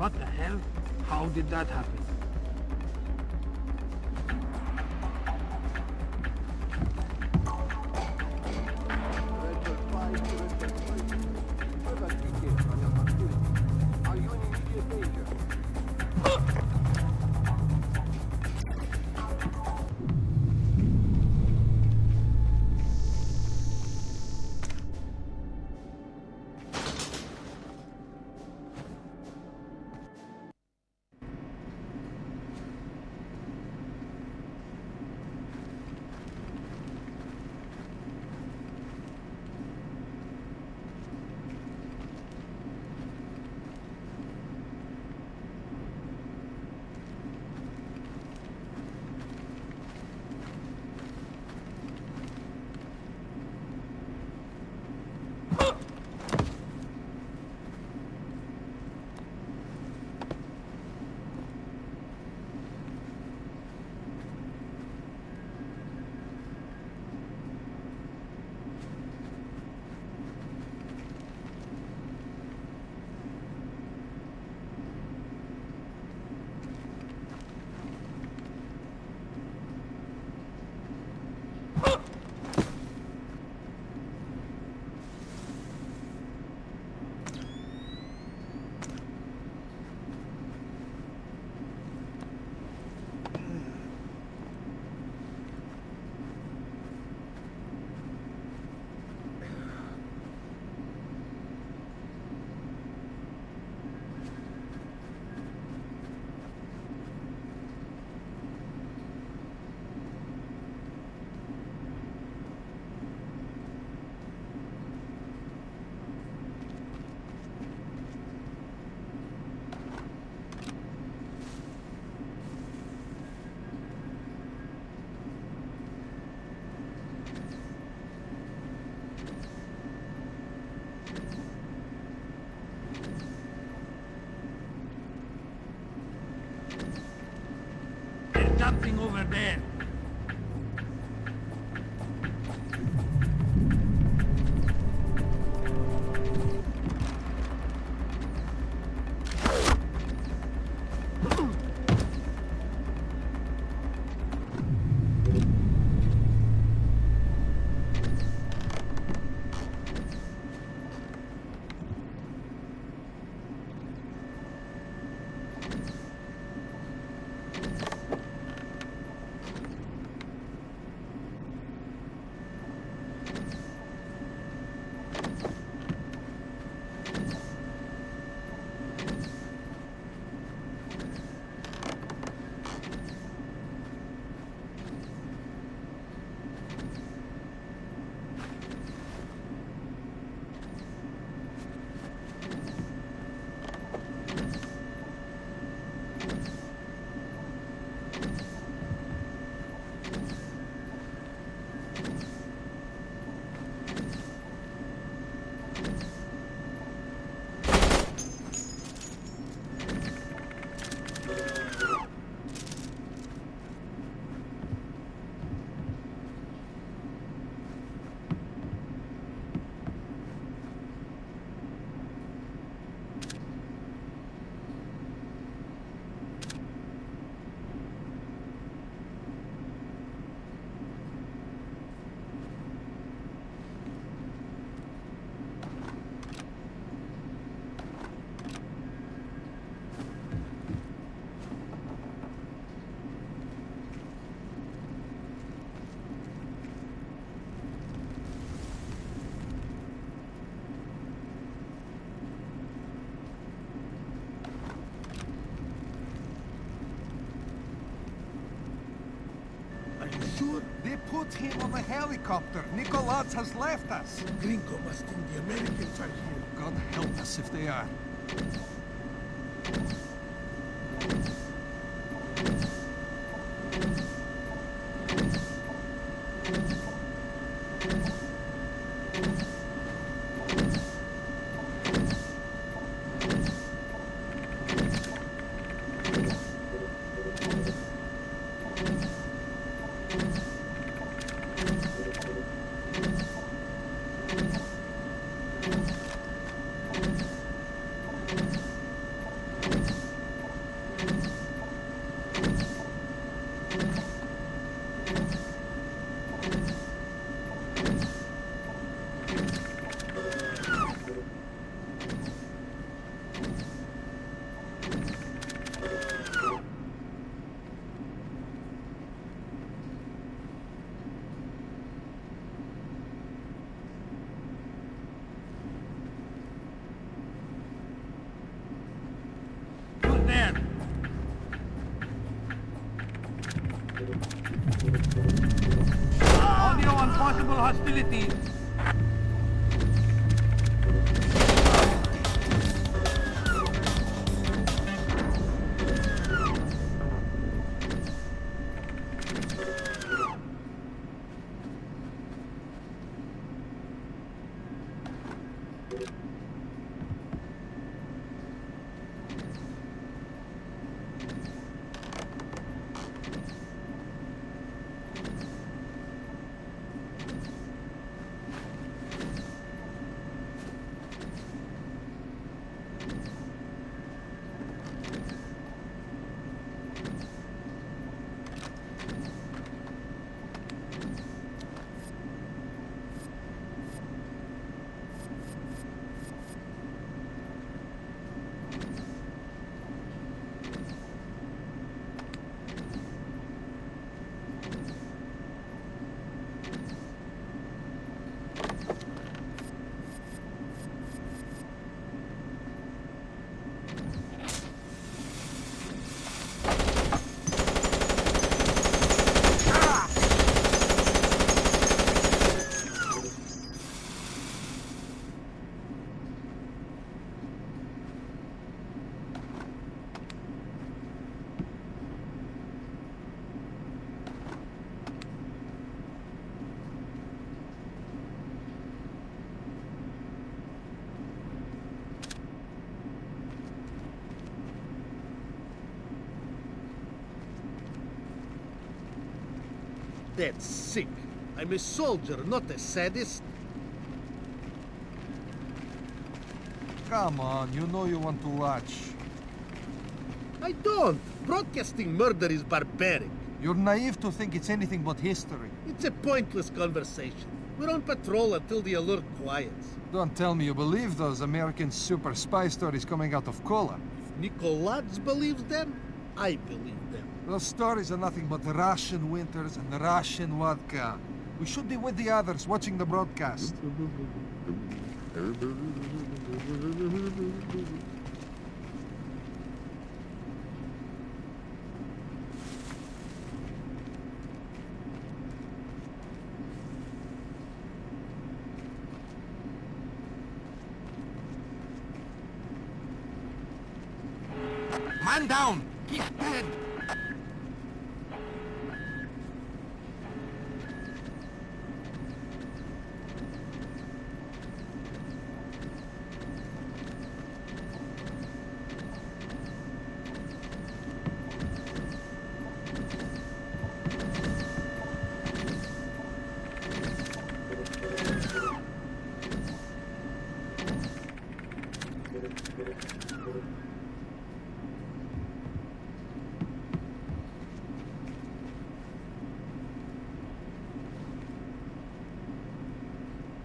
What the hell? How did that happen? something over there. Sure, they put him on a helicopter. Nicolaz has left us. Gringo must think the Americans are here. God help us if they are. Audio on possible hostilities. That's sick. I'm a soldier, not a sadist. Come on, you know you want to watch. I don't. Broadcasting murder is barbaric. You're naive to think it's anything but history. It's a pointless conversation. We're on patrol until the alert quiets. Don't tell me you believe those American super spy stories coming out of Kola. If Nikolaj believes them, I believe them. Those stories are nothing but Russian winters and Russian vodka. We should be with the others watching the broadcast. Man down! He's dead!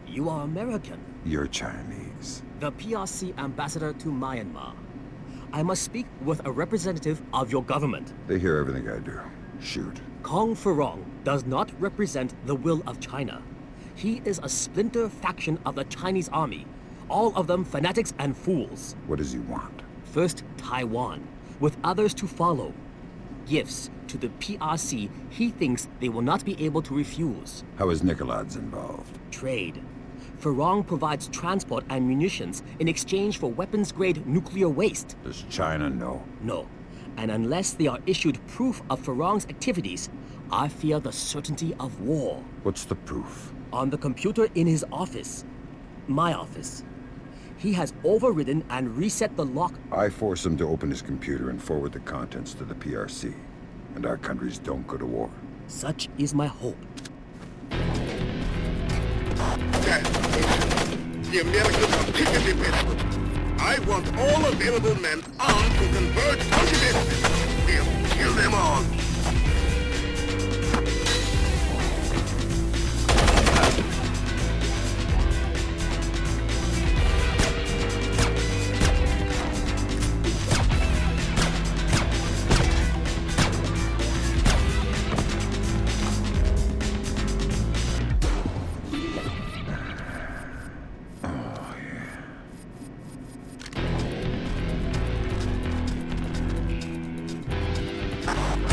You are American. You're Chinese. The PRC ambassador to Myanmar. I must speak with a representative of your government. They hear everything I do. Shoot. Kong Furong does not represent the will of China. He is a splinter faction of the Chinese army. All of them fanatics and fools. What does he want? First, Taiwan, with others to follow. Gifts to the PRC he thinks they will not be able to refuse. How is Nikolaj involved? Trade. Furong provides transport and munitions in exchange for weapons-grade nuclear waste. Does China know? No. And unless they are issued proof of Furong's activities, I fear the certainty of war. What's the proof? On the computer in his office. My office. He has overridden and reset the lock. I force him to open his computer and forward the contents to the PRC. And our countries don't go to war. Such is my hope. The Americans are picketing this. I want all available men armed to converge on the business. We'll kill them all.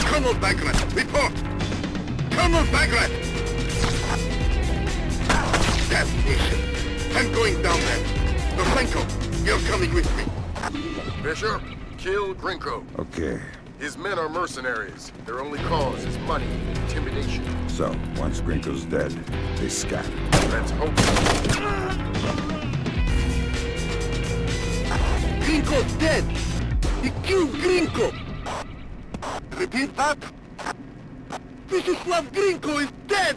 Colonel Bagrat, report! Colonel Bagrat! Damnation! I'm going down there. Lofenko, you're coming with me. Bishop, kill Grinko. Okay. His men are mercenaries. Their only cause is money and intimidation. So, once Grinko's dead, they scatter. Let's hope. Grinko's dead! He killed Grinko! Repeat that? Vyacheslav Grinko is dead!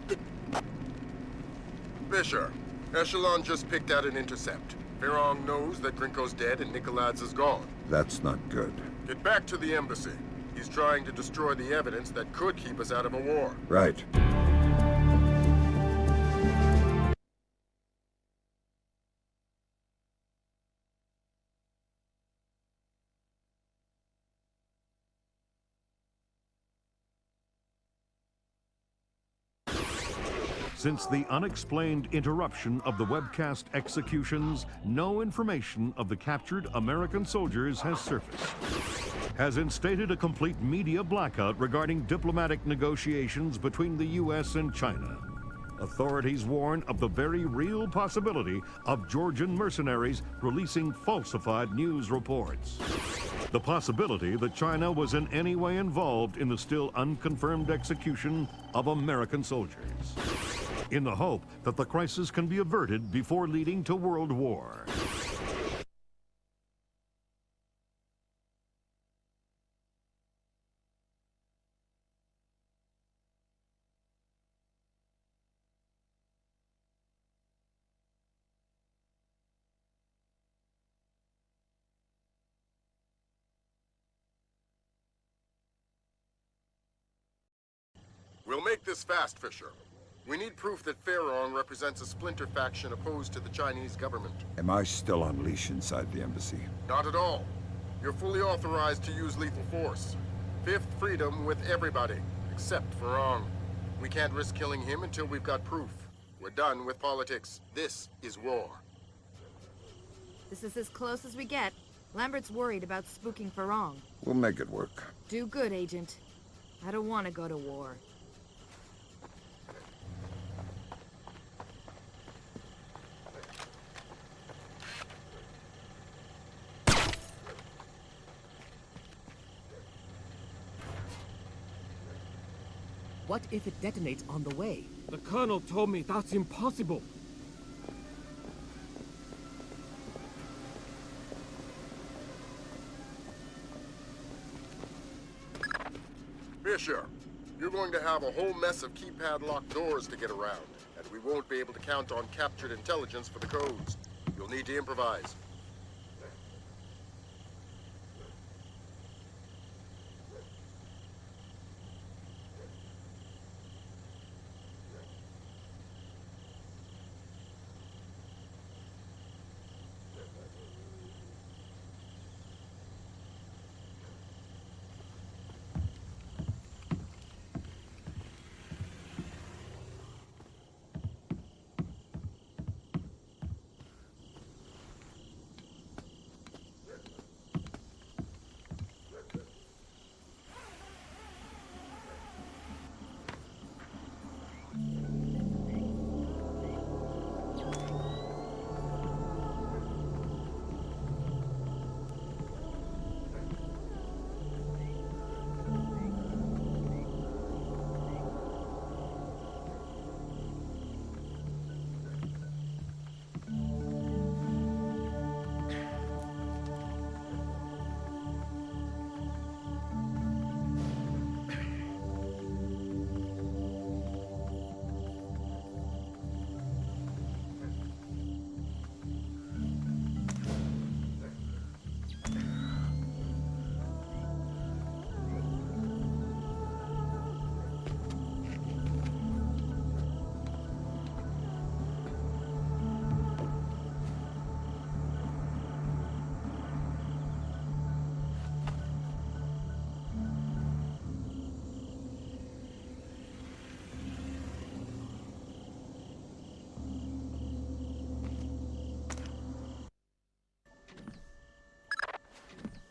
Fisher, Echelon just picked out an intercept. Furong knows that Grinko's dead and Nikolaj is gone. That's not good. Get back to the embassy. He's trying to destroy the evidence that could keep us out of a war. Right. Since the unexplained interruption of the webcast executions, no information of the captured American soldiers has surfaced. Has instated a complete media blackout regarding diplomatic negotiations between the U.S. and China. Authorities warn of the very real possibility of Georgian mercenaries releasing falsified news reports. The possibility that China was in any way involved in the still unconfirmed execution of American soldiers, in the hope that the crisis can be averted before leading to world war. We'll make this fast, Fisher. We need proof that Fairong represents a Splinter faction opposed to the Chinese government. Am I still on leash inside the embassy? Not at all. You're fully authorized to use lethal force. Fifth freedom with everybody, except Fairong. We can't risk killing him until we've got proof. We're done with politics. This is war. This is as close as we get. Lambert's worried about spooking Farong. We'll make it work. Do good, Agent. I don't want to go to war. What if it detonates on the way? The Colonel told me that's impossible. Fisher, you're going to have a whole mess of keypad locked doors to get around, and we won't be able to count on captured intelligence for the codes. You'll need to improvise.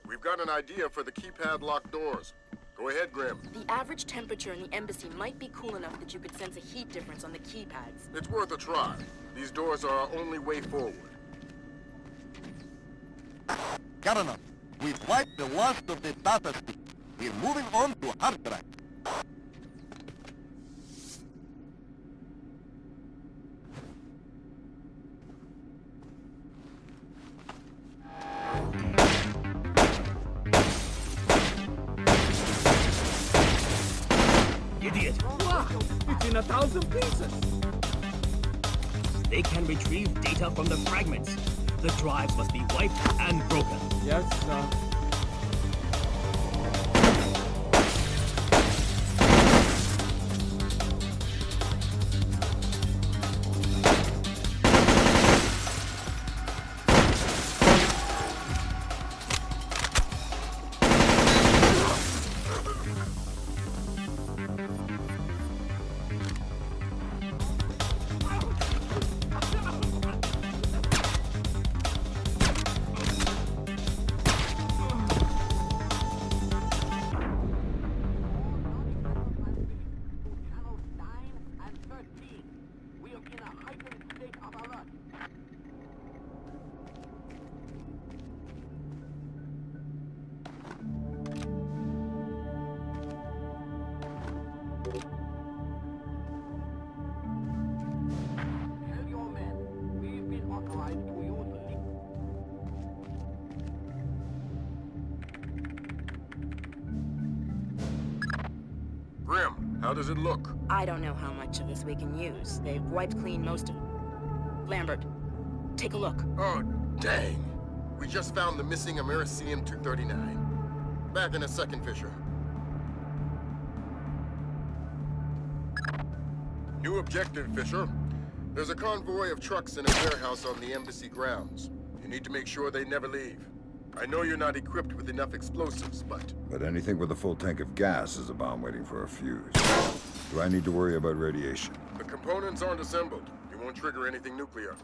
We've got an idea for the keypad locked doors. Go ahead, Grim. The average temperature in the embassy might be cool enough that you could sense a heat difference on the keypads. It's worth a try. These doors are our only way forward. Colonel, we've wiped the last of the data stick. We're moving on to hard drive. Idiot! Wow! It's in 1,000 pieces! They can retrieve data from the fragments. The drives must be wiped and broken. Yes, sir. Grim, how does it look? I don't know how much of this we can use. They've wiped clean most of... Lambert, take a look. Oh, dang. We just found the missing Americium-239. Back in a second, Fisher. New objective, Fisher. There's a convoy of trucks in a warehouse on the embassy grounds. You need to make sure they never leave. I know you're not equipped with enough explosives, but... But anything with a full tank of gas is a bomb waiting for a fuse. Do I need to worry about radiation? The components aren't assembled. You won't trigger anything nuclear.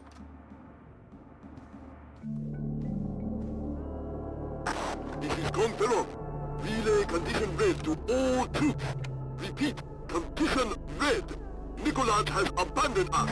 This is Confirm. Relay condition red to all troops. Repeat, condition red. Nicholas has abandoned us.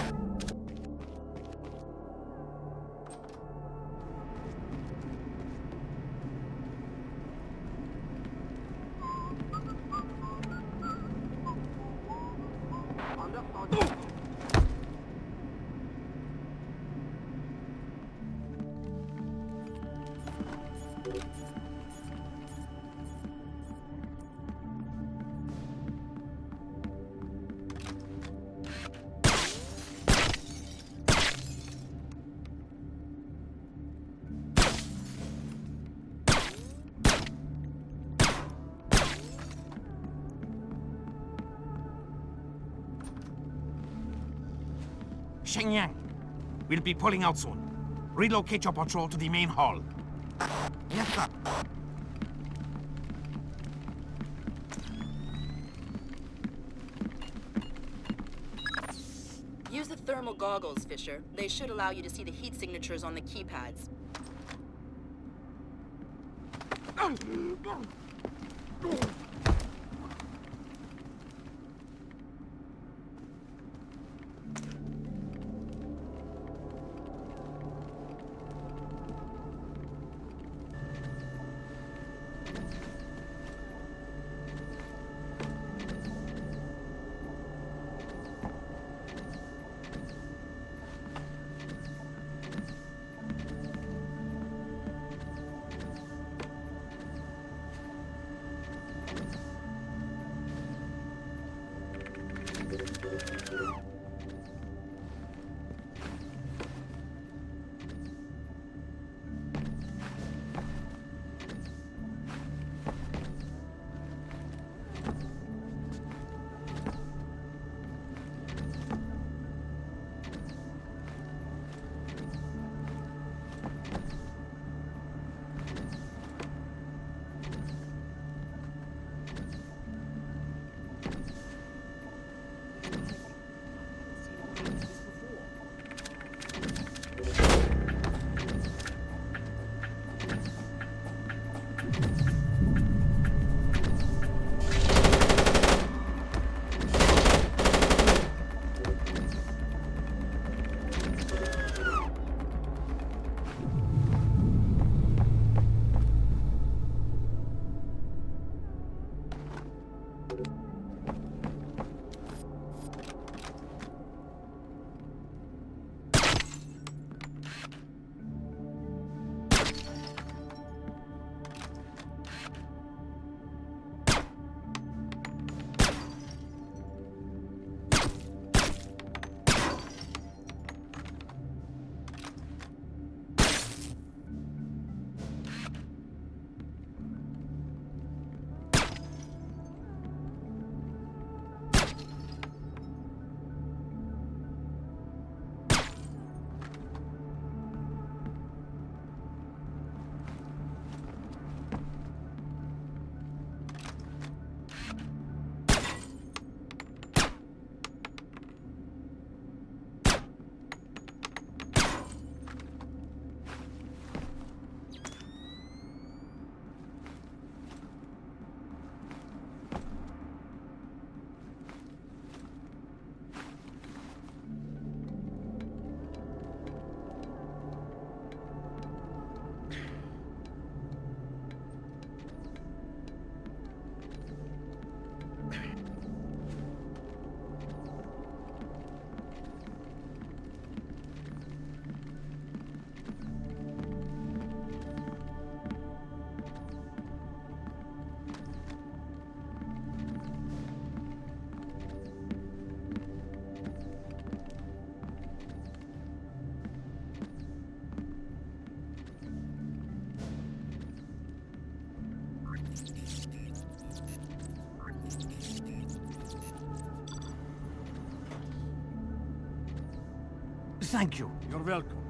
Shenyang, we'll be pulling out soon. Relocate your patrol to the main hall. Yes, sir. Use the thermal goggles, Fisher. They should allow you to see the heat signatures on the keypads. Thank you. You're welcome.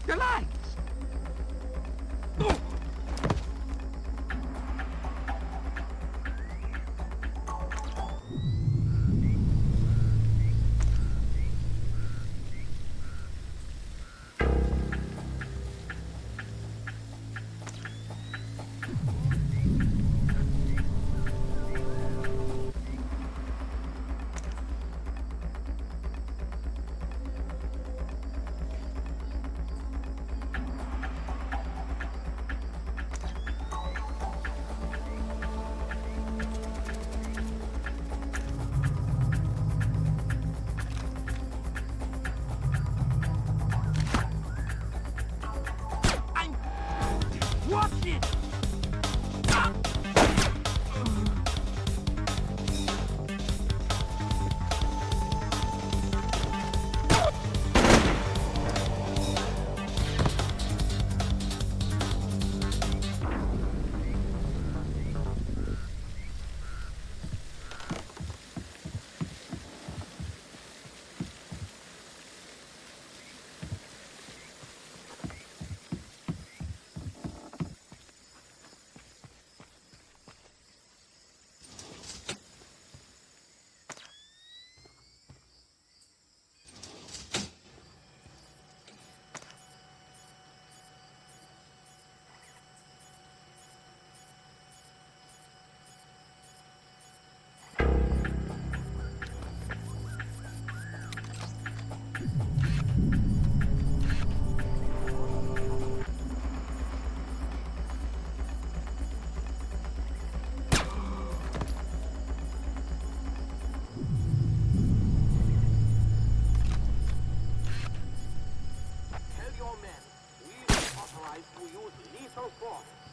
The lights! Watch it!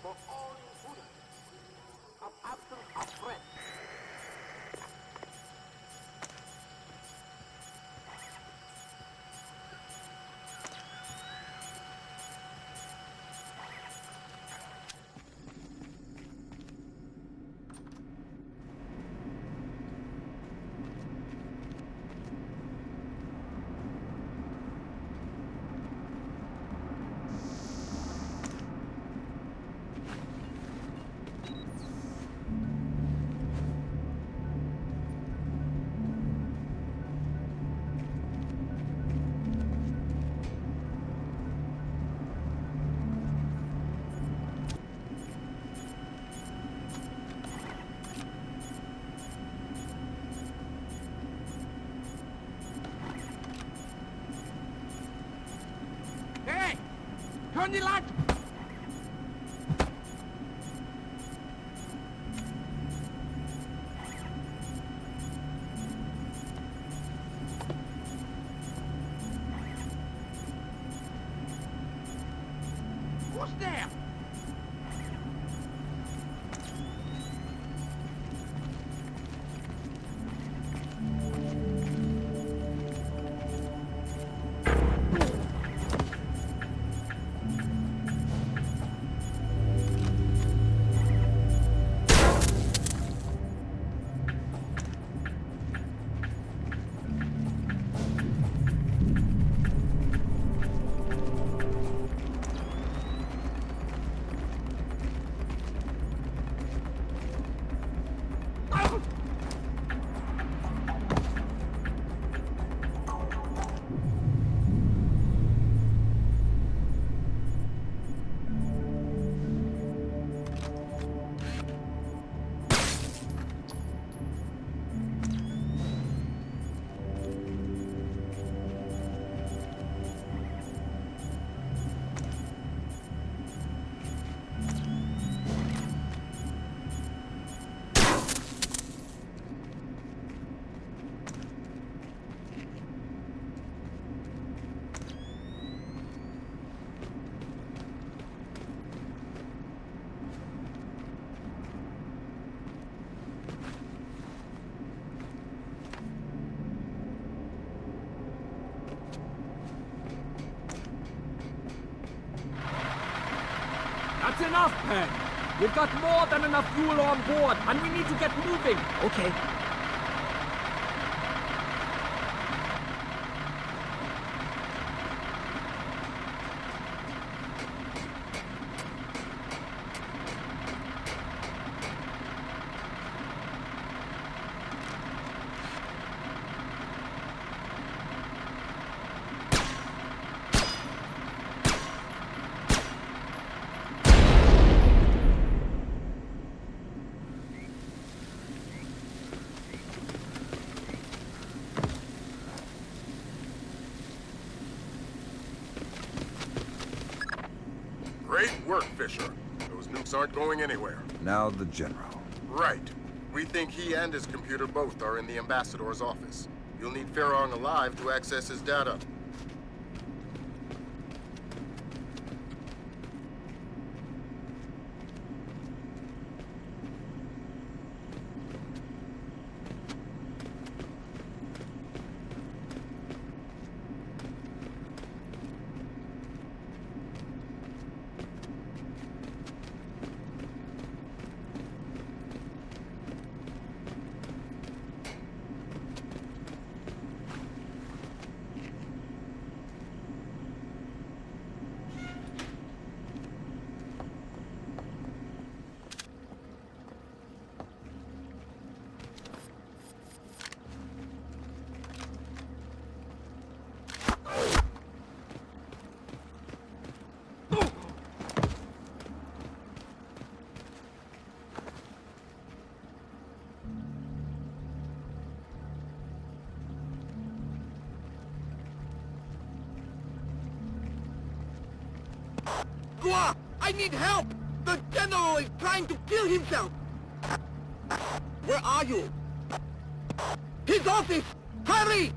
for all intruders. Of absence of threat. Turn the light! Who's there? That's enough, Pen. We've got more than enough fuel on board, and we need to get moving. Okay. Great work, Fisher. Those nukes aren't going anywhere. Now the General. Right. We think he and his computer both are in the Ambassador's office. You'll need Farong alive to access his data. Gua! I need help! The General is trying to kill himself! Where are you? His office! Hurry!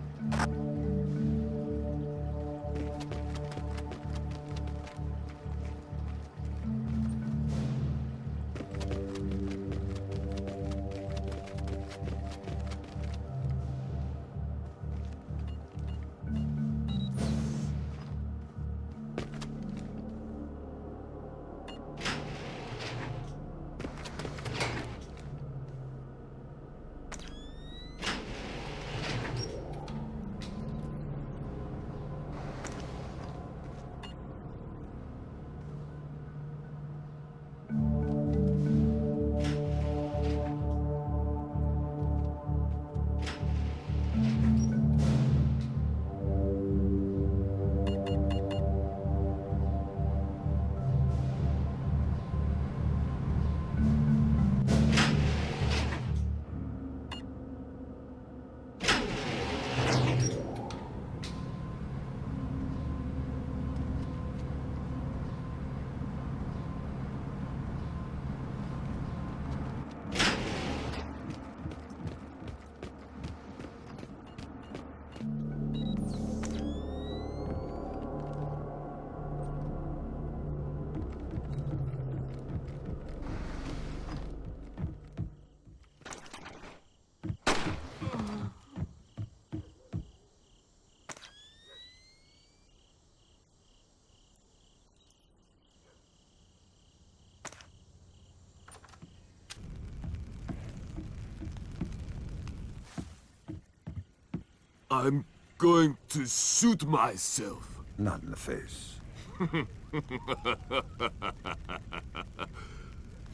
I'm going to shoot myself. Not in the face.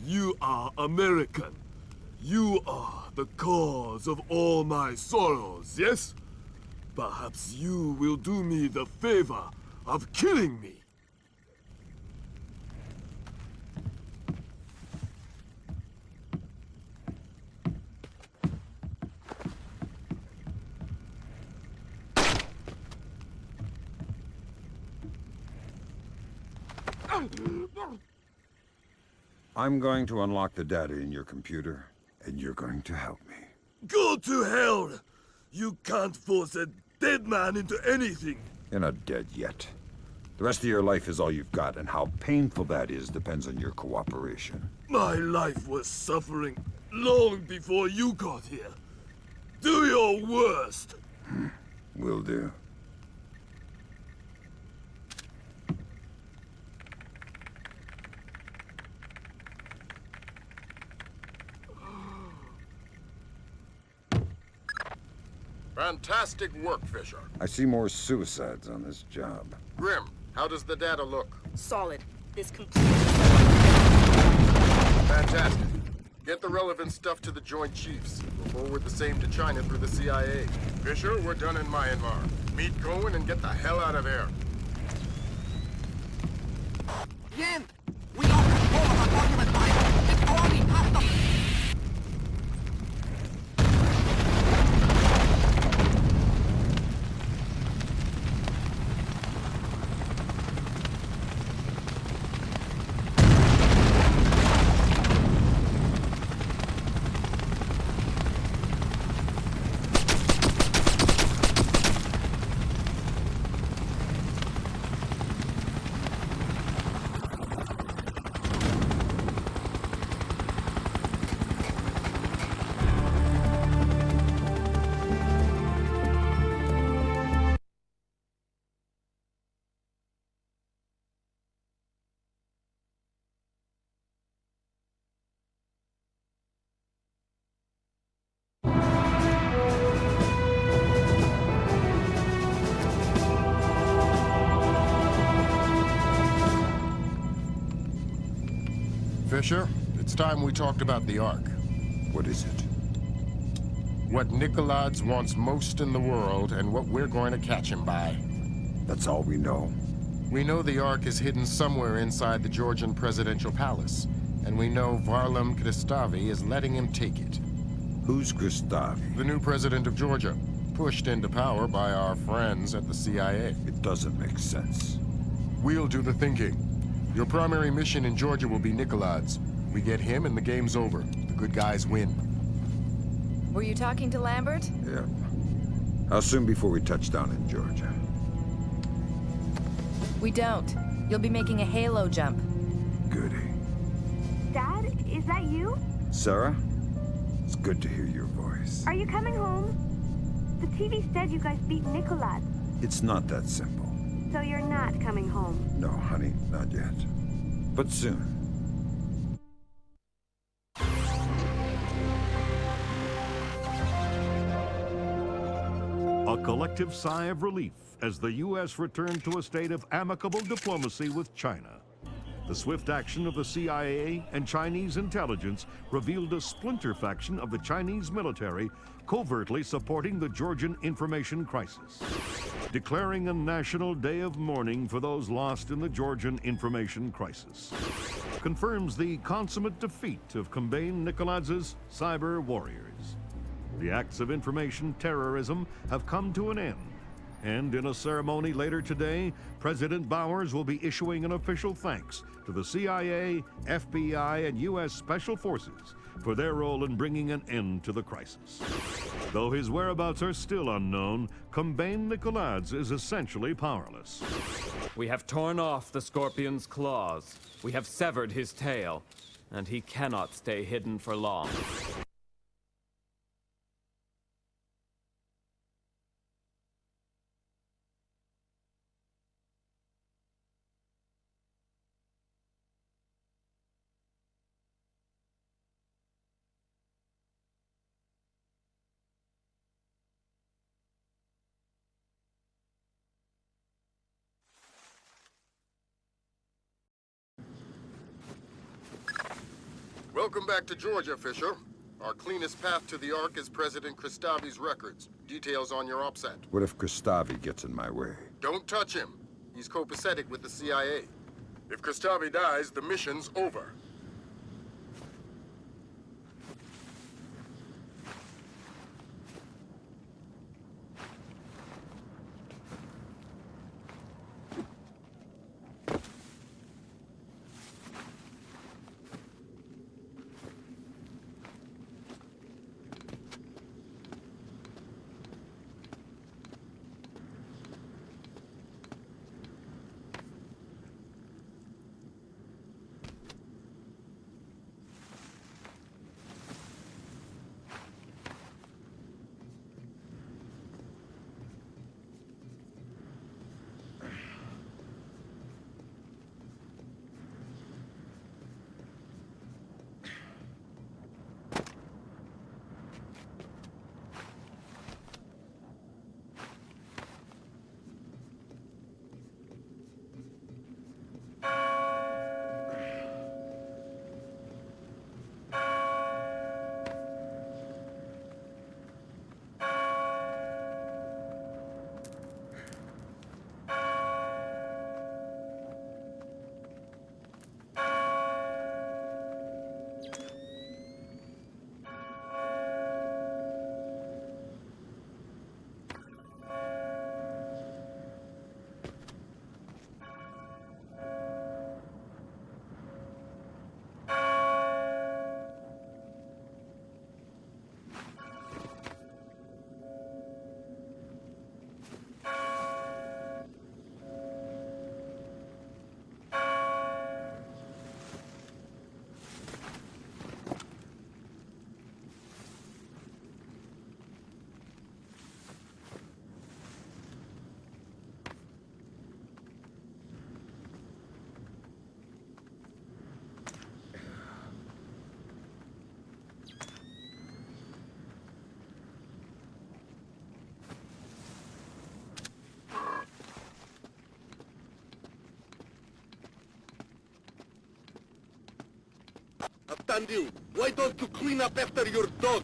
You are American. You are the cause of all my sorrows, yes? Perhaps you will do me the favor of killing me. I'm going to unlock the data in your computer, and you're going to help me. Go to hell! You can't force a dead man into anything. You're not dead yet. The rest of your life is all you've got, and how painful that is depends on your cooperation. My life was suffering long before you got here. Do your worst. Will do. Fantastic work, Fisher. I see more suicides on this job. Grim, how does the data look? Solid. This completely... Fantastic. Get the relevant stuff to the Joint Chiefs. We'll forward the same to China through the CIA. Fisher, we're done in Myanmar. Meet Cohen and get the hell out of there. Yen! We lost control of our document file! It's already past us! Fisher, it's time we talked about the Ark. What is it? What Nikolaj wants most in the world, and what we're going to catch him by. That's all we know. We know the Ark is hidden somewhere inside the Georgian presidential palace, and we know Varlam Kristavi is letting him take it. Who's Kristavi? The new president of Georgia, pushed into power by our friends at the CIA. It doesn't make sense. We'll do the thinking. Your primary mission in Georgia will be Nikolaj. We get him and the game's over. The good guys win. Were you talking to Lambert? Yeah. How soon before we touch down in Georgia? We don't. You'll be making a halo jump. Goody. Dad, is that you? Sarah? It's good to hear your voice. Are you coming home? The TV said you guys beat Nikolaj. It's not that simple. So you're not coming home? No, honey, not yet. But soon. A collective sigh of relief as the U.S. returned to a state of amicable diplomacy with China. The swift action of the CIA and Chinese intelligence revealed a splinter faction of the Chinese military covertly supporting the Georgian information crisis, declaring a national day of mourning for those lost in the Georgian information crisis. Confirms the consummate defeat of Kombain Nikolaj's cyber warriors. The acts of information terrorism have come to an end, and in a ceremony later today, President Bowers will be issuing an official thanks to the CIA, FBI, and U.S. Special Forces for their role in bringing an end to the crisis. Though his whereabouts are still unknown, Kombain Nikolaj is essentially powerless. We have torn off the Scorpion's claws. We have severed his tail, and he cannot stay hidden for long. Welcome back to Georgia, Fisher. Our cleanest path to the Ark is President Kristavi's records. Details on your OPSAT. What if Kristavi gets in my way? Don't touch him. He's copacetic with the CIA. If Kristavi dies, the mission's over. Abtandil, why don't you clean up after your dog?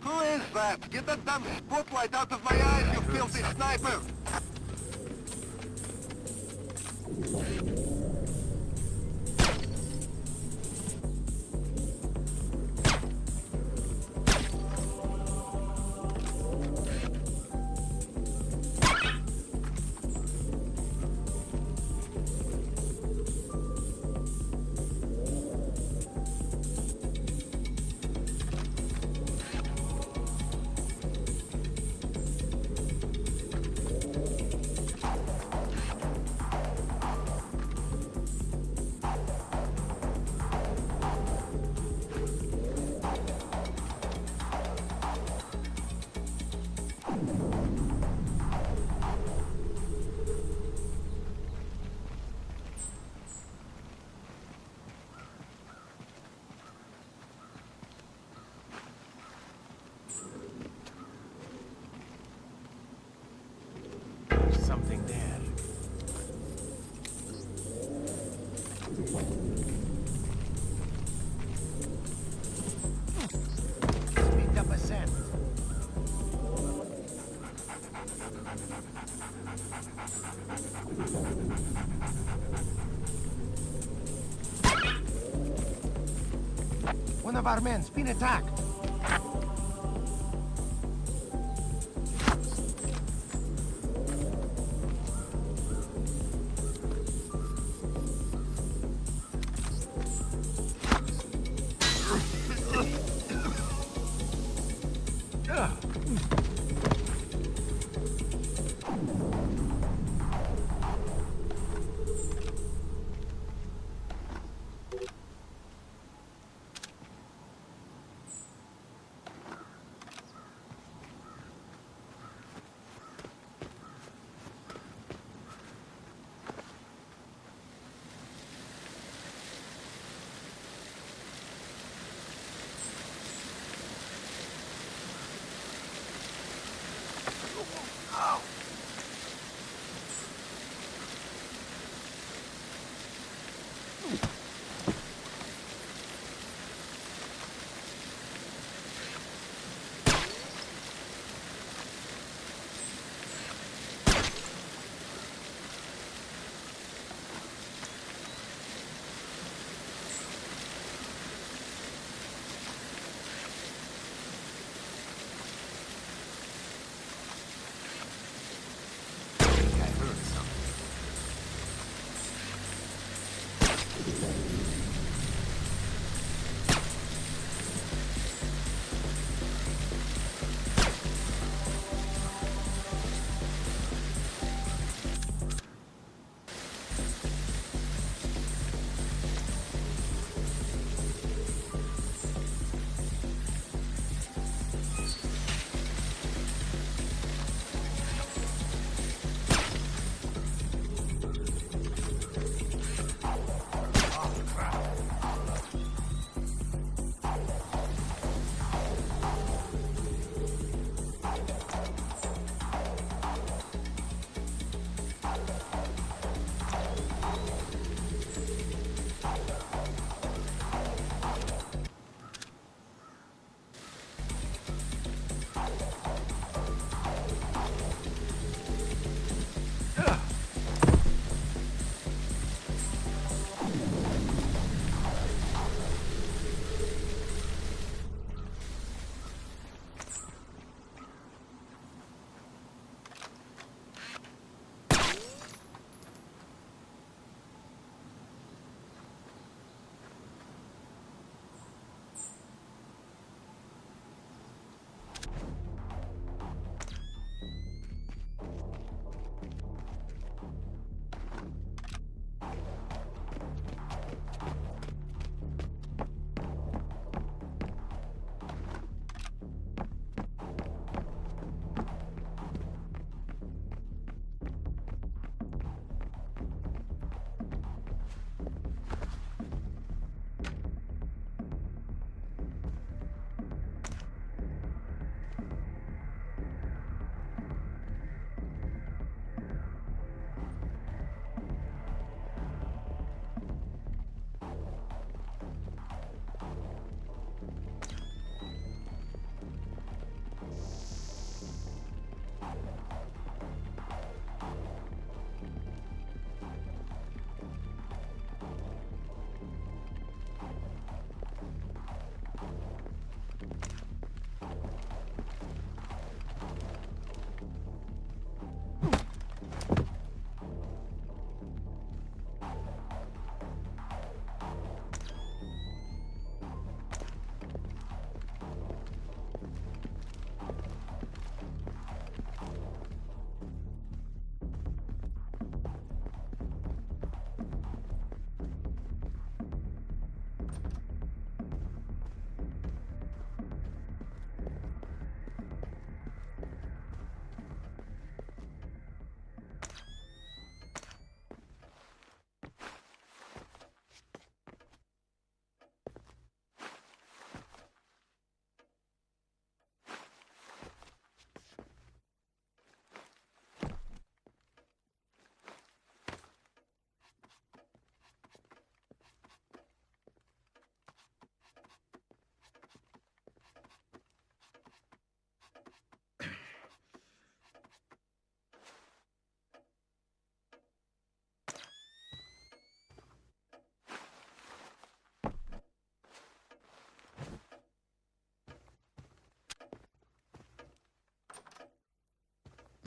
Who is that? Get that damn spotlight out of my eyes, you filthy sniper! Something there. Speed up ascent. One of our men's been attacked.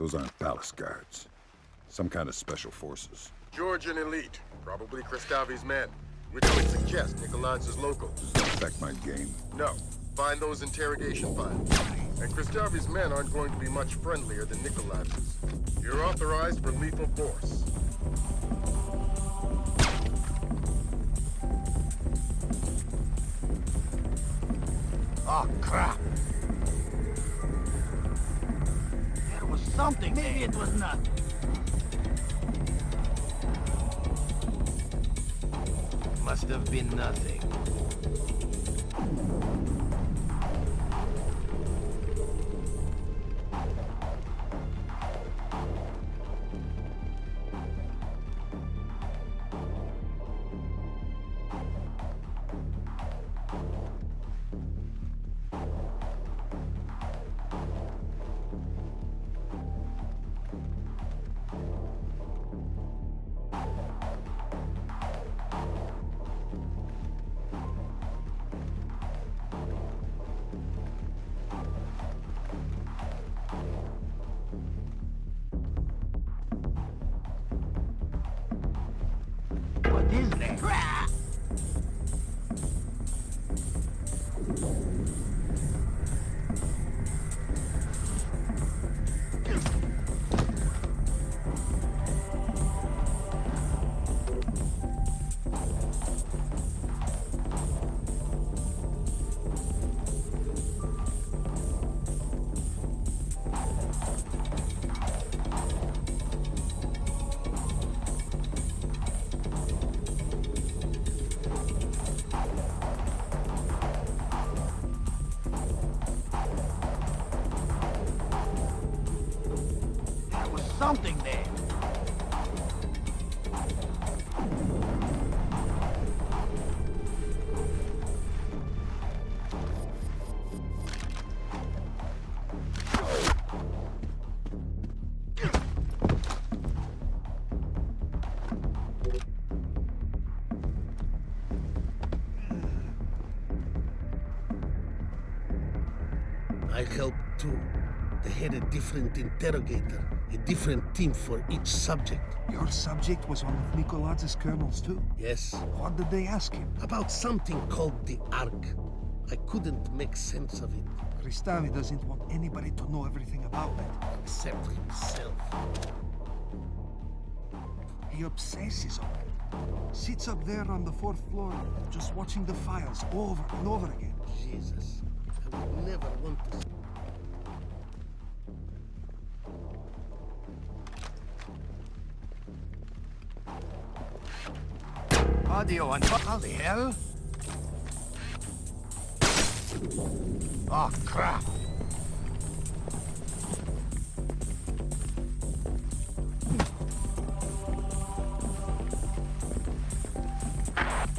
Those aren't palace guards. Some kind of special forces. Georgian elite, probably Kristavi's men, which would suggest Nikolai's is local. Does that affect my game? No. Find those interrogation files. And Kristavi's men aren't going to be much friendlier than Nikolai's. You're authorized for lethal force. Oh, crap! There was something. Maybe it was nothing. Must have been nothing. What is that? There was something there. I helped too. They had a different interrogator, a different team for each subject. Your subject was one of Nikolai's colonels too? Yes. What did they ask him? About something called the Ark. I couldn't make sense of it. Kristavi doesn't want anybody to know everything about it. Except himself. He obsesses over it. Sits up there on the 4th floor, just watching the files over and over again. Jesus. I would never want to... Audio on... How the hell? Oh, crap.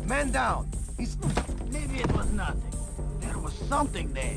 Man down. Maybe it was nothing. There was something there.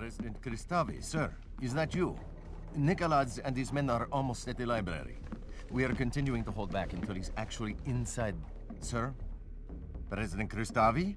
President Kristavi, sir, is that you? Nikolaz and his men are almost at the library. We are continuing to hold back until he's actually inside. Sir? President Kristavi?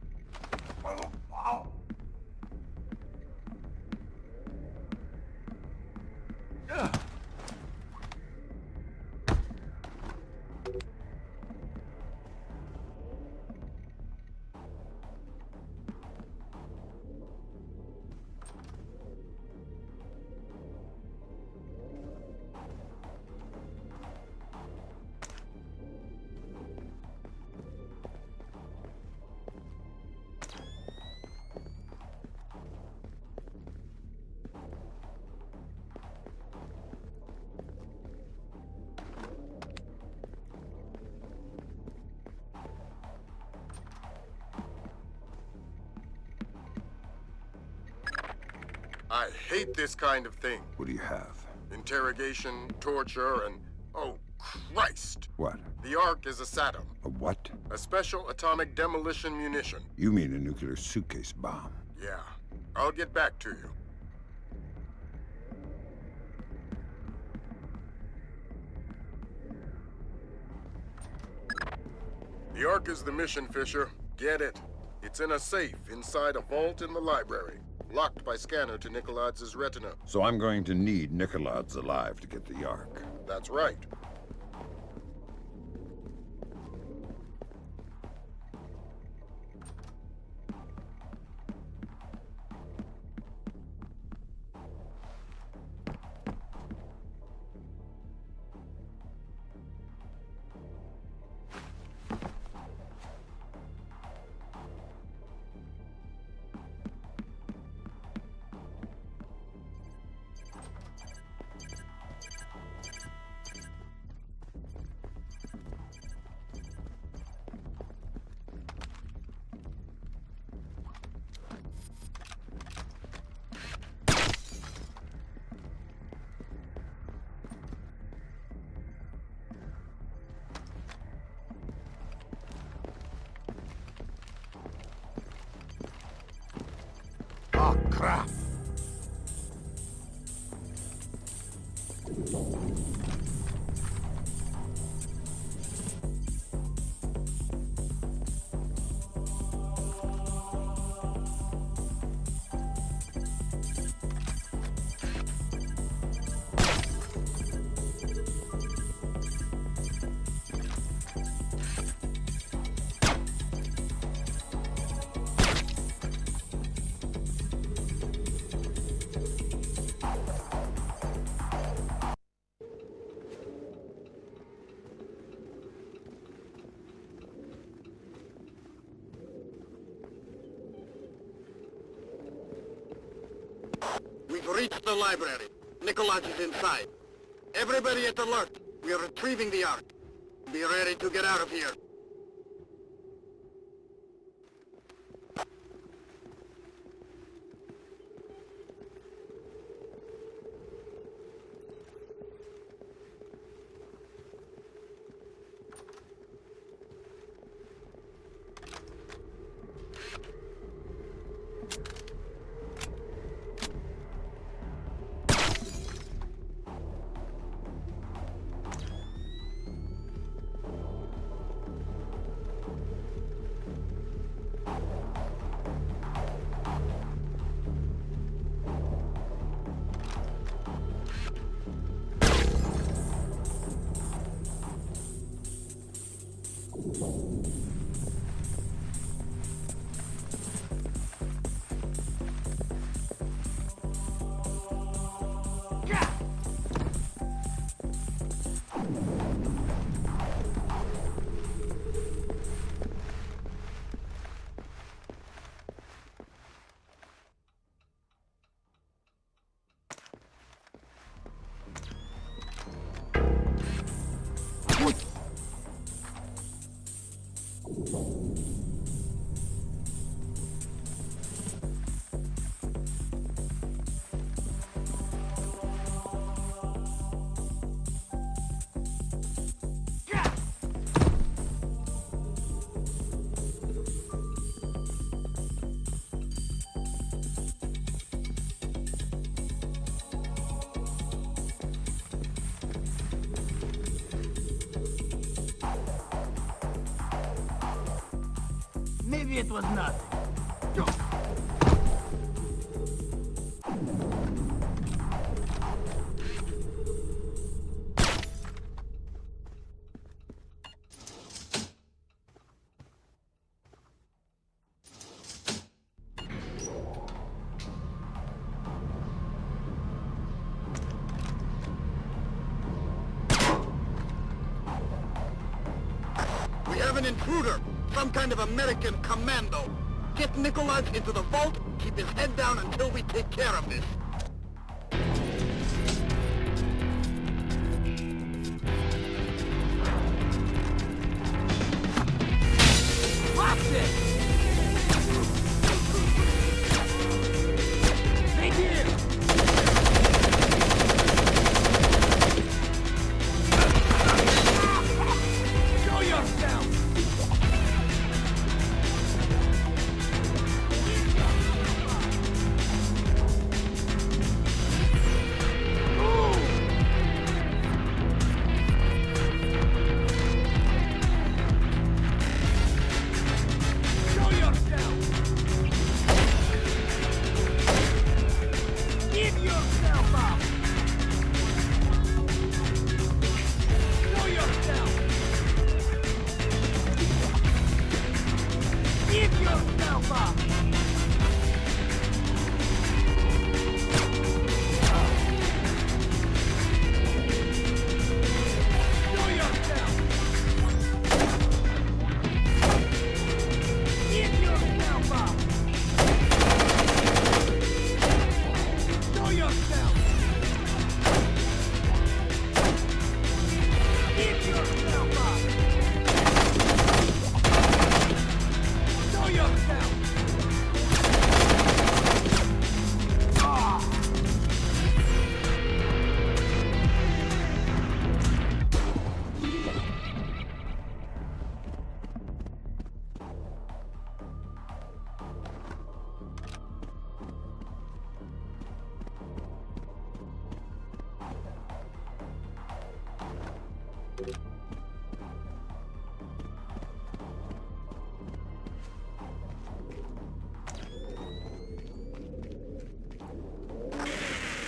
I hate this kind of thing. What do you have? Interrogation, torture, and... oh, Christ! What? The Ark is a SATM. A what? A special atomic demolition munition. You mean a nuclear suitcase bomb? Yeah. I'll get back to you. The Ark is the mission, Fisher. Get it. It's in a safe inside a vault in the library. Locked by scanner to Nikolaz's retina. So I'm going to need Nikolaz alive to get the Ark. That's right. Crap! We've reached the library. Nikolaz is inside. Everybody at alert. We are retrieving the Ark. Be ready to get out of here. Maybe it was nothing. We have an intruder, some kind of American commando. Get Nicholas into the vault, keep his head down until we take care of this. Watch it! Stay here! Show yourself! Show yourself! Give yourself up! Show yourself! Give yourself up! Show yourself! Give yourself up! Show yourself! Give yourself up! Show yourself! Ah!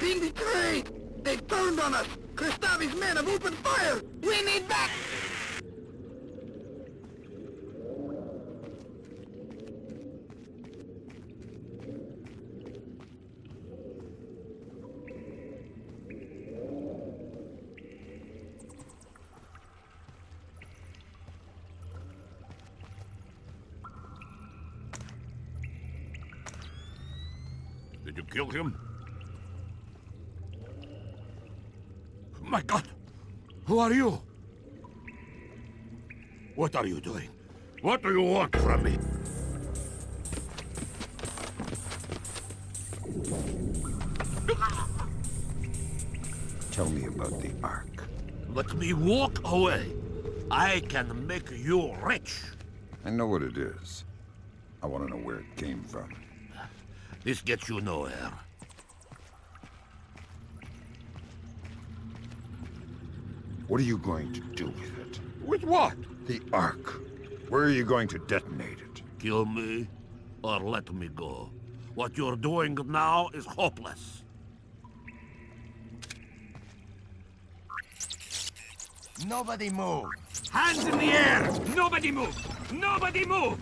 Being betrayed! They've turned on us! Kristavi's men have opened fire! We need back! Did you kill him? My God! Who are you? What are you doing? What do you want from me? Tell me about the Ark. Let me walk away. I can make you rich. I know what it is. I want to know where it came from. This gets you nowhere. What are you going to do with it? With what? The Ark. Where are you going to detonate it? Kill me, or let me go. What you're doing now is hopeless. Nobody move! Hands in the air! Nobody move! Nobody move!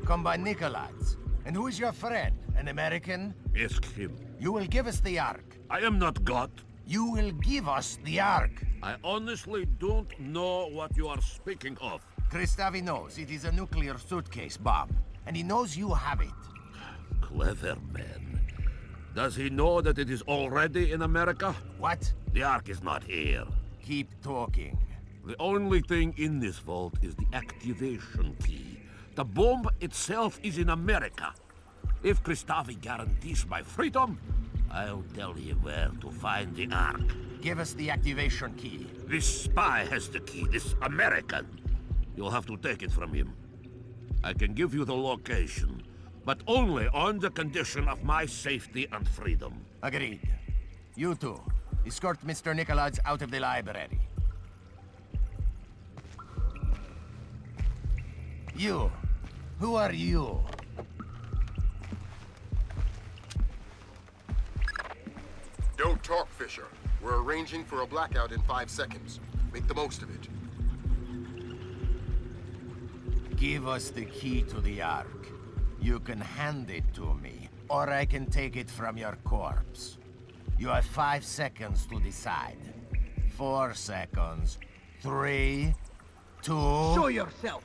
Come by Nicholas. And who is your friend? An American? Ask him. You will give us the Ark. I am not God. You will give us the Ark. I honestly don't know what you are speaking of. Kristavi knows it is a nuclear suitcase bomb, and he knows you have it. Clever man. Does he know that it is already in America? What? The Ark is not here. Keep talking. The only thing in this vault is the activation key. The bomb itself is in America. If Kristavi guarantees my freedom, I'll tell you where to find the Ark. Give us the activation key. This spy has the key, this American. You'll have to take it from him. I can give you the location, but only on the condition of my safety and freedom. Agreed. You two, escort Mr. Nicholas out of the library. You. Who are you? Don't talk, Fisher. We're arranging for a blackout in 5 seconds. Make the most of it. Give us the key to the Ark. You can hand it to me, or I can take it from your corpse. You have 5 seconds to decide. 4 seconds. 3, 2... Show yourself!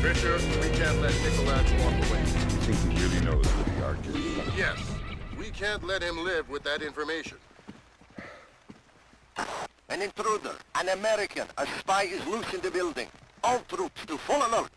Fisher, we can't let Nicolaides walk away. You think he really knows where the Ark is? Yes. We can't let him live with that information. An intruder, an American, a spy is loose in the building. All troops to full alert.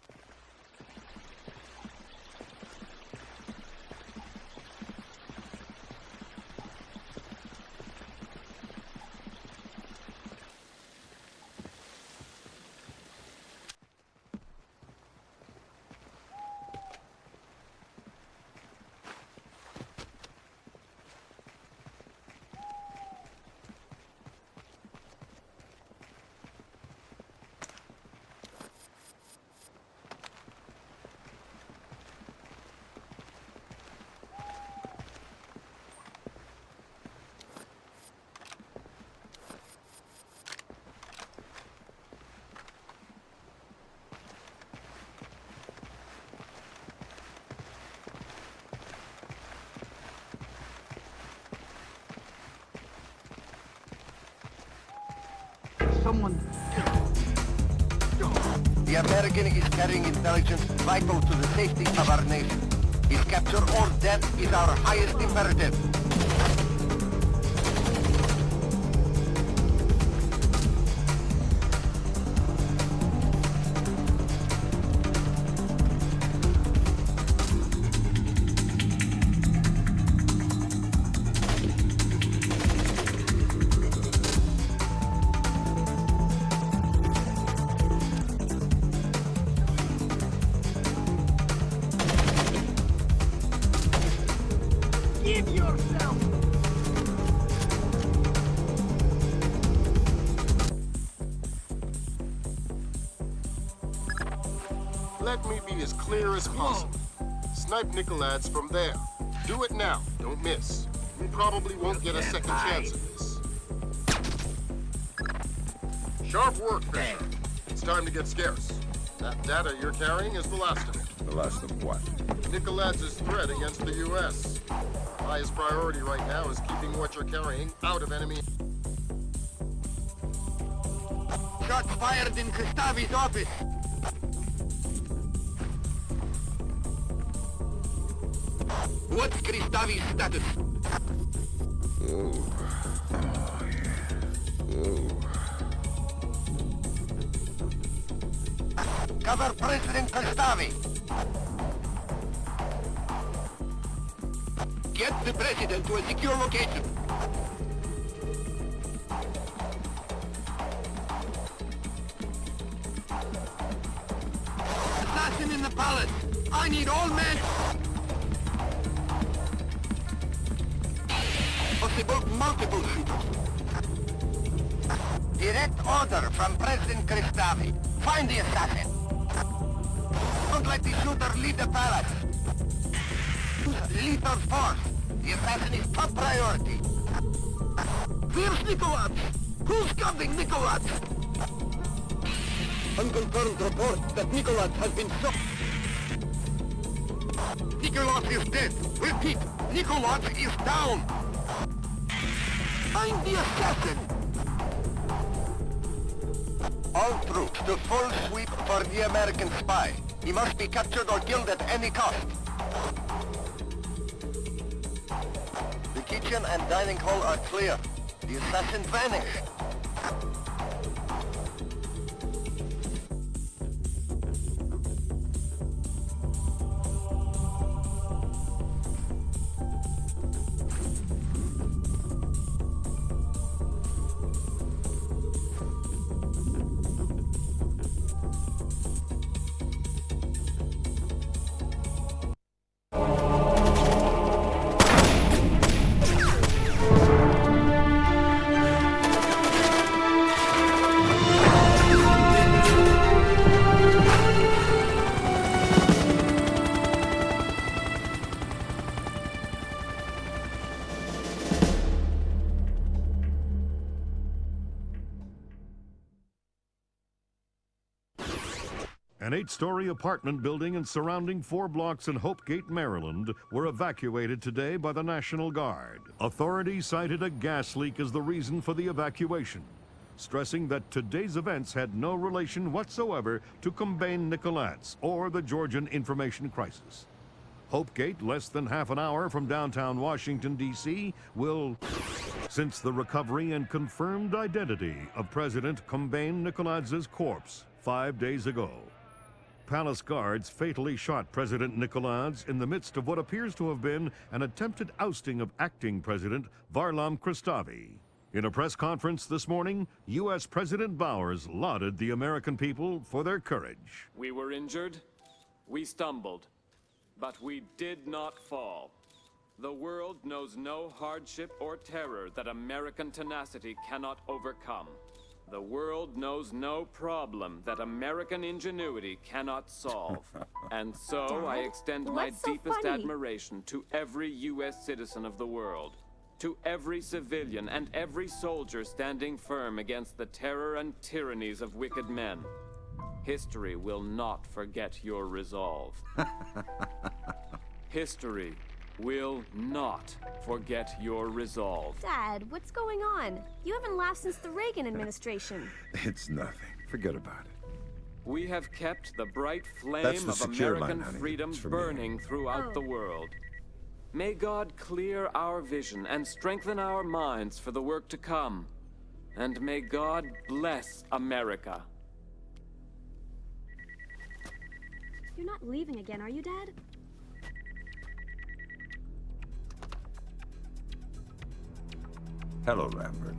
Someone... The American is carrying intelligence vital to the safety of our nation. His capture or death is our highest imperative. Let me be as clear as possible. Snipe Nicolaides from there. Do it now. Don't miss. We probably won't get a second chance at this. Sharp work, Fisher. It's time to get scarce. That data you're carrying is the last of it. The last of what? Nicolaides' threat against the U.S. Highest priority right now is keeping what you're carrying out of enemy. Shots fired in Kristavi's office. What's Kristavi's status? Cover President Kristavi. Get the president to a secure location. Assassin in the palace. I need all men. Possible multiple shooters. Direct order from President Kristavi. Find the assassin. Don't let the shooter leave the palace. Lethal force. The assassin is top priority. Where's Nicolaides? Who's covering Nicolaides? Unconfirmed report that Nicolaides has been shot. Nicolaides is dead. Repeat, Nicolaides is down. Find the assassin. All troops to full sweep for the American spy. He must be captured or killed at any cost. The kitchen and dining hall are clear. The assassin vanished. An 8-story apartment building and surrounding 4 blocks in Hopegate, Maryland, were evacuated today by the National Guard. Authorities cited a gas leak as the reason for the evacuation, stressing that today's events had no relation whatsoever to Combine Nicoladze or the Georgian information crisis. Hopegate, less than half an hour from downtown Washington, D.C., will, since the recovery and confirmed identity of President Combine Nicoladze's corpse 5 days ago. Palace guards fatally shot President Nicoladze in the midst of what appears to have been an attempted ousting of acting President Varlam Kristavi. In a press conference this morning, U.S. President Bowers lauded the American people for their courage. We were injured, we stumbled, but we did not fall. The world knows no hardship or terror that American tenacity cannot overcome. The world knows no problem that American ingenuity cannot solve. And so I extend my deepest admiration to every U.S. citizen of the world, to every civilian and every soldier standing firm against the terror and tyrannies of wicked men. History will not forget your resolve. History will not forget your resolve. Dad, what's going on? You haven't laughed since the Reagan administration. It's nothing. Forget about it. We have kept the bright flame That's the of secure American line, honey. freedom It's for me. burning throughout the world. May God clear our vision and strengthen our minds for the work to come. And may God bless America. You're not leaving again, are you, Dad? Hello, Lambert.